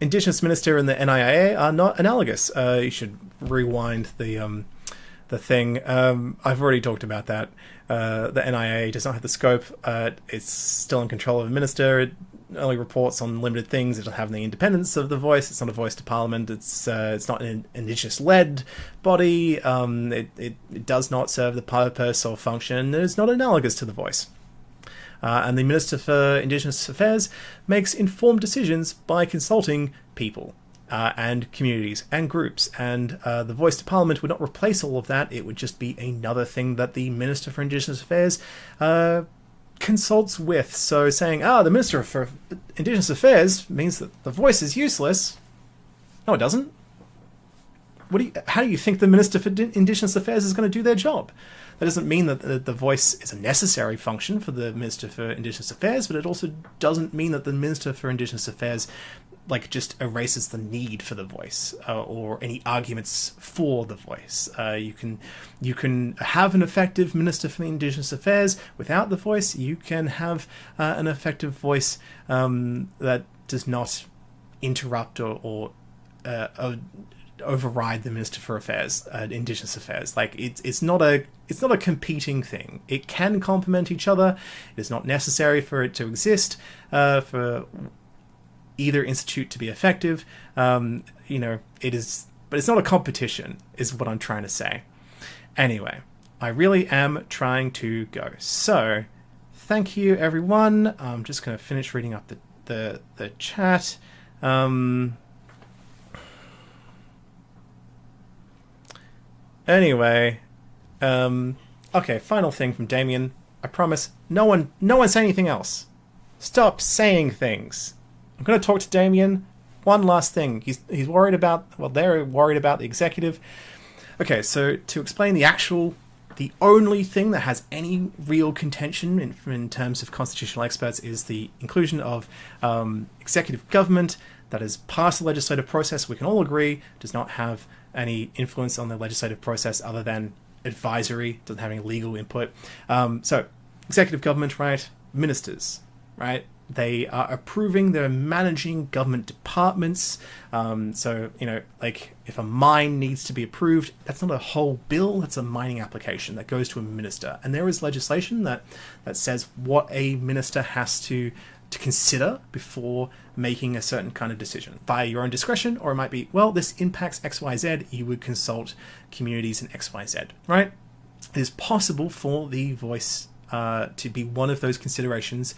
Indigenous Minister and the NIA are not analogous. You should rewind the thing. I've already talked about that. The NIA does not have the scope. It's still in control of a minister. It only reports on limited things. It doesn't have the independence of the voice. It's not a voice to Parliament. It's not an Indigenous-led body. It does not serve the purpose or function. It's not analogous to the voice. And the Minister for Indigenous Affairs makes informed decisions by consulting people and communities and groups. And the voice to Parliament would not replace all of that. It would just be another thing that the Minister for Indigenous Affairs consults with. So saying, the Minister for Indigenous Affairs means that the voice is useless. No, it doesn't. How do you think the Minister for Indigenous Affairs is going to do their job? That doesn't mean that the voice is a necessary function for the Minister for Indigenous Affairs, but it also doesn't mean that the Minister for Indigenous Affairs just erases the need for the voice or any arguments for the voice. You can have an effective Minister for Indigenous Affairs without the voice. You can have an effective voice that does not interrupt or override the Minister for Affairs, Indigenous Affairs. Like it's not a competing thing. It can complement each other. It is not necessary for it to exist for either institute to be effective. It is, but it's not a competition, is what I'm trying to say. Anyway, I really am trying to go. So, thank you, everyone. I'm just going to finish reading up the chat. Anyway, okay, final thing from Damien. I promise, no one say anything else. Stop saying things. I'm going to talk to Damien. One last thing. He's worried about, well, they're worried about the executive. Okay, so to explain the only thing that has any real contention in terms of constitutional experts is the inclusion of executive government that is past the legislative process. We can all agree does not have any influence on the legislative process other than advisory, doesn't have any legal input. So executive government, right? Ministers, right? They are approving, they're managing government departments. So, like if a mine needs to be approved, that's not a whole bill, that's a mining application that goes to a minister. And there is legislation that says what a minister has to consider before making a certain kind of decision via your own discretion, or it might be, well, this impacts XYZ, you would consult communities in XYZ, right? It is possible for the voice to be one of those considerations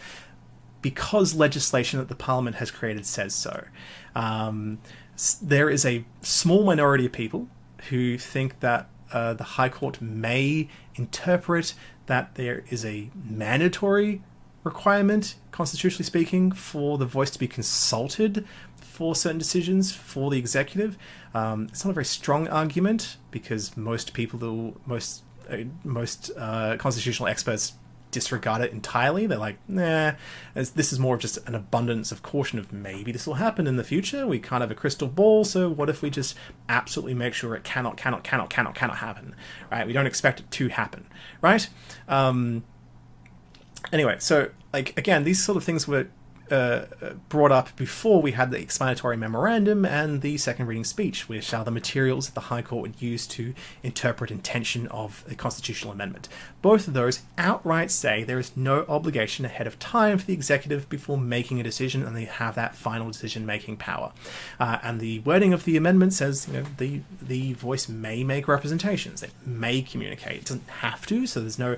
because legislation that the Parliament has created says so. There is a small minority of people who think that the High Court may interpret that there is a mandatory requirement, constitutionally speaking, for the voice to be consulted for certain decisions for the executive. It's not a very strong argument because most constitutional experts disregard it entirely. They're like, nah, this is more of just an abundance of caution of maybe this will happen in the future. We can't have a crystal ball, so what if we just absolutely make sure it cannot happen, right? We don't expect it to happen, right? Anyway, so, like, again, these sort of things were brought up before we had the explanatory memorandum and the second reading speech, which are the materials that the High Court would use to interpret intention of a constitutional amendment. Both of those outright say there is no obligation ahead of time for the executive before making a decision, and they have that final decision-making power. And the wording of the amendment says, the voice may make representations, it may communicate. It doesn't have to, so there's no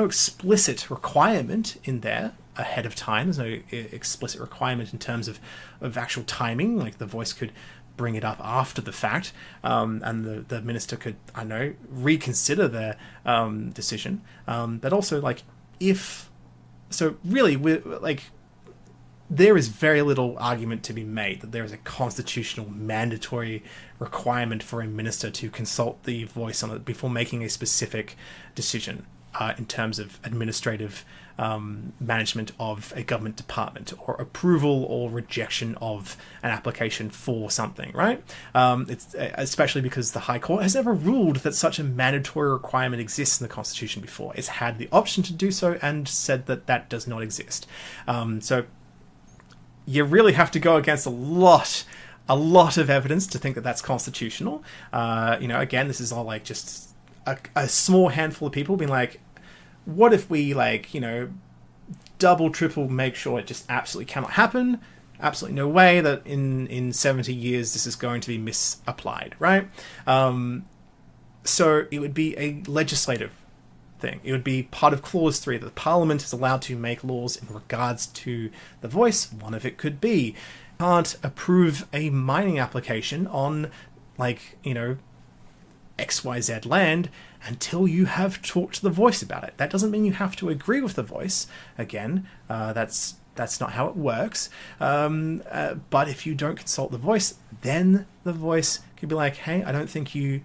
explicit requirement in there ahead of time. There's no explicit requirement in terms of actual timing. Like the voice could bring it up after the fact, and the minister could, reconsider their decision. But also, there is very little argument to be made that there is a constitutional mandatory requirement for a minister to consult the voice on it before making a specific decision in terms of administrative management of a government department, or approval or rejection of an application for something, right? It's especially because the High Court has never ruled that such a mandatory requirement exists in the Constitution before. It's had the option to do so and said that does not exist. So you really have to go against a lot of evidence to think that that's constitutional. Again, this is all like just a small handful of people being like, what if we double, triple make sure it just absolutely cannot happen? Absolutely no way that in 70 years this is going to be misapplied, right? So it would be a legislative thing. It would be part of Clause 3 that the Parliament is allowed to make laws in regards to the voice. One of it could be, can't approve a mining application on XYZ land until you have talked to the voice about it. That doesn't mean you have to agree with the voice. Again, that's not how it works. But if you don't consult the voice, then the voice could be like, hey, I don't think you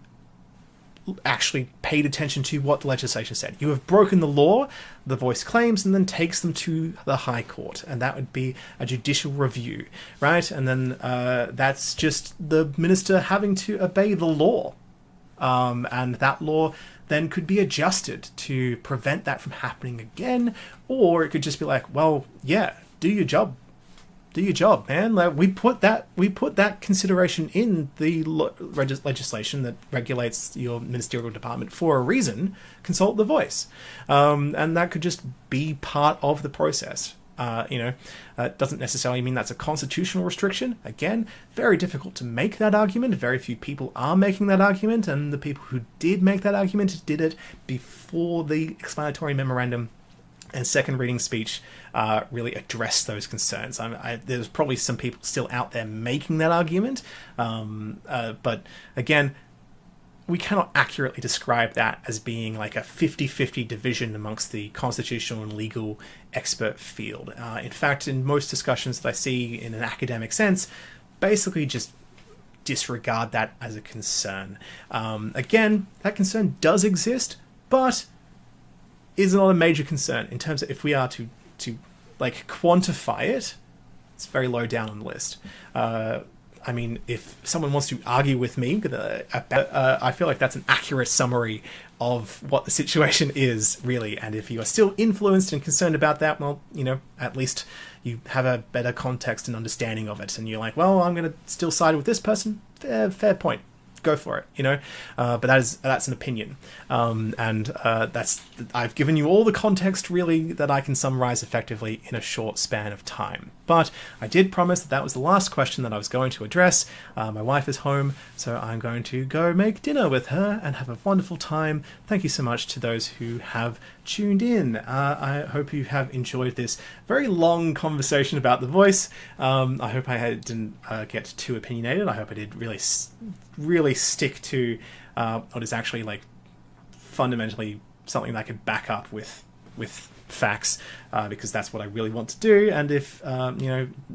actually paid attention to what the legislation said. You have broken the law, the voice claims, and then takes them to the High Court. And that would be a judicial review, right? And then that's just the minister having to obey the law. And that law then could be adjusted to prevent that from happening again, or it could just be like, well, yeah, do your job, do your job, man. Like, we put that consideration in the legislation that regulates your ministerial department for a reason. Consult the voice, and that could just be part of the process. It doesn't necessarily mean that's a constitutional restriction. Again, very difficult to make that argument. Very few people are making that argument, and the people who did make that argument did it before the explanatory memorandum and second reading speech really addressed those concerns. There's probably some people still out there making that argument, but again, we cannot accurately describe that as being like a 50-50 division amongst the constitutional and legal expert field. In fact, in most discussions that I see in an academic sense, basically just disregard that as a concern. Again, that concern does exist, but is not a major concern in terms of if we are to like quantify it. It's very low down on the list. I mean, if someone wants to argue with me, I feel like that's an accurate summary of what the situation is, really. And if you are still influenced and concerned about that, well, at least you have a better context and understanding of it. And you're like, well, I'm going to still side with this person. Fair point. Go for it, but that's an opinion, and I've given you all the context really that I can summarize effectively in a short span of time. But I did promise that was the last question that I was going to address. My wife is home, so I'm going to go make dinner with her and have a wonderful time. Thank you so much to those who have tuned in. I hope you have enjoyed this very long conversation about the voice. I hope I didn't get too opinionated. I hope I did really stick to what is actually like fundamentally something that I can back up with facts, because that's what I really want to do. And if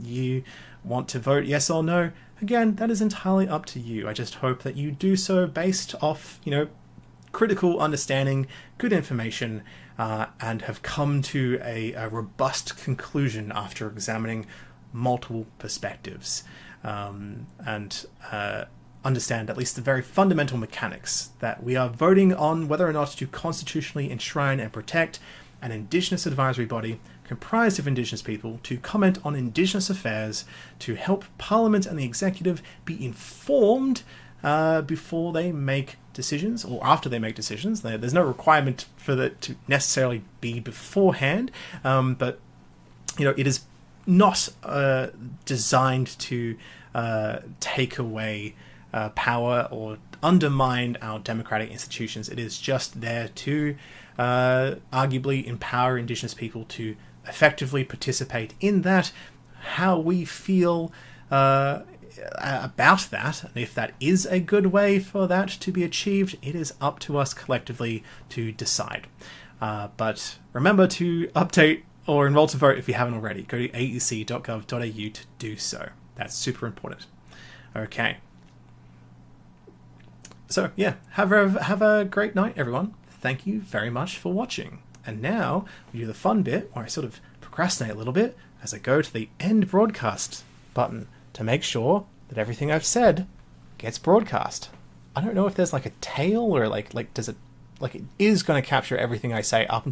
you want to vote yes or no, again, that is entirely up to you. I just hope that you do so based off critical understanding, good information, and have come to a robust conclusion after examining multiple perspectives, and understand at least the very fundamental mechanics that we are voting on whether or not to constitutionally enshrine and protect an Indigenous advisory body comprised of Indigenous people to comment on Indigenous affairs, to help Parliament and the Executive be informed before they make decisions or after they make decisions. There's no requirement for that to necessarily be beforehand, but it is not designed to take away power or undermine our democratic institutions. It is just there to arguably empower Indigenous people to effectively participate in that. How we feel about that, and if that is a good way for that to be achieved, it is up to us collectively to decide. But remember to update or enroll to vote if you haven't already. Go to aec.gov.au to do so. That's super important. Okay. So yeah, have a great night, everyone. Thank you very much for watching. And now we do the fun bit where I sort of procrastinate a little bit as I go to the end broadcast button to make sure that everything I've said gets broadcast. I don't know if there's like a tail or like does it, like it is going to capture everything I say up